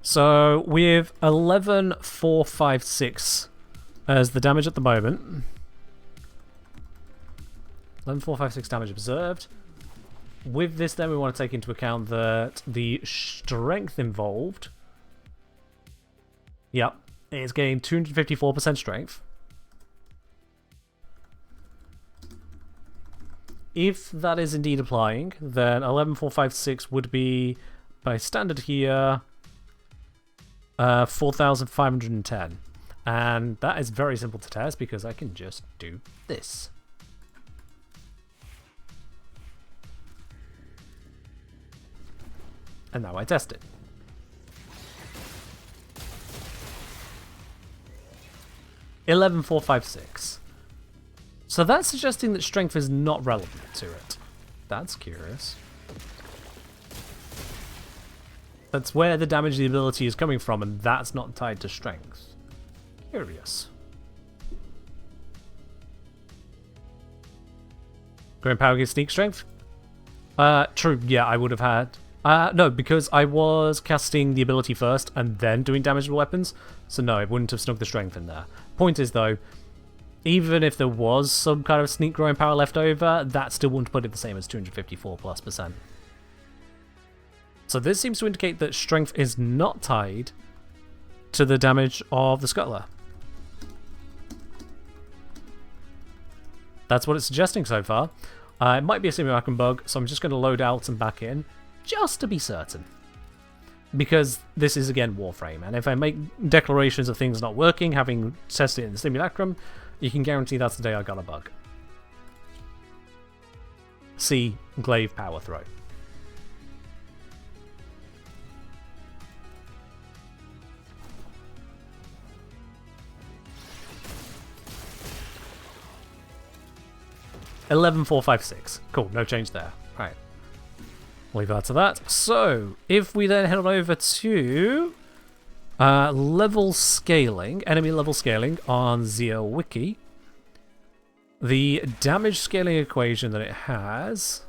So, with 11,456 as the damage at the moment. 11,456 damage observed. With this, then, we want to take into account that the strength involved. Yep, it's gained 254% strength. if that is indeed applying, then 11456 would be, by standard here, 4,510. And that is very simple to test because I can just do this. And now I test it. $11,456. So that's suggesting that strength is not relevant to it. That's curious. That's where the damage the ability is coming from, and that's not tied to strength. Curious. Growing power gives sneak strength? True, yeah, I would have had... no, because I was casting the ability first and then doing damage with weapons, so no, it wouldn't have snuck the strength in there. Point is, though, even if there was some kind of sneak growing power left over, that still wouldn't put it the same as 254+%. So this seems to indicate that strength is not tied to the damage of the scuttler. That's what it's suggesting so far. It might be a simulacrum bug, so I'm just going to load out and back in, just to be certain. Because this is, again, Warframe, and if I make declarations of things not working, having tested it in the simulacrum, you can guarantee that's the day I got a bug. See Glaive Power Throw. $11,456. Cool, no change there. Right. Leave that to that. So, if we then head on over to level scaling, enemy level scaling on Zio Wiki, the damage scaling equation that it has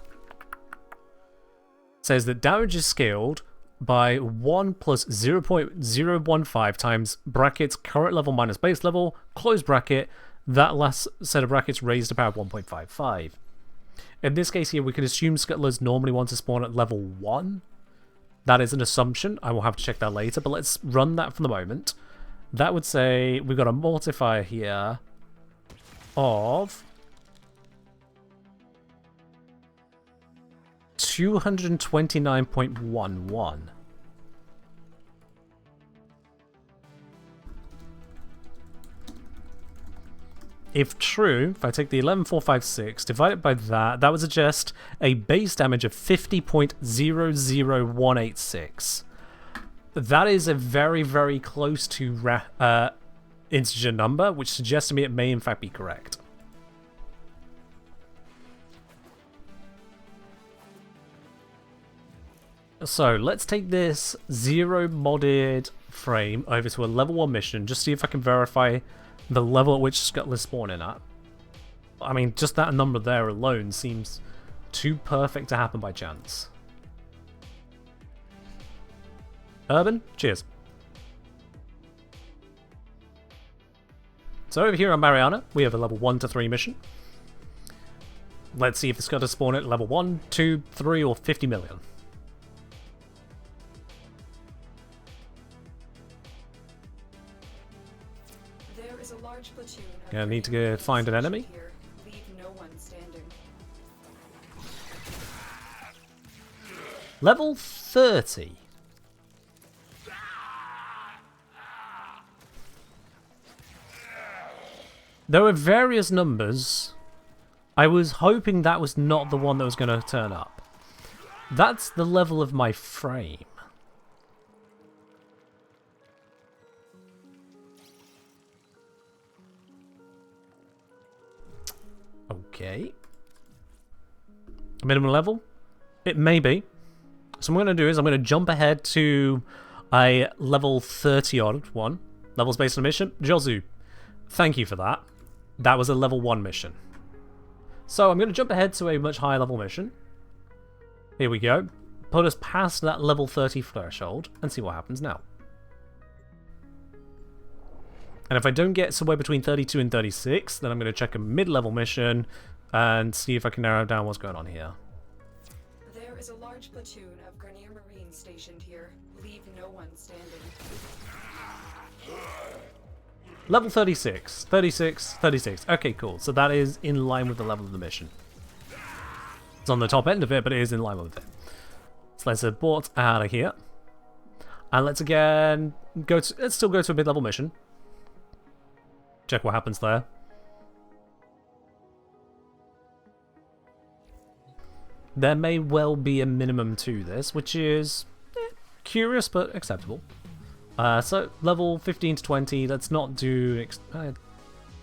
says that damage is scaled by 1 plus 0.015 times brackets current level minus base level, close bracket, that last set of brackets raised to power 1.55. In this case here, we can assume scuttlers normally want to spawn at level 1. That is an assumption. I will have to check that later, but let's run that for the moment. That would say we've got a multiplier here of 229.11. If true, if I take the 11,456, divide it by that, that would suggest a base damage of 50.00186. That is a very, very close to integer number, which suggests to me it may in fact be correct. So let's take this zero modded frame over to a level 1 mission, just see if I can verify the level at which scuttlers spawn in at. I mean, just that number there alone seems too perfect to happen by chance. Urban, cheers. So over here on Mariana, we have a level 1 to 3 mission. Let's see if the scuttlers spawn at level 1, 2, 3, or 50 million. Gonna need to go find an enemy. Leave no one standing. Level 30. There were various numbers. I was hoping that was not the one that was going to turn up. That's the level of my frame. Okay. Minimum level? It may be. So what I'm going to do is I'm going to jump ahead to a level 30 odd one. Levels based on mission. Jozu, thank you for that. That was a level 1 mission. So I'm going to jump ahead to a much higher level mission. Here we go. Put us past that level 30 threshold and see what happens now. And if I don't get somewhere between 32 and 36, then I'm going to check a mid-level mission and see if I can narrow down what's going on here. There is a large platoon of Grenier Marines stationed here. Leave no one standing. Level 36, 36, 36. Okay, cool. So that is in line with the level of the mission. It's on the top end of it, but it is in line with it. So let's abort out of here. And let's again let's still go to a mid-level mission. Check what happens there. There may well be a minimum to this, which is curious but acceptable. So level 15 to 20. Let's not do.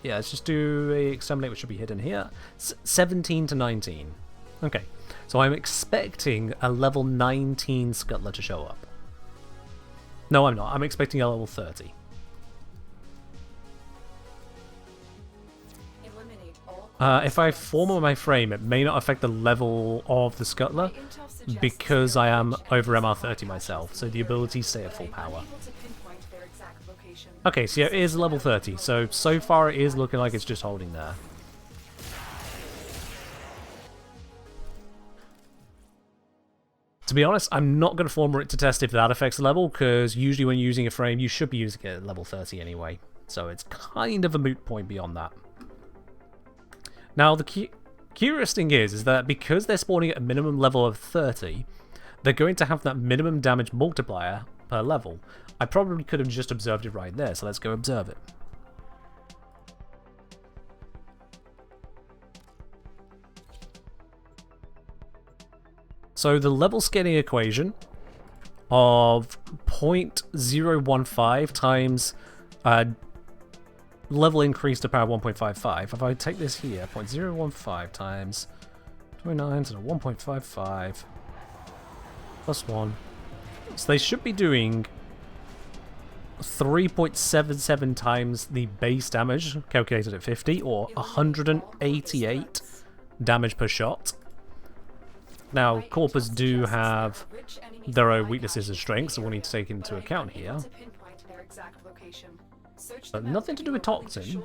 Yeah, let's just do a exterminate, which should be hidden here. 17 to 19. Okay, so I'm expecting a level 19 Scuttler to show up. No, I'm not. I'm expecting a level 30. If I form on my frame, it may not affect the level of the Scuttler because I am over MR30 myself, so the abilities stay at full power. Okay, so yeah, it is level 30, so far it is looking like it's just holding there. To be honest, I'm not going to form it to test if that affects the level, because usually when you're using a frame, you should be using it at level 30 anyway. So it's kind of a moot point beyond that. Now, the curious thing is that because they're spawning at a minimum level of 30, they're going to have that minimum damage multiplier per level. I probably could have just observed it right there, so let's go observe it. So the level scaling equation of 0.015 times level increase to power 1.55. If I take this here, 0.015 times 29 to the 1.55 plus 1. So they should be doing 3.77 times the base damage calculated at 50, or 188 damage per shot. Now, Corpus do have their own weaknesses and strengths, so we'll need to take into account here. But nothing to do with Toxin.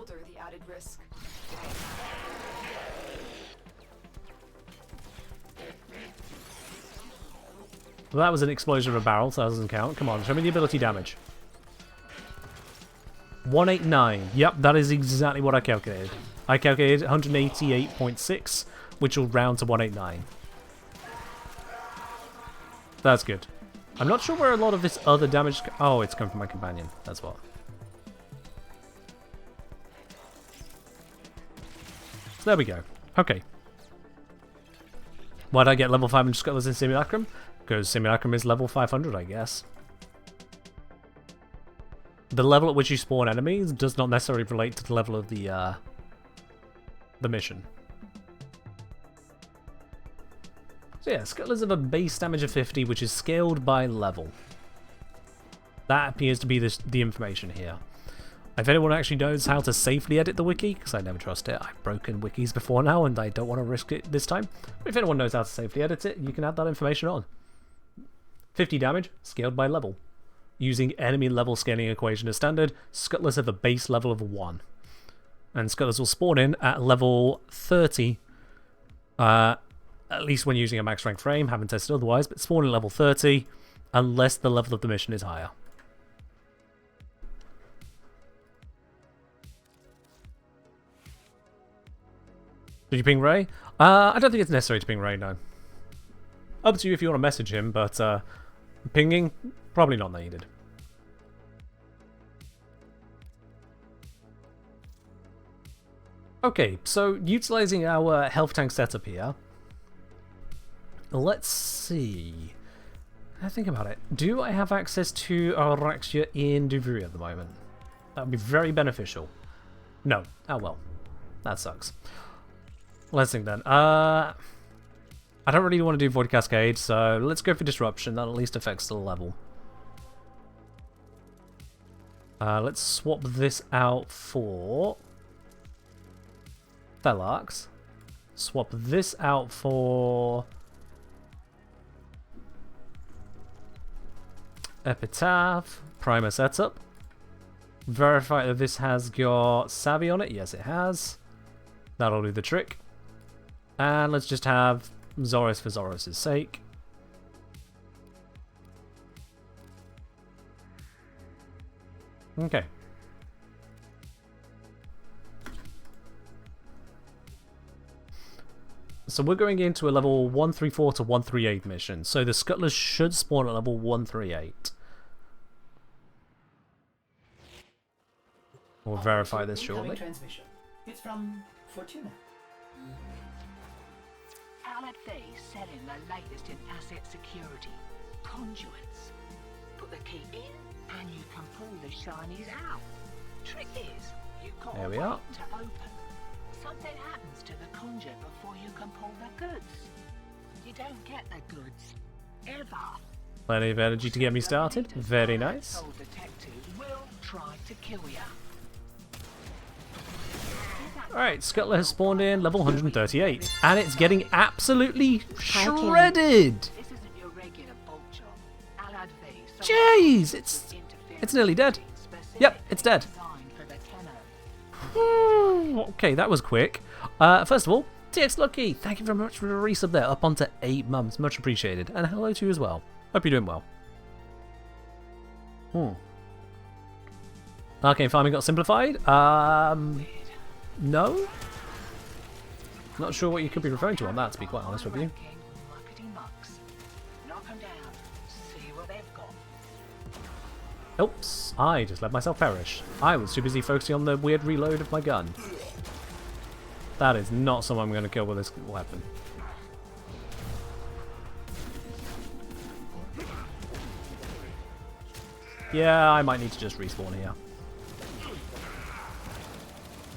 Well, that was an explosion of a barrel, so that doesn't count. Come on, show me the ability damage. 189. Yep, that is exactly what I calculated. I calculated 188.6, which will round to 189. That's good. I'm not sure where a lot of this other damage... Oh, it's come from my companion. That's what. So there we go. Okay. Why did I get level 500 Scuttlers in Simulacrum? Because Simulacrum is level 500, I guess. The level at which you spawn enemies does not necessarily relate to the level of the mission. So yeah, Scuttlers have a base damage of 50, which is scaled by level. That appears to be the information here. If anyone actually knows how to safely edit the wiki, because I never trust it, I've broken wikis before now and I don't want to risk it this time. But if anyone knows how to safely edit it, you can add that information on. 50 damage, scaled by level. Using enemy level scaling equation as standard, Scuttlers have a base level of 1. And Scuttlers will spawn in at level 30, at least when using a max rank frame, haven't tested otherwise, but spawn at level 30 unless the level of the mission is higher. Did you ping Ray? I don't think it's necessary to ping Ray, no. Up to you if you want to message him, but pinging, probably not needed. Okay, so utilizing our health tank setup here, let's see. I think about it. Do I have access to Araxia in Duvri at the moment? That would be very beneficial. No. Oh well. That sucks. Let's think then. I don't really want to do Void Cascade, so let's go for Disruption. That at least affects the level. Let's swap this out for Thelax. Swap this out for Epitaph. Primer setup. Verify that this has got Savvy on it. Yes, it has. That'll do the trick. And let's just have Zoros for Zoros' sake. Okay. So we're going into a level 134 to 138 mission. So the scuttlers should spawn at level 138. We'll verify this shortly. Transmission. It's from Fortuna. Alad Faye's selling the latest in asset security. Conduits. Put the key in and you can pull the shinies out. Trick is, you've got There to we wait are. to open. Something happens to the conjure before you can pull the goods. You don't get the goods. Ever. Plenty of energy to get me started. Very nice. Soul detectives will try to kill you. Alright, Scuttler has spawned in level 138. And it's getting absolutely Hi, Kim. shredded! This isn't your regular bolt job. Alad Faye Jeez! It's nearly dead. Yep, it's dead. Okay, that was quick. First of all, TX Lucky, thank you very much for the resub there, up onto 8 months. Much appreciated. And hello to you as well. Hope you're doing well. Arcane farming got simplified. No? Not sure what you could be referring to on that, to be quite honest with you. Oops, I just let myself perish. I was too busy focusing on the weird reload of my gun. That is not someone I'm going to kill with this weapon. Yeah, I might need to just respawn here.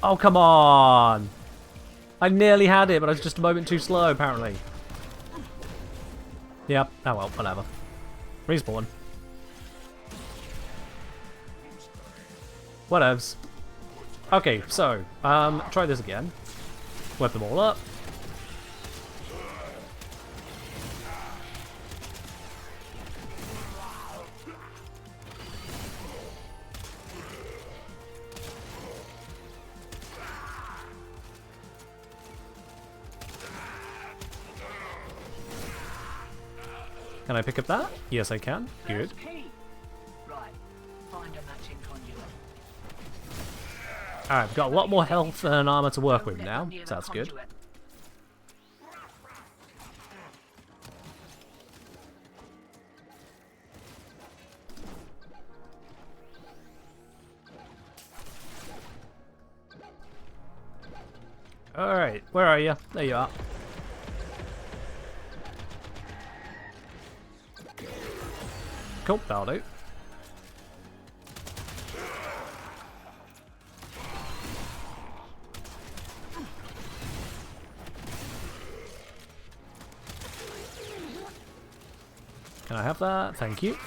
Oh, come on! I nearly had it, but I was just a moment too slow, apparently. Yep, oh well, whatever. Respawn. Whatevs. Okay, so, try this again. Web them all up. Can I pick up that? Yes, I can. Good. Right. Find a matching conduit. Alright, I've got a lot more health and armor to work with now, so that's good. Alright, where are you? There you are. Cool, that'll do. Can I have that? Thank you.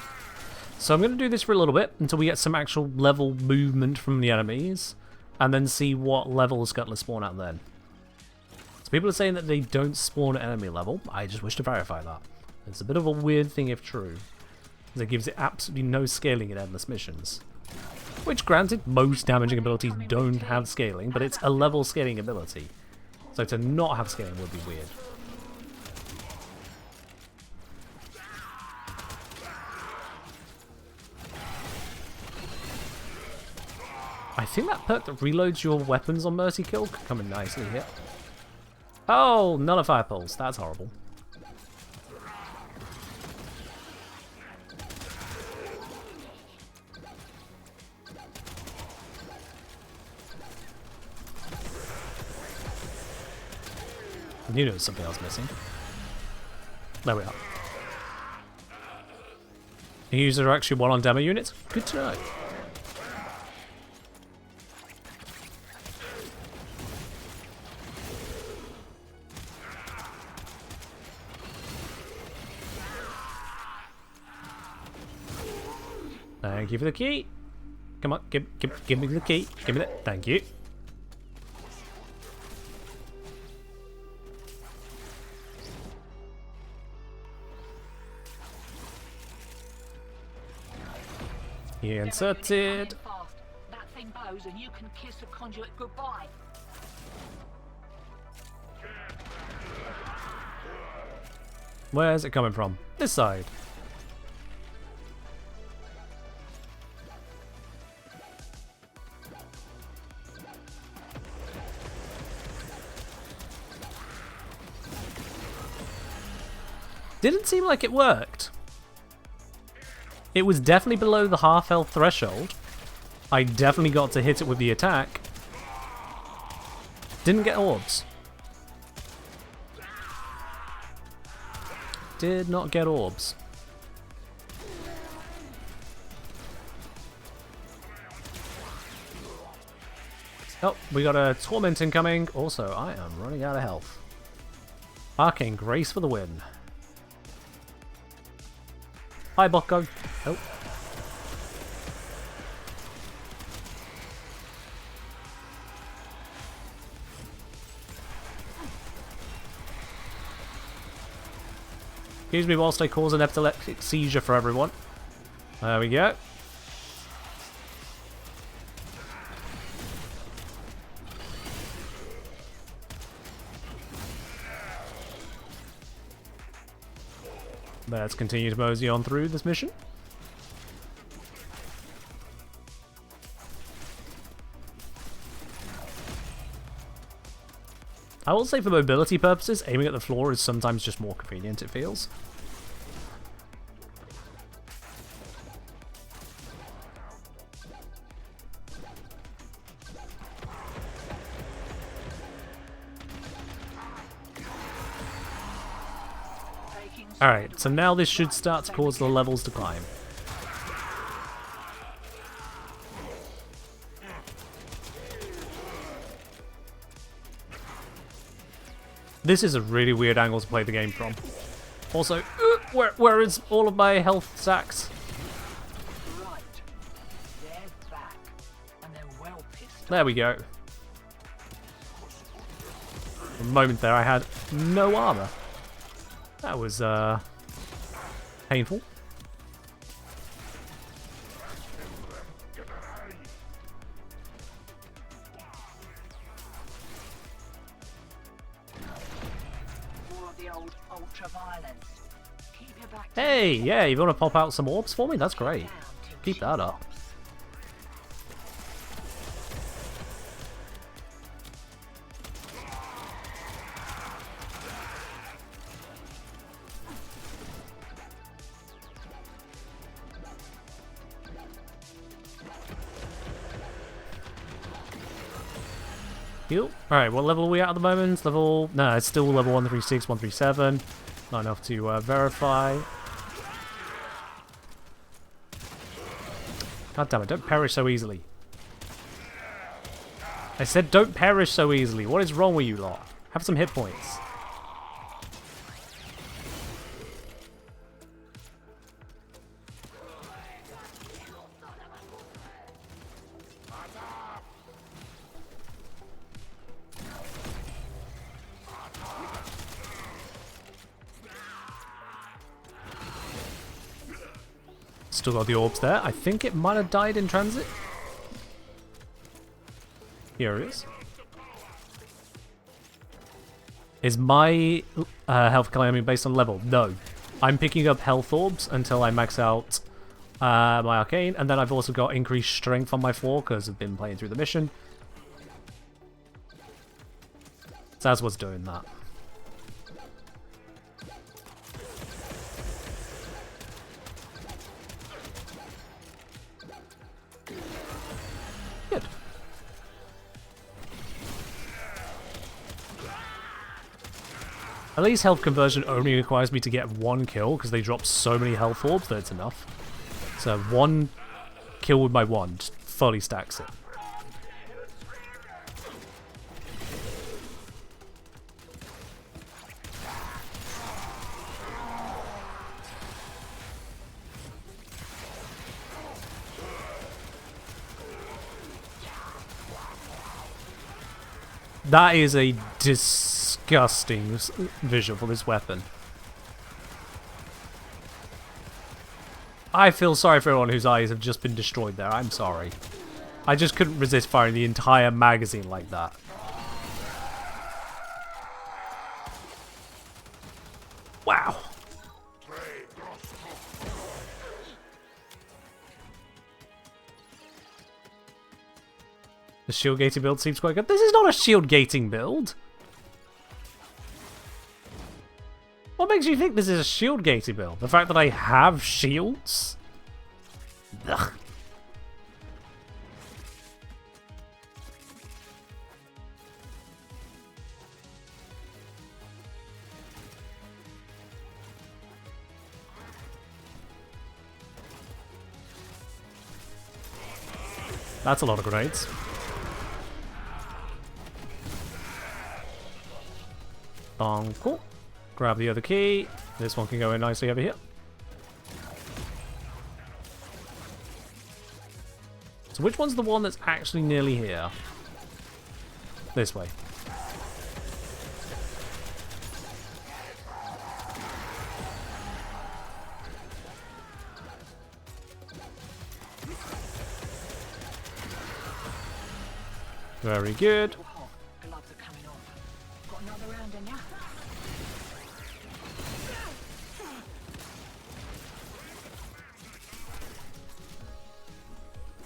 So I'm going to do this for a little bit until we get some actual level movement from the enemies, and then see what level the scuttlers spawn at then. So people are saying that they don't spawn at enemy level. I just wish to verify that. It's a bit of a weird thing if true. It gives it absolutely no scaling in endless missions. Which, granted, most damaging abilities don't have scaling, but it's a level scaling ability. So to not have scaling would be weird. I think that perk that reloads your weapons on Mercy Kill could come in nicely here. Oh, Nullifier Pulse. That's horrible. I knew there was something else missing. There we are. The users are actually one on demo units. Good to know. Thank you for the key. Come on, give me the key. Give me that. Thank you. Inserted. That thing bows and you can kiss a conduit goodbye. Where's it coming from? This side. Didn't seem like it worked. It was definitely below the half health threshold. I definitely got to hit it with the attack. Didn't get orbs. Did not get orbs. Oh, we got a Torment incoming. Also, I am running out of health. Arcane Grace for the win. Hi, Bocco. Oh. Excuse me whilst I cause an epileptic seizure for everyone. There we go. Let's continue to mosey on through this mission. I will say for mobility purposes, aiming at the floor is sometimes just more convenient, it feels. Alright, so now this should start to cause the levels to climb. This is a really weird angle to play the game from. Also, where is all of my health stacks? Right. They're back. And they're well pissed. There we go. For a moment there I had no armor. That was, painful. More of the old ultra-violence. Keep your back. Hey, yeah, you want to pop out some orbs for me? That's great. Keep that up. Heal. Alright, what level are we at the moment? Level... No, it's still level 136, 137. Not enough to verify. God damn it, don't perish so easily. I said don't perish so easily. What is wrong with you lot? Have some hit points. Still got the orbs there. I think it might have died in transit. Here it is. Is my health climbing based on level? No. I'm picking up health orbs until I max out my arcane, and then I've also got increased strength on my 4 because I've been playing through the mission. So that's what's doing that. Good. At least health conversion only requires me to get 1 kill because they drop so many health orbs that it's enough. So 1 kill with my wand fully stacks it. That is a disgusting visual for this weapon. I feel sorry for everyone whose eyes have just been destroyed there. I'm sorry. I just couldn't resist firing the entire magazine like that. Wow. The shield gating build seems quite good. This is not a shield gating build. What makes makes you think this is a shield gated build? The fact that I have shields? Ugh. That's a lot of grenades. Cool. Grab the other key. This one can go in nicely over here. So which one's the one that's actually nearly here? This way. Very good. Gloves are coming off. Got another round in now.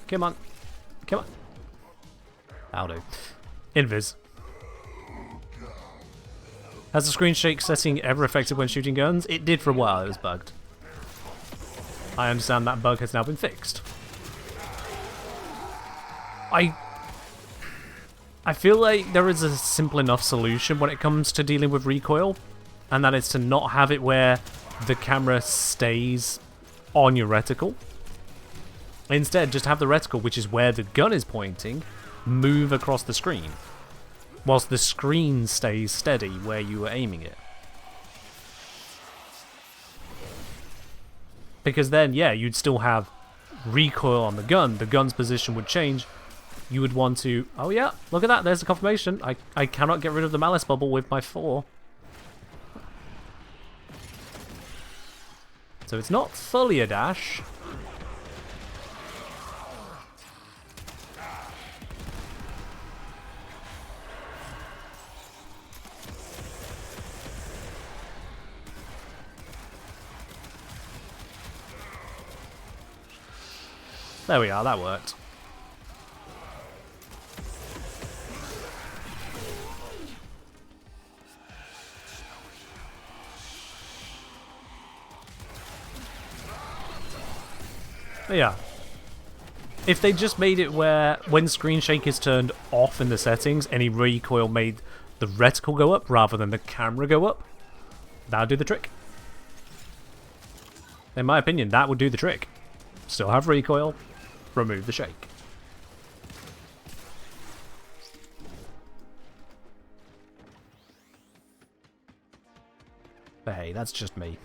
Come on. Come on. That'll do. Invis. Has the screen shake setting ever affected when shooting guns? It did for a while, it was bugged. I understand that bug has now been fixed. I feel like there is a simple enough solution when it comes to dealing with recoil, and that is to not have it where the camera stays on your reticle. Instead, just have the reticle, which is where the gun is pointing, move across the screen, whilst the screen stays steady where you are aiming it. Because then, yeah, you'd still have recoil on the gun's position would change. You would want to... Oh yeah, look at that, there's the confirmation. I cannot get rid of the malice bubble with my 4. So it's not fully a dash. There we are, that worked. But yeah. If they just made it where when screen shake is turned off in the settings, any recoil made the reticle go up rather than the camera go up, that would do the trick. In my opinion, that would do the trick. Still have recoil, remove the shake. But hey, that's just me.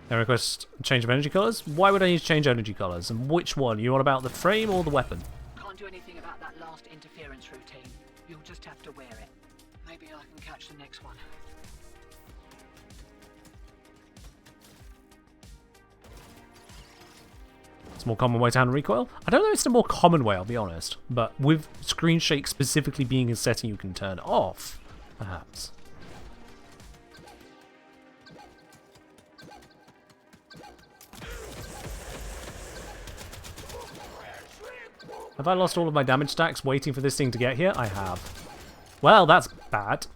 They request change of energy colours. Why would I need to change energy colours? And which one? You want about the frame or the weapon? Can't do anything about that last interference routine. You'll just have to wear it. Maybe I can catch the next one. It's a more common way to handle recoil. I don't know if it's a more common way, I'll be honest. But with screen shake specifically being a setting you can turn off, perhaps. Have I lost all of my damage stacks waiting for this thing to get here? I have. Well, that's bad.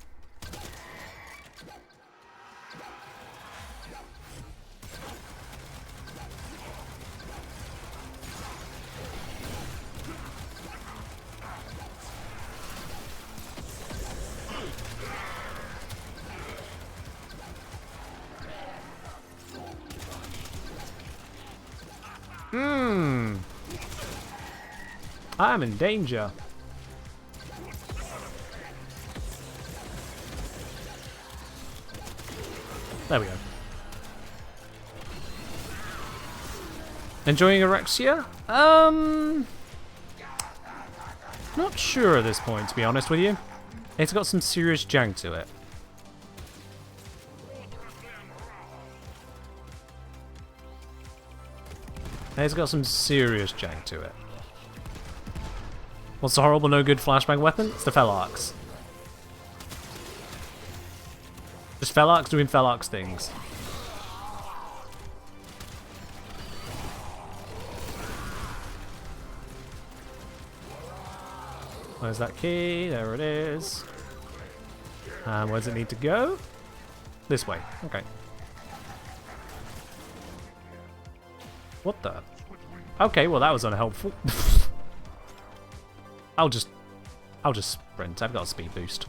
I'm in danger. There we go. Enjoying Erexia? Not sure at this point, to be honest with you. It's got some serious jank to it. It's got some serious jank to it. What's the horrible no good flashbang weapon? It's the Felarx. Just Felarx doing Felarx things. Where's that key? There it is. And where does it need to go? This way. Okay. What the? Okay, well that was unhelpful. I'll just sprint. I've got a speed boost.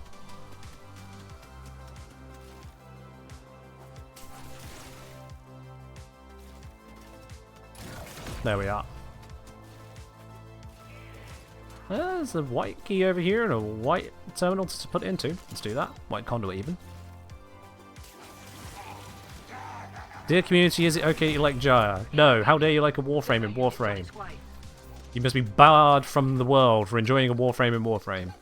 There we are. There's a white key over here and a white terminal to put it into. Let's do that. White conduit even. Dear community, is it okay you like Jaya? No, how dare you like a Warframe in Warframe? You must be barred from the world for enjoying a Warframe in Warframe.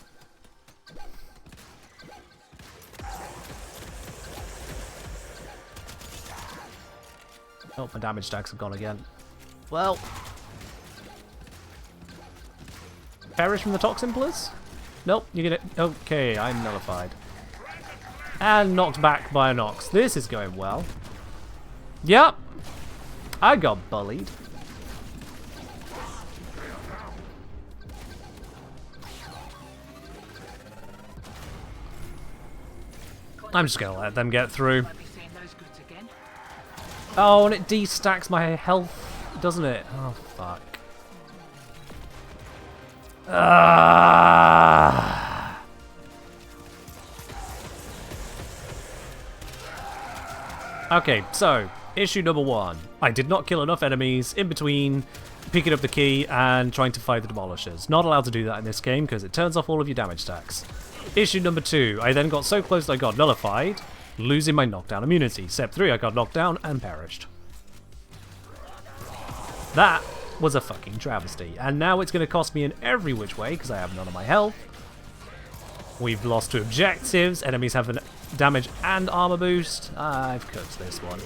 Oh, my damage stacks have gone again. Well... Perish from the toxin, please? Nope, you get it. Okay, I'm nullified. And knocked back by a Nox. This is going well. Yep. I got bullied. I'm just gonna let them get through. Oh, and it de-stacks my health, doesn't it? Oh, fuck. Okay, so, issue number 1. I did not kill enough enemies in between picking up the key and trying to fight the demolishers. Not allowed to do that in this game because it turns off all of your damage stacks. Issue number 2. I then got so close that I got nullified, losing my knockdown immunity. Step 3, I got knocked down and perished. That was a fucking travesty. And now it's going to cost me in every which way because I have none of my health. We've lost 2 objectives. Enemies have a damage and armor boost. I've cooked this one.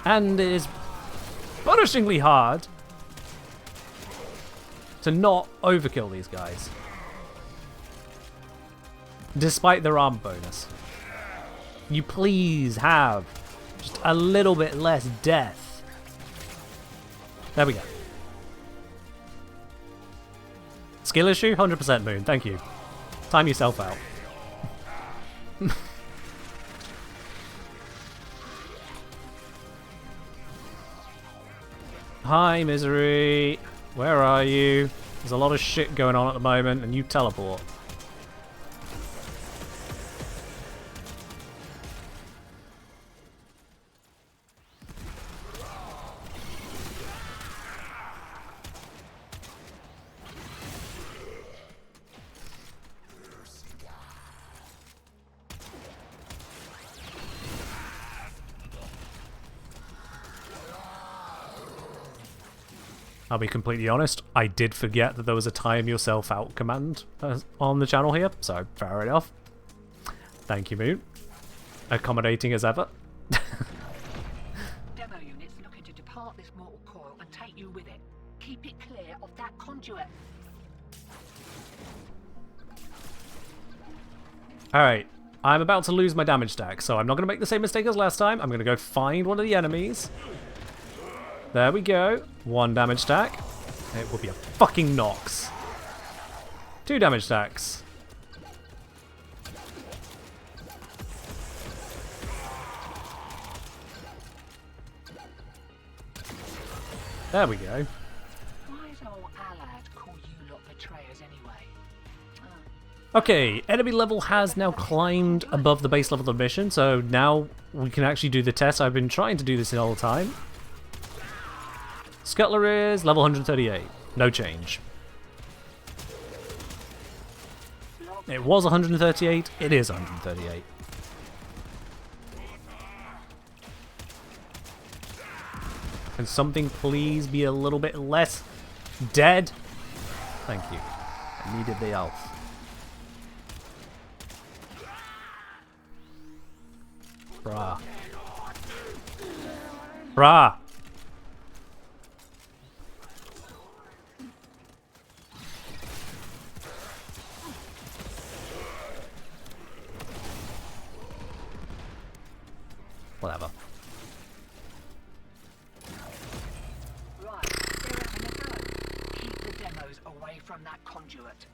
And it is punishingly hard to not overkill these guys. Despite their armor bonus. You please have just a little bit less death. There we go. Skill issue? 100% Moon, thank you. Time yourself out. Hi, Misery. Where are you? There's a lot of shit going on at the moment, and you teleport. I'll be completely honest, I did forget that there was a time yourself out command on the channel here, so fair enough. Thank you, Moon. Accommodating as ever. Demo units looking to depart this mortal coil and take you with it. Keep it clear of that conduit. Alright, I'm about to lose my damage stack, so I'm not going to make the same mistake as last time. I'm going to go find one of the enemies. There we go. 1 damage stack. It will be a fucking Nox. 2 damage stacks. There we go. Why is old Alad call you lot betrayers anyway? Okay, enemy level has now climbed above the base level of the mission, so now we can actually do the test. I've been trying to do this the whole time. Scuttler is level 138. No change. It was 138. It is 138. Can something please be a little bit less dead? Thank you. I needed the elf. Brah. Brah. Whatever. Right, they're having a go. Keep the demos away from that conduit.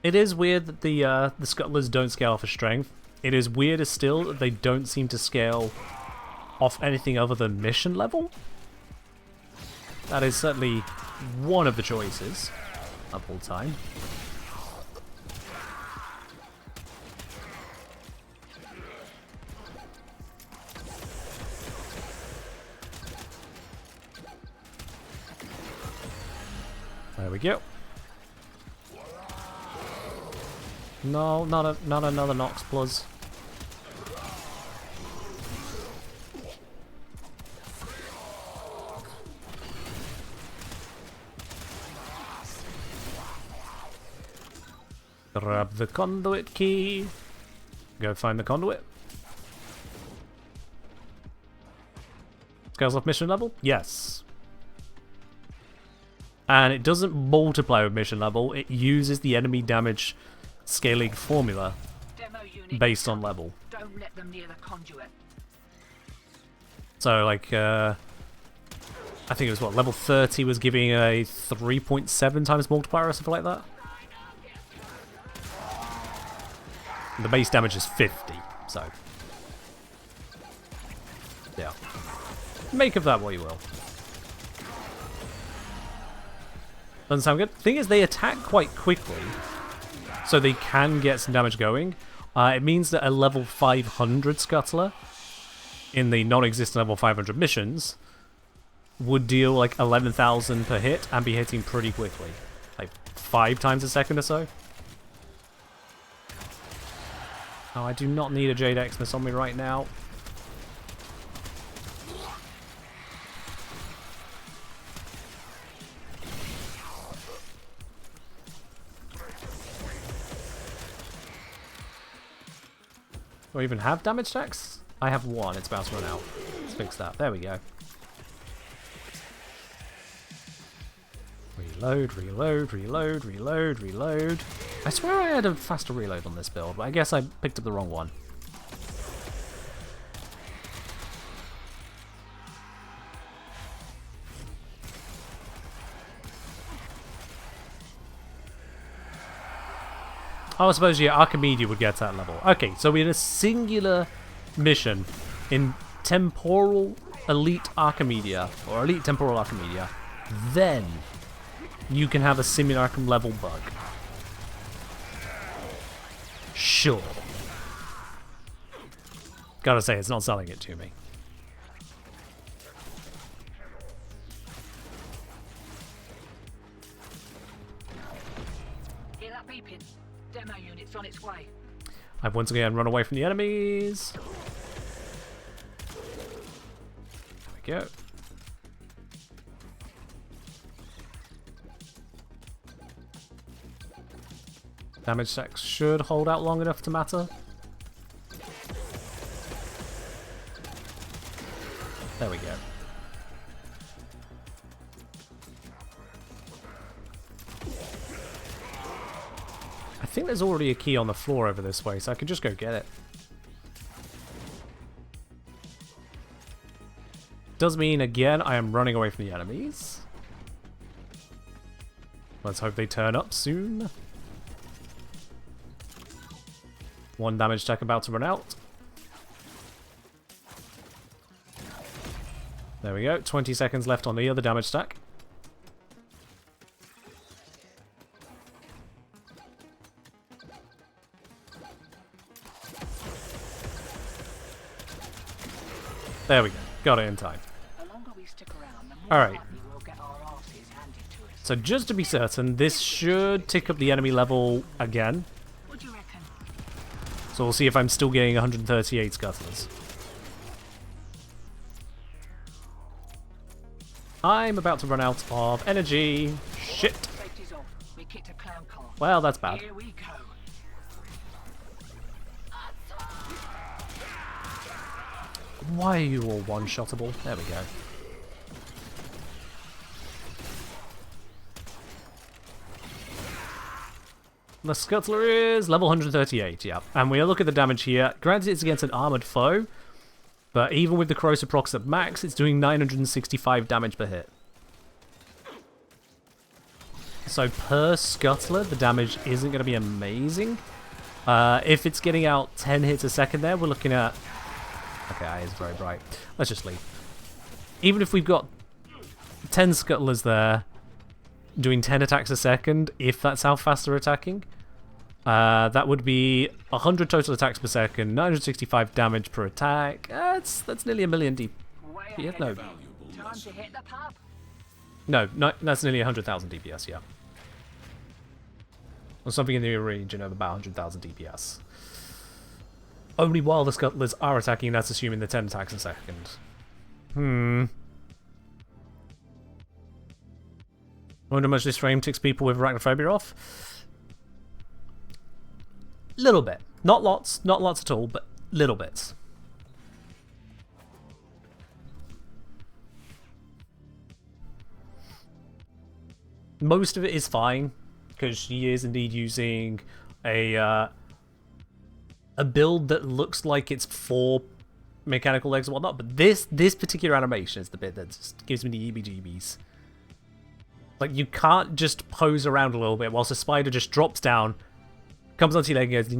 It is weird that the scuttlers don't scale off of strength. It is weirder still that they don't seem to scale off anything other than mission level. That is certainly one of the choices of all time. There we go. No, not another Nox Plus. Grab the conduit key. Go find the conduit. Scales off mission level? Yes. And it doesn't multiply with mission level, it uses the enemy damage scaling formula based on level. Don't let them near the conduit. So, like, I think it was what, level 30 was giving a 3.7 times multiplier or something like that? And the base damage is 50, so. Yeah. Make of that what you will. Doesn't sound good. Thing is, they attack quite quickly, so they can get some damage going. It means that a level 500 scuttler in the non-existent level 500 missions would deal like 11,000 per hit and be hitting pretty quickly, like 5 times a second or so. Oh, I do not need a Jade Xmas on me right now. Do I even have damage stacks? I have one, it's about to run out. Let's fix that. There we go. Reload, reload, reload, reload, reload. I swear I had a faster reload on this build, but I guess I picked up the wrong one. Oh, I suppose, yeah, Archimedia would get to that level. Okay, so we had a singular mission in Temporal Elite Archimedia, or Elite Temporal Archimedia. Then you can have a Simulacrum level bug. Sure. Gotta say, it's not selling it to me. Hear that beeping? Demo unit's on its way. I've once again run away from the enemies. There we go. Damage stacks should hold out long enough to matter. There we go. I think there's already a key on the floor over this way, so I could just go get it. Does mean, again, I am running away from the enemies. Let's hope they turn up soon. One damage stack about to run out. There we go. 20 seconds left on the other damage stack. There we go. Got it in time. The longer we stick around, the more All right. likely we'll get our asses handed to us. So just to be certain, this should tick up the enemy level again. What do you reckon? So we'll see if I'm still getting 138 scuttlers. I'm about to run out of energy. Shit. Safety's off. We kicked a clown car. Well, that's bad. Here we go. Why are you all one-shottable? There we go. The Scuttler is level 138, yeah. And we look at the damage here. Granted, it's against an armored foe, but even with the corrosive procs at max, it's doing 965 damage per hit. So per scuttler, the damage isn't going to be amazing. If it's getting out 10 hits a second there, we're looking at... Okay, it's very bright. Let's just leave. Even if we've got 10 scuttlers there, doing 10 attacks a second, if that's how fast they're attacking, that would be 100 total attacks per second, 965 damage per attack. That's nearly a million DPS. Yeah, no. Time to hit the pub. No, that's nearly 100,000 DPS, yeah. Or something in the region of about 100,000 DPS. Only while the scuttlers are attacking, that's assuming the 10 attacks a second. I wonder how much this frame ticks people with arachnophobia off. Little bit. Not lots at all, but little bits. Most of it is fine, because she is indeed using a build that looks like it's for mechanical legs and whatnot, but this particular animation is the bit that just gives me the EBGBs. Like, you can't just pose around a little bit whilst a spider just drops down, comes onto your leg and goes...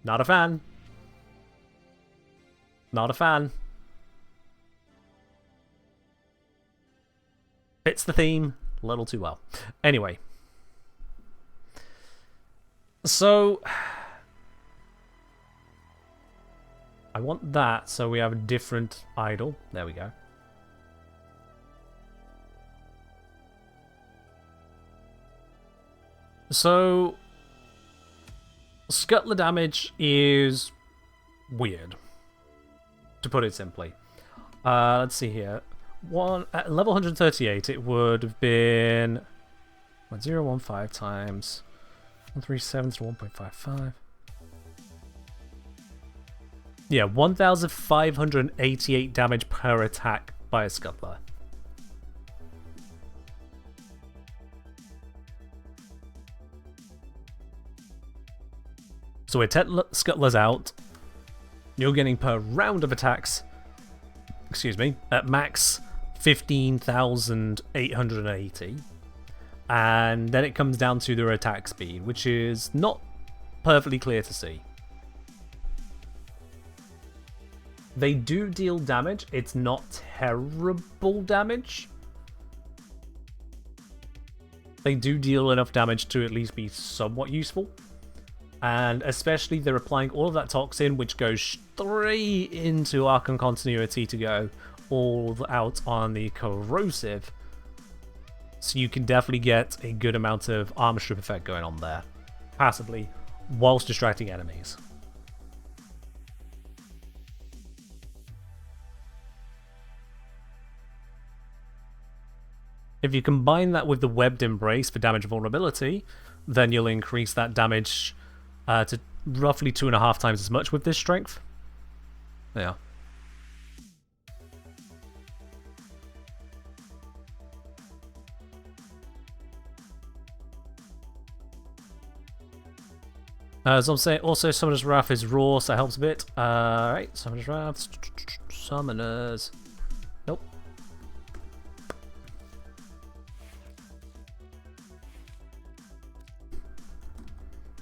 Not a fan. Not a fan. Fits the theme a little too well. Anyway. So... I want that, so we have a different idol. There we go. So... Scuttler damage is... weird. To put it simply. Let's see here. At level 138, it would have been 1015 times 137 to 1.55. Yeah, 1,588 damage per attack by a scuttler. So with 10 scuttlers out, you're getting per round of attacks, excuse me, at max 15,880, and then it comes down to their attack speed, which is not perfectly clear to see. They do deal damage, it's not terrible damage. They do deal enough damage to at least be somewhat useful, and especially they're applying all of that toxin, which goes straight into Archon continuity to go all out on the corrosive, so you can definitely get a good amount of armor strip effect going on there passively whilst distracting enemies. If you combine that with the webbed embrace for damage vulnerability, then you'll increase that damage to roughly 2.5 times as much with this strength. Yeah. As I'm saying, also Summoner's Wrath is raw, so that helps a bit. Alright, Summoner's Wrath. Summoners. Nope.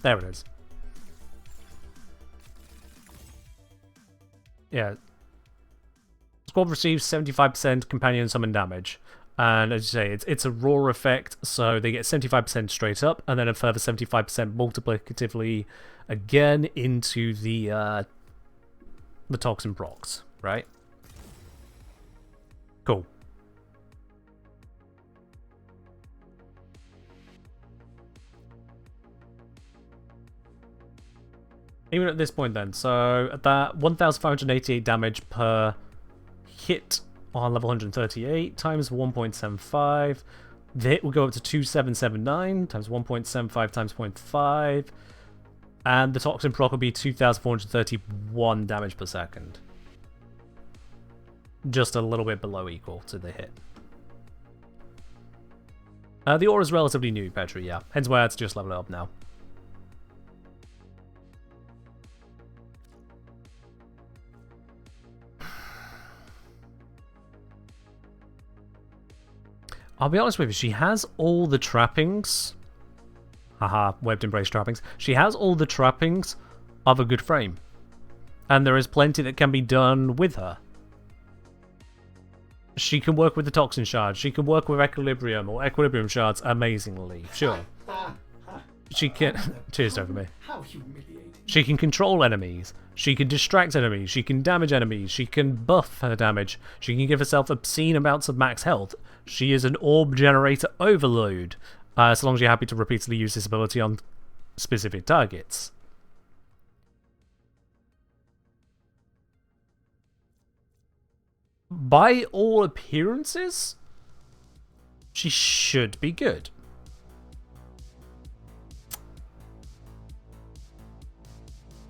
There it is. Yeah. Squad receives 75% companion summon damage. And as you say, it's a raw effect, so they get 75% straight up, and then a further 75% multiplicatively again into the toxin procs, right? Cool. Even at this point then, so at that 1,588 damage per hit on level 138 times 1.75, the hit will go up to 2,779 times 1.75 times 0.5, and the toxin proc will be 2,431 damage per second. Just a little bit below equal to the hit. The aura is relatively new, Petri, yeah, hence why I had to just level it up now. I'll be honest with you, she has all the trappings. Haha, webbed embrace trappings. She has all the trappings of a good frame. And there is plenty that can be done with her. She can work with the toxin shards. She can work with equilibrium or equilibrium shards amazingly. Sure. She can... Cheers over me. How humiliating. She can control enemies. She can distract enemies. She can damage enemies. She can buff her damage. She can give herself obscene amounts of max health. She is an orb generator overload. So long as you're happy to repeatedly use this ability on specific targets. By all appearances, she should be good.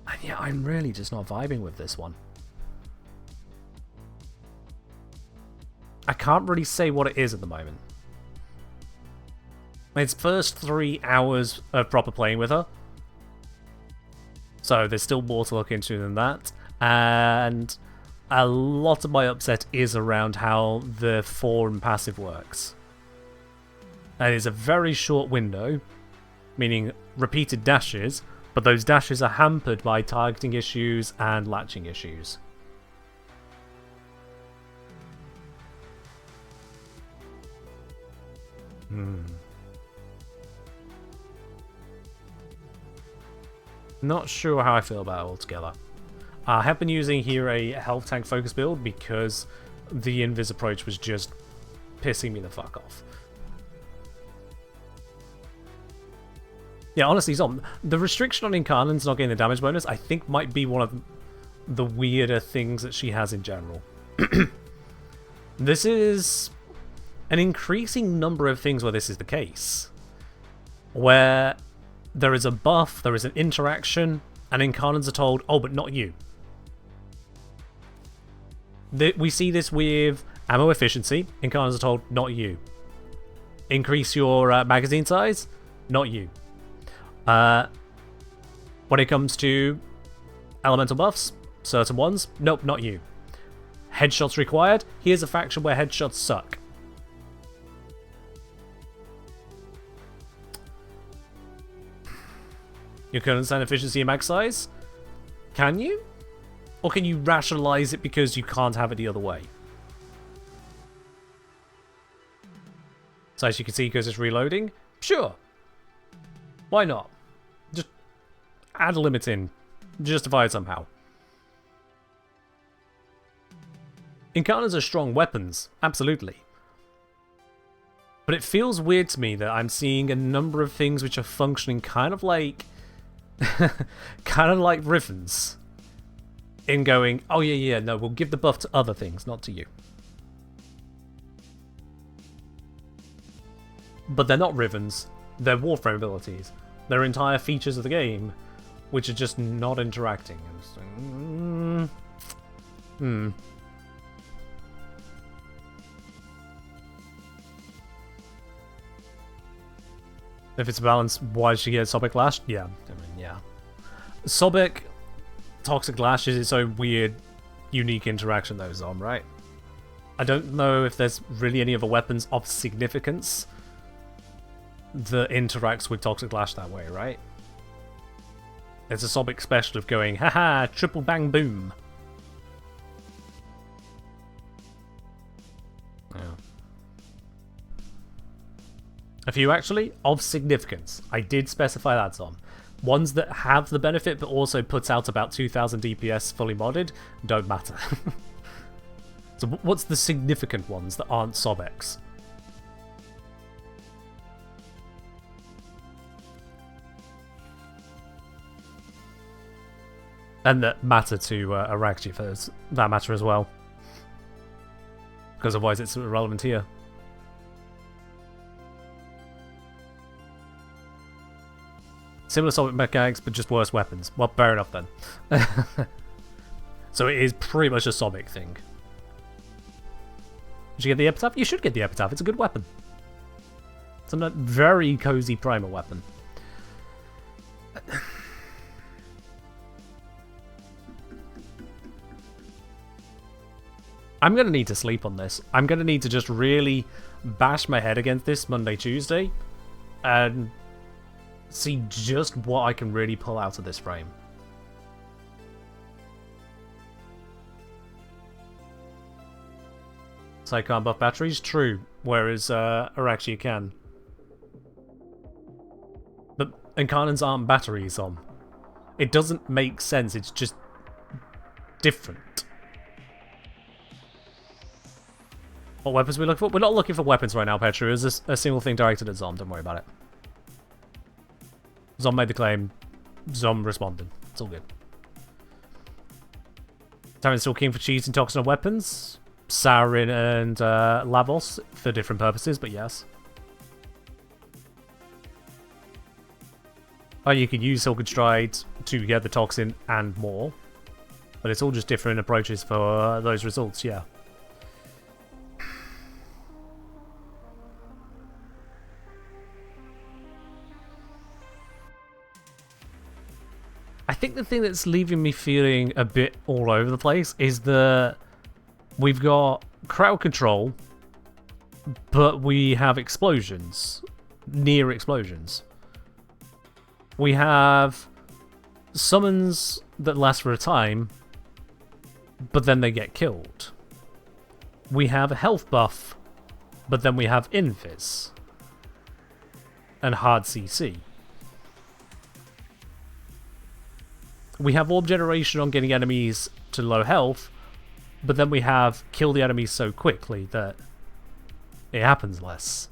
And yeah, I'm really just not vibing with this one. I can't really say what it is at the moment. It's first 3 hours of proper playing with her. So there's still more to look into than that. And a lot of my upset is around how the form passive works. And it's a very short window, meaning repeated dashes, but those dashes are hampered by targeting issues and latching issues. Not sure how I feel about it altogether. I have been using here a health tank focus build because the invis approach was just pissing me the fuck off. Yeah, honestly, Zom, the restriction on Incarnan's not getting the damage bonus, I think might be one of the weirder things that she has in general. This is an increasing number of things where this is the case. Where there is a buff, there is an interaction, and Incarnans are told, oh, but not you. We see this with ammo efficiency. Incarnans are told, not you. Increase your magazine size, not you. When it comes to elemental buffs, certain ones, nope, not you. Headshots required, here's a faction where headshots suck. You can understand efficiency and mag size? Can you? Or can you rationalize it because you can't have it the other way? So as you can see, because it's reloading, sure. Why not? Just add a limit in. Justify it somehow. Incarnats are strong weapons, absolutely. But it feels weird to me that I'm seeing a number of things which are functioning kind of like Riven's. In going, oh yeah, no, we'll give the buff to other things, not to you. But they're not Riven's, they're Warframe abilities. They're entire features of the game, which are just not interacting. If it's balanced, why should she get Sobek Lash? Yeah, I mean, yeah. Sobek Toxic Lash is its own weird, unique interaction though, Zom, right? I don't know if there's really any other weapons of significance that interacts with Toxic Lash that way, right? It's a Sobek special of going, haha, triple bang boom. Yeah. A few actually, of significance. I did specify that, Tom. Ones that have the benefit but also puts out about 2000 DPS fully modded don't matter. So what's the significant ones that aren't Sobex? And that matter to Aragji for that matter as well. Because otherwise it's irrelevant here. Similar Sobek mechanics, but just worse weapons. Well, fair enough then. So it is pretty much a Sobek thing. Did you get the Epitaph? You should get the Epitaph. It's a good weapon. It's a very cozy primer weapon. I'm going to need to sleep on this. I'm going to need to just really bash my head against this Monday, Tuesday, and see just what I can really pull out of this frame. So I can't buff batteries? True. Whereas, Araxia you can. But Incarnans aren't batteries on. It doesn't make sense, it's just different. What weapons are we looking for? We're not looking for weapons right now, Petru. There's a single thing directed at Zom, don't worry about it. Zom made the claim, Zom responded. It's all good. Tyrant's still keen for cheese and toxin of weapons. Saurin and Lavos for different purposes, but yes. Oh, you can use Silken Stride to get the toxin and more. But it's all just different approaches for those results, yeah. I think the thing that's leaving me feeling a bit all over the place is that we've got crowd control, but we have explosions. Near explosions. We have summons that last for a time, but then they get killed. We have a health buff, but then we have invis. And hard CC. We have orb generation on getting enemies to low health, but then we have kill the enemies so quickly that it happens less.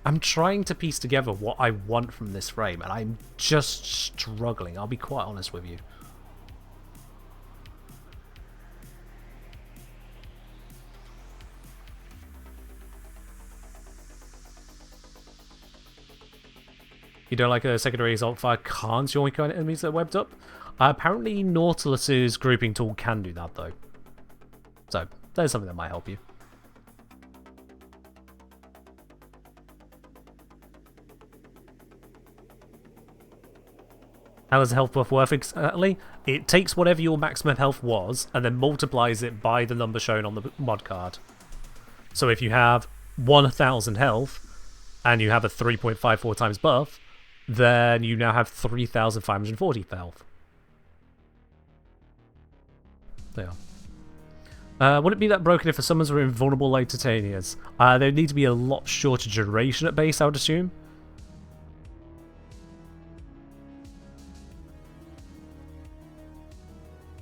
I'm trying to piece together what I want from this frame, and I'm just struggling, I'll be quite honest with you. You don't like a secondary assault fire can't join kind of enemies that are webbed up? Apparently Nautilus's grouping tool can do that though. So, there's something that might help you. How does the health buff work exactly? It takes whatever your maximum health was and then multiplies it by the number shown on the mod card. So if you have 1000 health and you have a 3.54 times buff, then you now have 3,540 health. There. Would it be that broken if the summons were invulnerable like Titania's? There'd need to be a lot shorter duration at base, I would assume.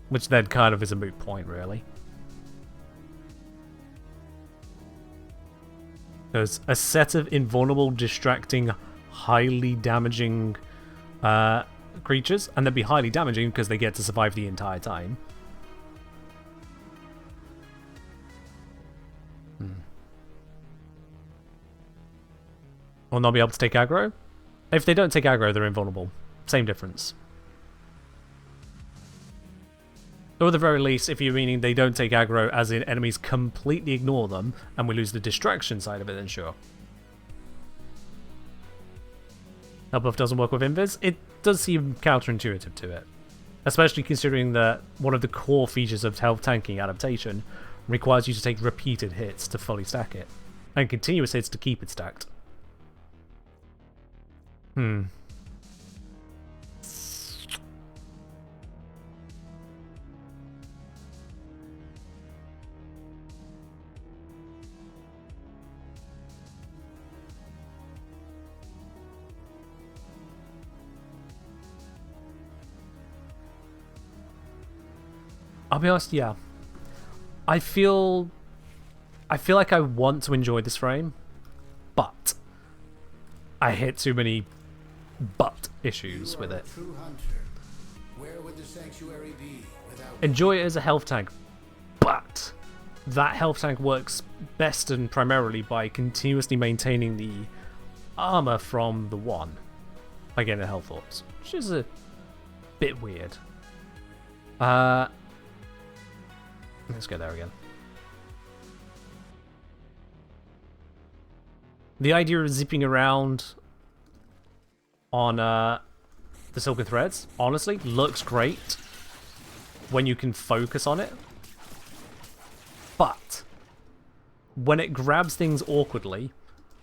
Which then kind of is a moot point, really. There's a set of invulnerable, distracting, highly damaging creatures, and they'd be highly damaging because they get to survive the entire time. Will not be able to take aggro? If they don't take aggro, they're invulnerable. Same difference. Or at the very least, if you're meaning they don't take aggro as in enemies completely ignore them, and we lose the distraction side of it, then sure. Health buff doesn't work with invis. It does seem counterintuitive to it. Especially considering that one of the core features of health tanking adaptation requires you to take repeated hits to fully stack it. And continuous hits to keep it stacked. I'll be honest, yeah. I feel like I want to enjoy this frame, but I hit too many but issues with it. Where would the sanctuary be without Enjoy it as a health tank, but that health tank works best and primarily by continuously maintaining the armor from the one by getting the health orbs, which is a bit weird. Let's go there again. The idea of zipping around on the silken threads, honestly, looks great when you can focus on it. But when it grabs things awkwardly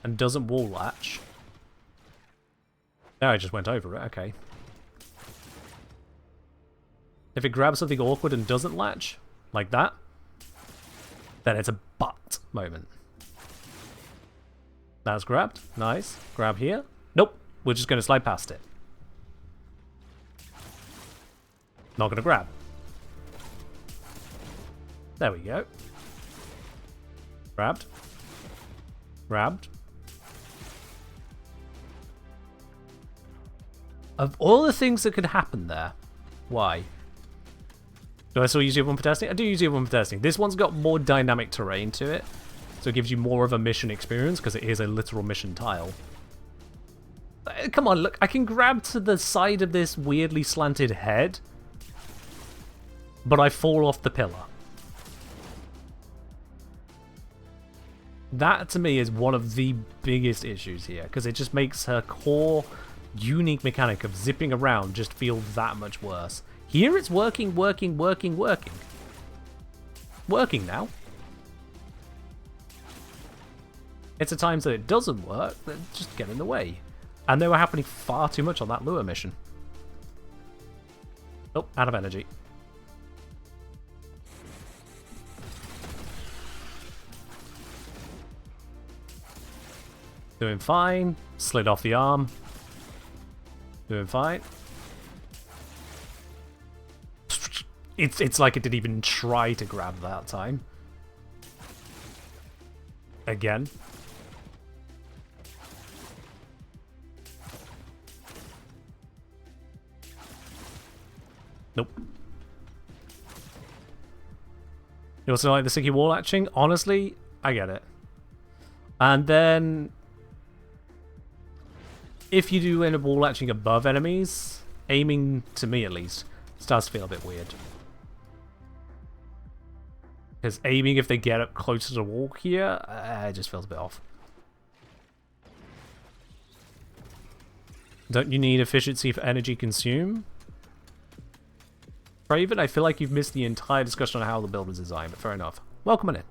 and doesn't wall latch... Oh, I just went over it, okay. If it grabs something awkward and doesn't latch, like that, then it's a but moment. That's grabbed. Nice. Grab here. Nope. We're just going to slide past it. Not going to grab. There we go. Grabbed. Grabbed. Of all the things that could happen there, why? Do I still use the other one for testing? I do use the other one for testing. This one's got more dynamic terrain to it, so it gives you more of a mission experience because it is a literal mission tile. Come on, look, I can grab to the side of this weirdly slanted head, but I fall off the pillar. That, to me, is one of the biggest issues here, because it just makes her core, unique mechanic of zipping around just feel that much worse. Here it's working. Working now. It's at times that it doesn't work that just get in the way. And they were happening far too much on that lure mission. Oh, out of energy. Doing fine. Slid off the arm. Doing fine. It's like it didn't even try to grab that time. Again. Nope. You also like the sticky wall latching? Honestly, I get it. And then if you do end up wall latching above enemies, aiming, to me at least, starts to feel a bit weird. Because aiming if they get up closer to the wall here, it just feels a bit off. Don't you need efficiency for energy consume? Raven, I feel like you've missed the entire discussion on how the build was designed, but fair enough. Welcome on in.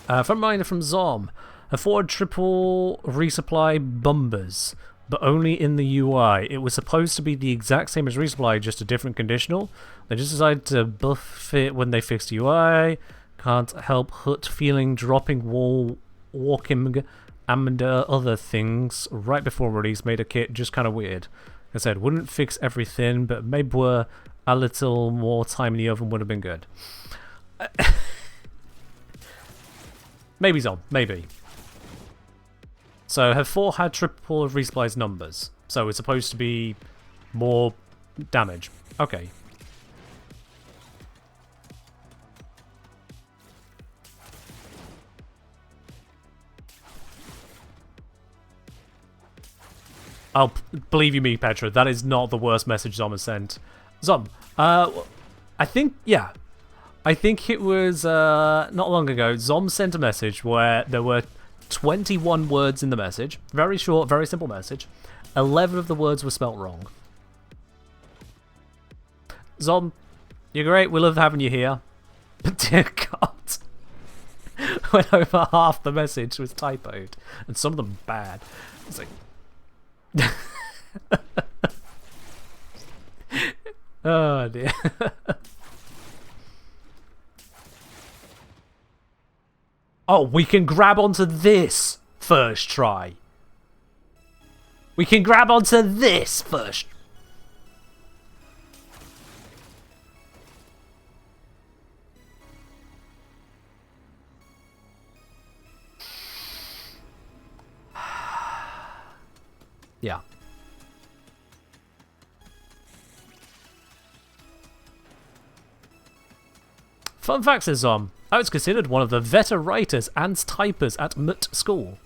Front reminder from Zom. Afford triple resupply bumbers, but only in the UI. It was supposed to be the exact same as resupply, just a different conditional. They just decided to buff it when they fixed UI. Can't help hut feeling dropping wall walking and other things right before release made a kit just kind of weird. I said, wouldn't fix everything, but maybe a little more time in the oven would have been good. Maybe so, maybe. So have 4 had triple resupplies numbers. So it's supposed to be more damage. Okay. Oh, believe you me, Petra, that is not the worst message Zom has sent. Zom, I think, yeah. I think it was not long ago, Zom sent a message where there were 21 words in the message. Very short, very simple message. 11 of the words were spelt wrong. Zom, you're great, we love having you here. But dear God, when over half the message was typoed, and some of them bad. It's like... Oh dear. Oh, we can grab onto this first try. We can grab onto this first. Yeah. Fun fact, says Zom. I was considered one of the better writers and typers at MUT school.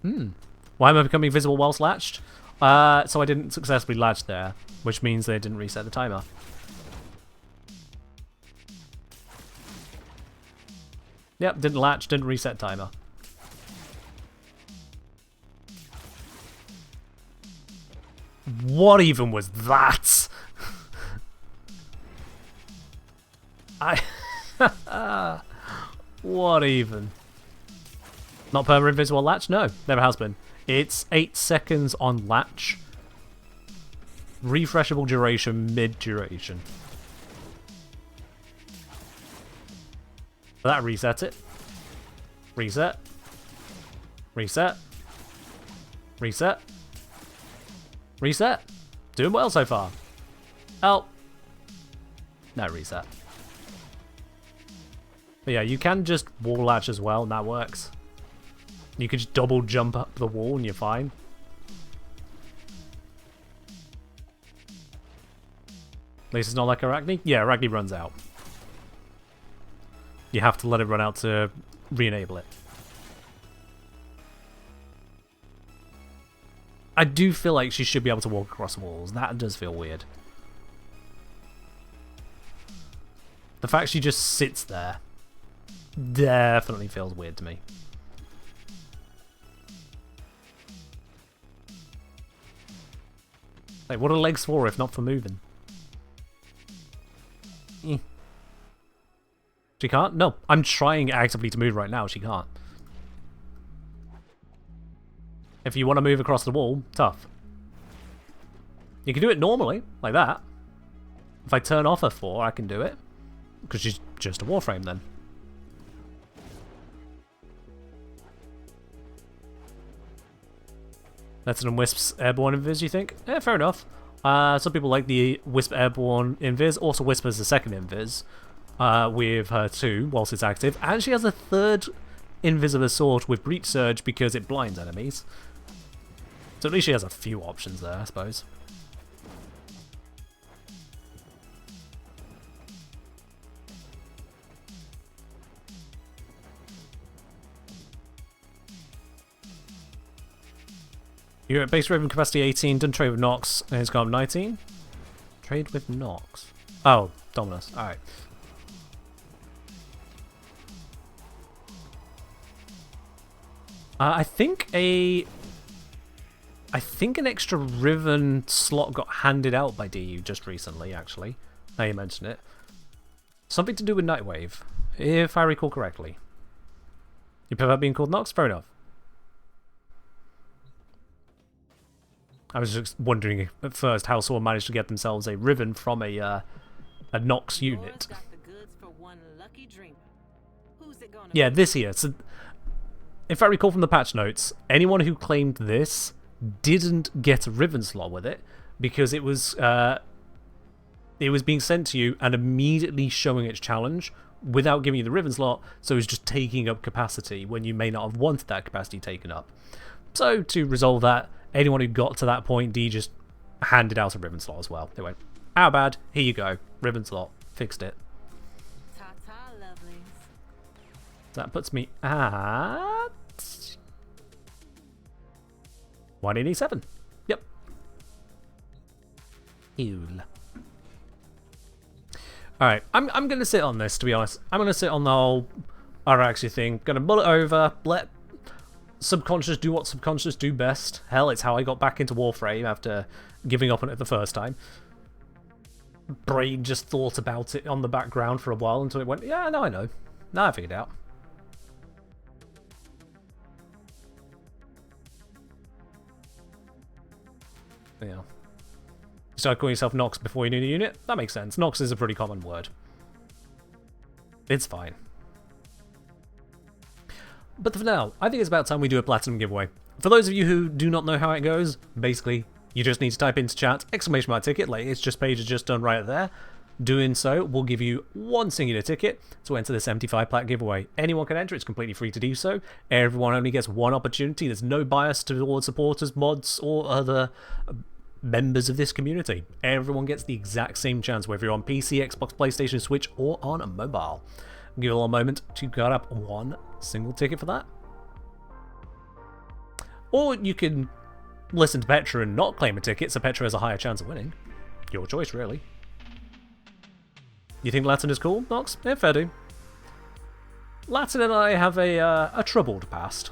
Why am I becoming visible whilst latched? So I didn't successfully latch there, which means they didn't reset the timer. Yep, didn't latch, didn't reset timer. What even was that? What even? Not per invisible latch? No, never has been. It's 8 seconds on latch. Refreshable duration, mid duration. That resets it. Reset. Reset. Reset. Reset. Doing well so far. Oh. No, reset. But yeah, you can just wall latch as well, and that works. You could just double jump up the wall and you're fine. At least it's not like Arachne. Yeah, Arachne runs out. You have to let it run out to re-enable it. I do feel like she should be able to walk across walls. That does feel weird. The fact she just sits there definitely feels weird to me. Like, what are legs for if not for moving? She can't? No, I'm trying actively to move right now. She can't. If you want to move across the wall, tough. You can do it normally, like that. If I turn off her 4, I can do it. Because she's just a Warframe then. Better than Wisp's Airborne Invis, you think? Yeah, fair enough. Some people like the Wisp Airborne Invis. Also, Wisp has the second Invis with her too, whilst it's active. And she has a third Invis of a sort with Breach Surge because it blinds enemies. So at least she has a few options there, I suppose. You're at base Raven capacity 18, done trade with Nox, and it's gone up 19. Trade with Nox. Oh, Dominus. Alright. I think an extra Riven slot got handed out by DU just recently, actually. Now you mention it. Something to do with Nightwave, if I recall correctly. You prefer being called Nox? Fair enough. I was just wondering at first how someone managed to get themselves a Riven from a Nox unit. Yeah, this here. So, if I recall from the patch notes, anyone who claimed this didn't get a Riven slot with it because it was being sent to you and immediately showing its challenge without giving you the Riven slot, so it was just taking up capacity when you may not have wanted that capacity taken up. So to resolve that, anyone who got to that point, D just handed out a Riven slot as well. They went, how bad? Here you go. Riven slot. Fixed it. Ta-ta, lovelies. That puts me at 187. Yep. Ew. Alright, I'm going to sit on this, to be honest. I'm going to sit on the whole Araxi thing. Going to mull it over, let subconscious do what subconscious do best. Hell, it's how I got back into Warframe after giving up on it the first time. Brain just thought about it on the background for a while until it went, yeah, now I know. Now I figured it out. Yeah. You started calling yourself Nox before you knew the unit? That makes sense. Nox is a pretty common word. It's fine. But for now, I think it's about time we do a Platinum giveaway. For those of you who do not know how it goes, basically, you just need to type into chat, ! ticket, like it's just page is just done right there. Doing so will give you one singular ticket to enter this 75 plat giveaway. Anyone can enter, it's completely free to do so. Everyone only gets one opportunity, there's no bias towards supporters, mods, or other members of this community. Everyone gets the exact same chance, whether you're on PC, Xbox, PlayStation, Switch, or on a mobile. Give it a little moment to get up one single ticket for that. Or you can listen to Petra and not claim a ticket, so Petra has a higher chance of winning. Your choice, really. You think Latin is cool, Nox? Yeah, fair do. Latin and I have a troubled past.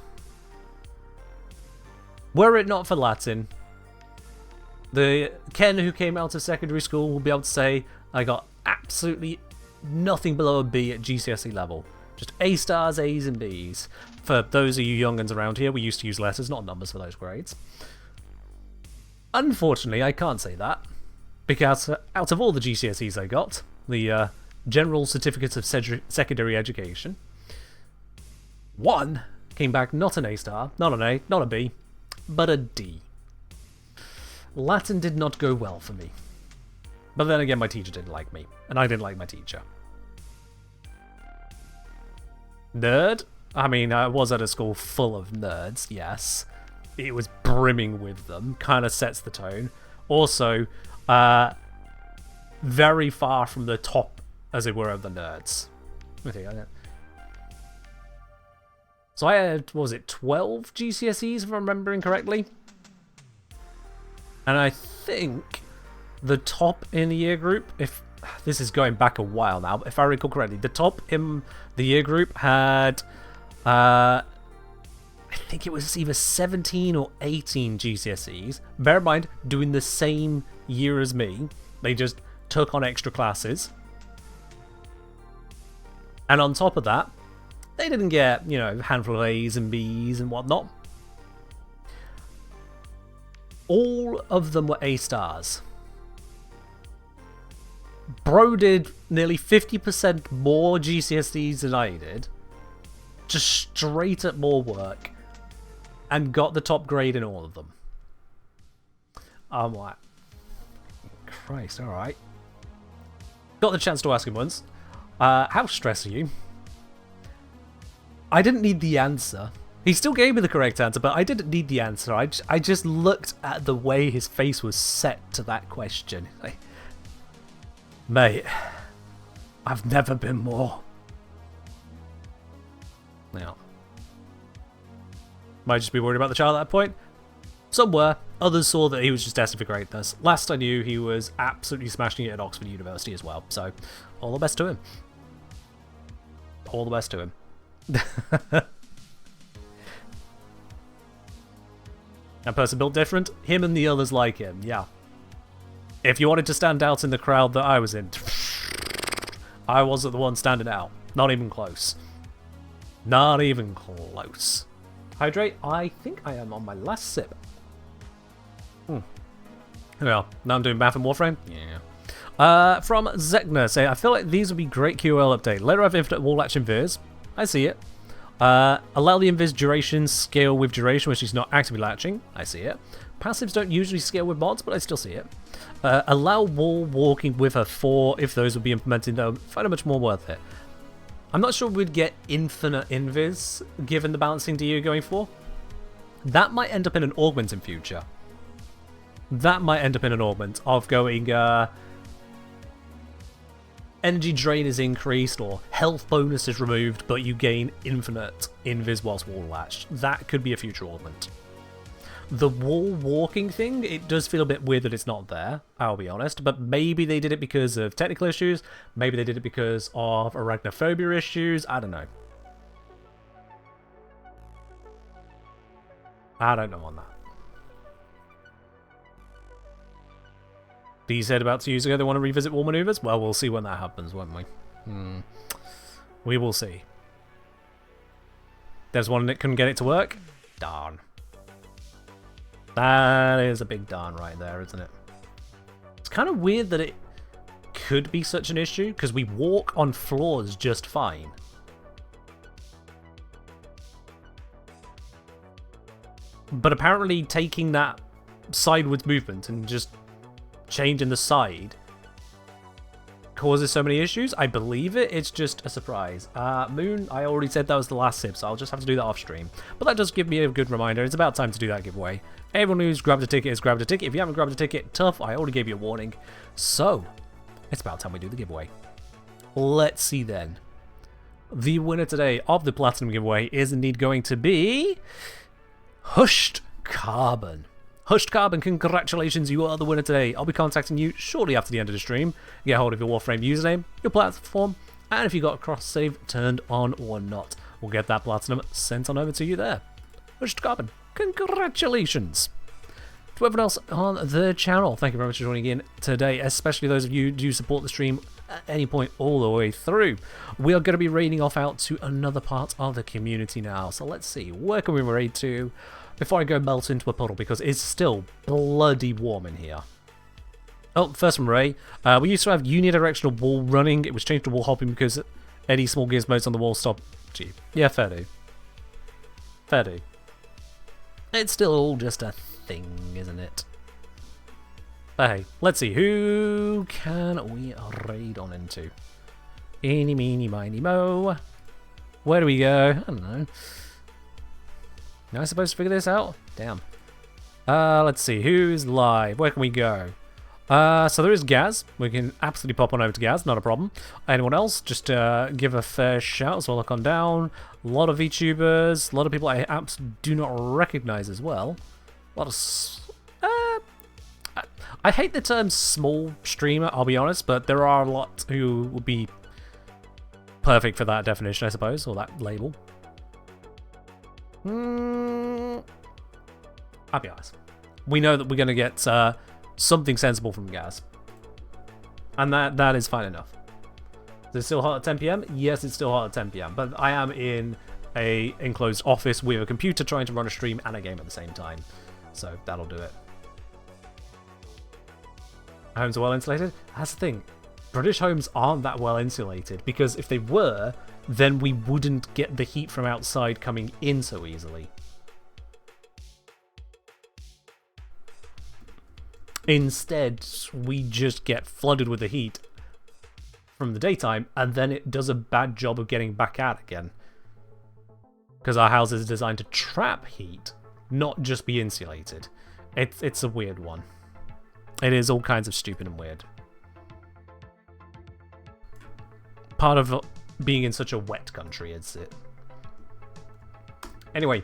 Were it not for Latin, The Ken who came out of secondary school will be able to say, I got absolutely nothing below a B at GCSE level. Just A stars, A's and B's. For those of you young'uns around here, we used to use letters, not numbers for those grades. Unfortunately, I can't say that, because out of all the GCSEs I got, the General Certificates of Secondary Education, one came back not an A star, not an A, not a B, but a D. Latin did not go well for me. But then again, my teacher didn't like me, and I didn't like my teacher. Nerd? I mean, I was at a school full of nerds, yes. It was brimming with them, kind of sets the tone. Also, very far from the top, as it were, of the nerds. So I had, what was it, 12 GCSEs, if I'm remembering correctly? And I think the top in the year group, if this is going back a while now, but if I recall correctly, the top in the year group had, I think it was either 17 or 18 GCSEs. Bear in mind, doing the same year as me. They just took on extra classes. And on top of that, they didn't get, you know, a handful of A's and B's and whatnot. All of them were A stars. Bro did nearly 50% more GCSEs than I did. Just straight up more work. And got the top grade in all of them. I'm like, Christ, alright. Got the chance to ask him once, how stressed are you? I didn't need the answer. He still gave me the correct answer, but I didn't need the answer. I just looked at the way his face was set to that question. Like, mate, I've never been more. Now, might just be worried about the child at that point. Some were. Others saw that he was just destined for greatness. Last I knew, he was absolutely smashing it at Oxford University as well. So, all the best to him. All the best to him. That person built different. Him and the others like him, yeah. If you wanted to stand out in the crowd that I was in, I wasn't the one standing out. Not even close. Not even close. Hydrate? I think I am on my last sip. Well, now I'm doing math and Warframe? Yeah. From Zekner, say, I feel like these would be great QOL update. Later have infinite wall latch invis. I see it. Allow the invis duration scale with duration, which is not actively latching. I see it. Passives don't usually scale with mods, but I still see it. Allow wall walking with a 4 if those would be implemented, though. Find it much more worth it. I'm not sure we'd get infinite invis given the balancing DU going for. That might end up in an augment in future. That might end up in an augment of going energy drain is increased or health bonus is removed, but you gain infinite invis whilst wall latched. That could be a future augment. The wall walking thing, it does feel a bit weird that it's not there, I'll be honest, but maybe they did it because of technical issues, maybe they did it because of arachnophobia issues, I don't know. I don't know on that. D said about 2 years ago they want to revisit wall maneuvers. Well, we'll see when that happens, won't we? We will see. There's one that couldn't get it to work. Darn. That is a big darn right there, isn't it? It's kind of weird that it could be such an issue, because we walk on floors just fine. But apparently taking that sideways movement and just changing the side causes so many issues. I believe it. It's just a surprise. Moon, I already said that was the last sip, so I'll just have to do that off stream. But that does give me a good reminder. It's about time to do that giveaway. Everyone who's grabbed a ticket has grabbed a ticket. If you haven't grabbed a ticket, tough. I already gave you a warning. So, it's about time we do the giveaway. Let's see then. The winner today of the Platinum giveaway is indeed going to be Hushed Carbon. Hushed Carbon, congratulations, you are the winner today. I'll be contacting you shortly after the end of the stream. Get hold of your Warframe username, your platform, and if you got a cross save turned on or not. We'll get that Platinum sent on over to you there. Hushed Carbon, congratulations. To everyone else on the channel, thank you very much for joining in today, especially those of you who do support the stream at any point all the way through. We are going to be raiding off out to another part of the community now. So let's see, where can we raid to before I go melt into a puddle, because it's still bloody warm in here. Oh, first from Ray. We used to have unidirectional wall running. It was changed to wall hopping because any small gizmos on the wall stop. Gee, yeah, fair do. Fair do. It's still all just a thing, isn't it? But hey, let's see. Who can we raid on into? Eeny, meeny, miny, mo. Where do we go? I don't know. Am I supposed to figure this out? Damn. Let's see. Who's live? Where can we go? So there is Gaz. We can absolutely pop on over to Gaz, not a problem. Anyone else? Just give a fair shout. So I'll look on down. A lot of VTubers, a lot of people I absolutely do not recognize as well. A lot of... I hate the term small streamer, I'll be honest, but there are a lot who would be perfect for that definition, I suppose, or that label. I'll be honest. We know that we're going to get... something sensible from Gaz. And that is fine enough. Is it still hot at 10 PM? Yes, it's still hot at 10 PM. But I am in a enclosed office with a computer trying to run a stream and a game at the same time. So that'll do it. Homes are well insulated? That's the thing. British homes aren't that well insulated, because if they were, then we wouldn't get the heat from outside coming in so easily. Instead, we just get flooded with the heat from the daytime, and then it does a bad job of getting back out again. Because our house is designed to trap heat, not just be insulated. It's a weird one. It is all kinds of stupid and weird. Part of being in such a wet country, is it? Anyway,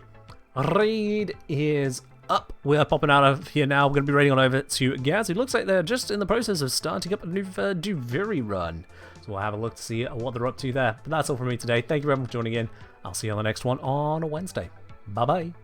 raid is up. We're popping out of here now. We're going to be raiding on over to Gaz. It looks like they're just in the process of starting up a new Duviri run. So we'll have a look to see what they're up to there. But that's all from me today. Thank you everyone for joining in. I'll see you on the next one on Wednesday. Bye-bye.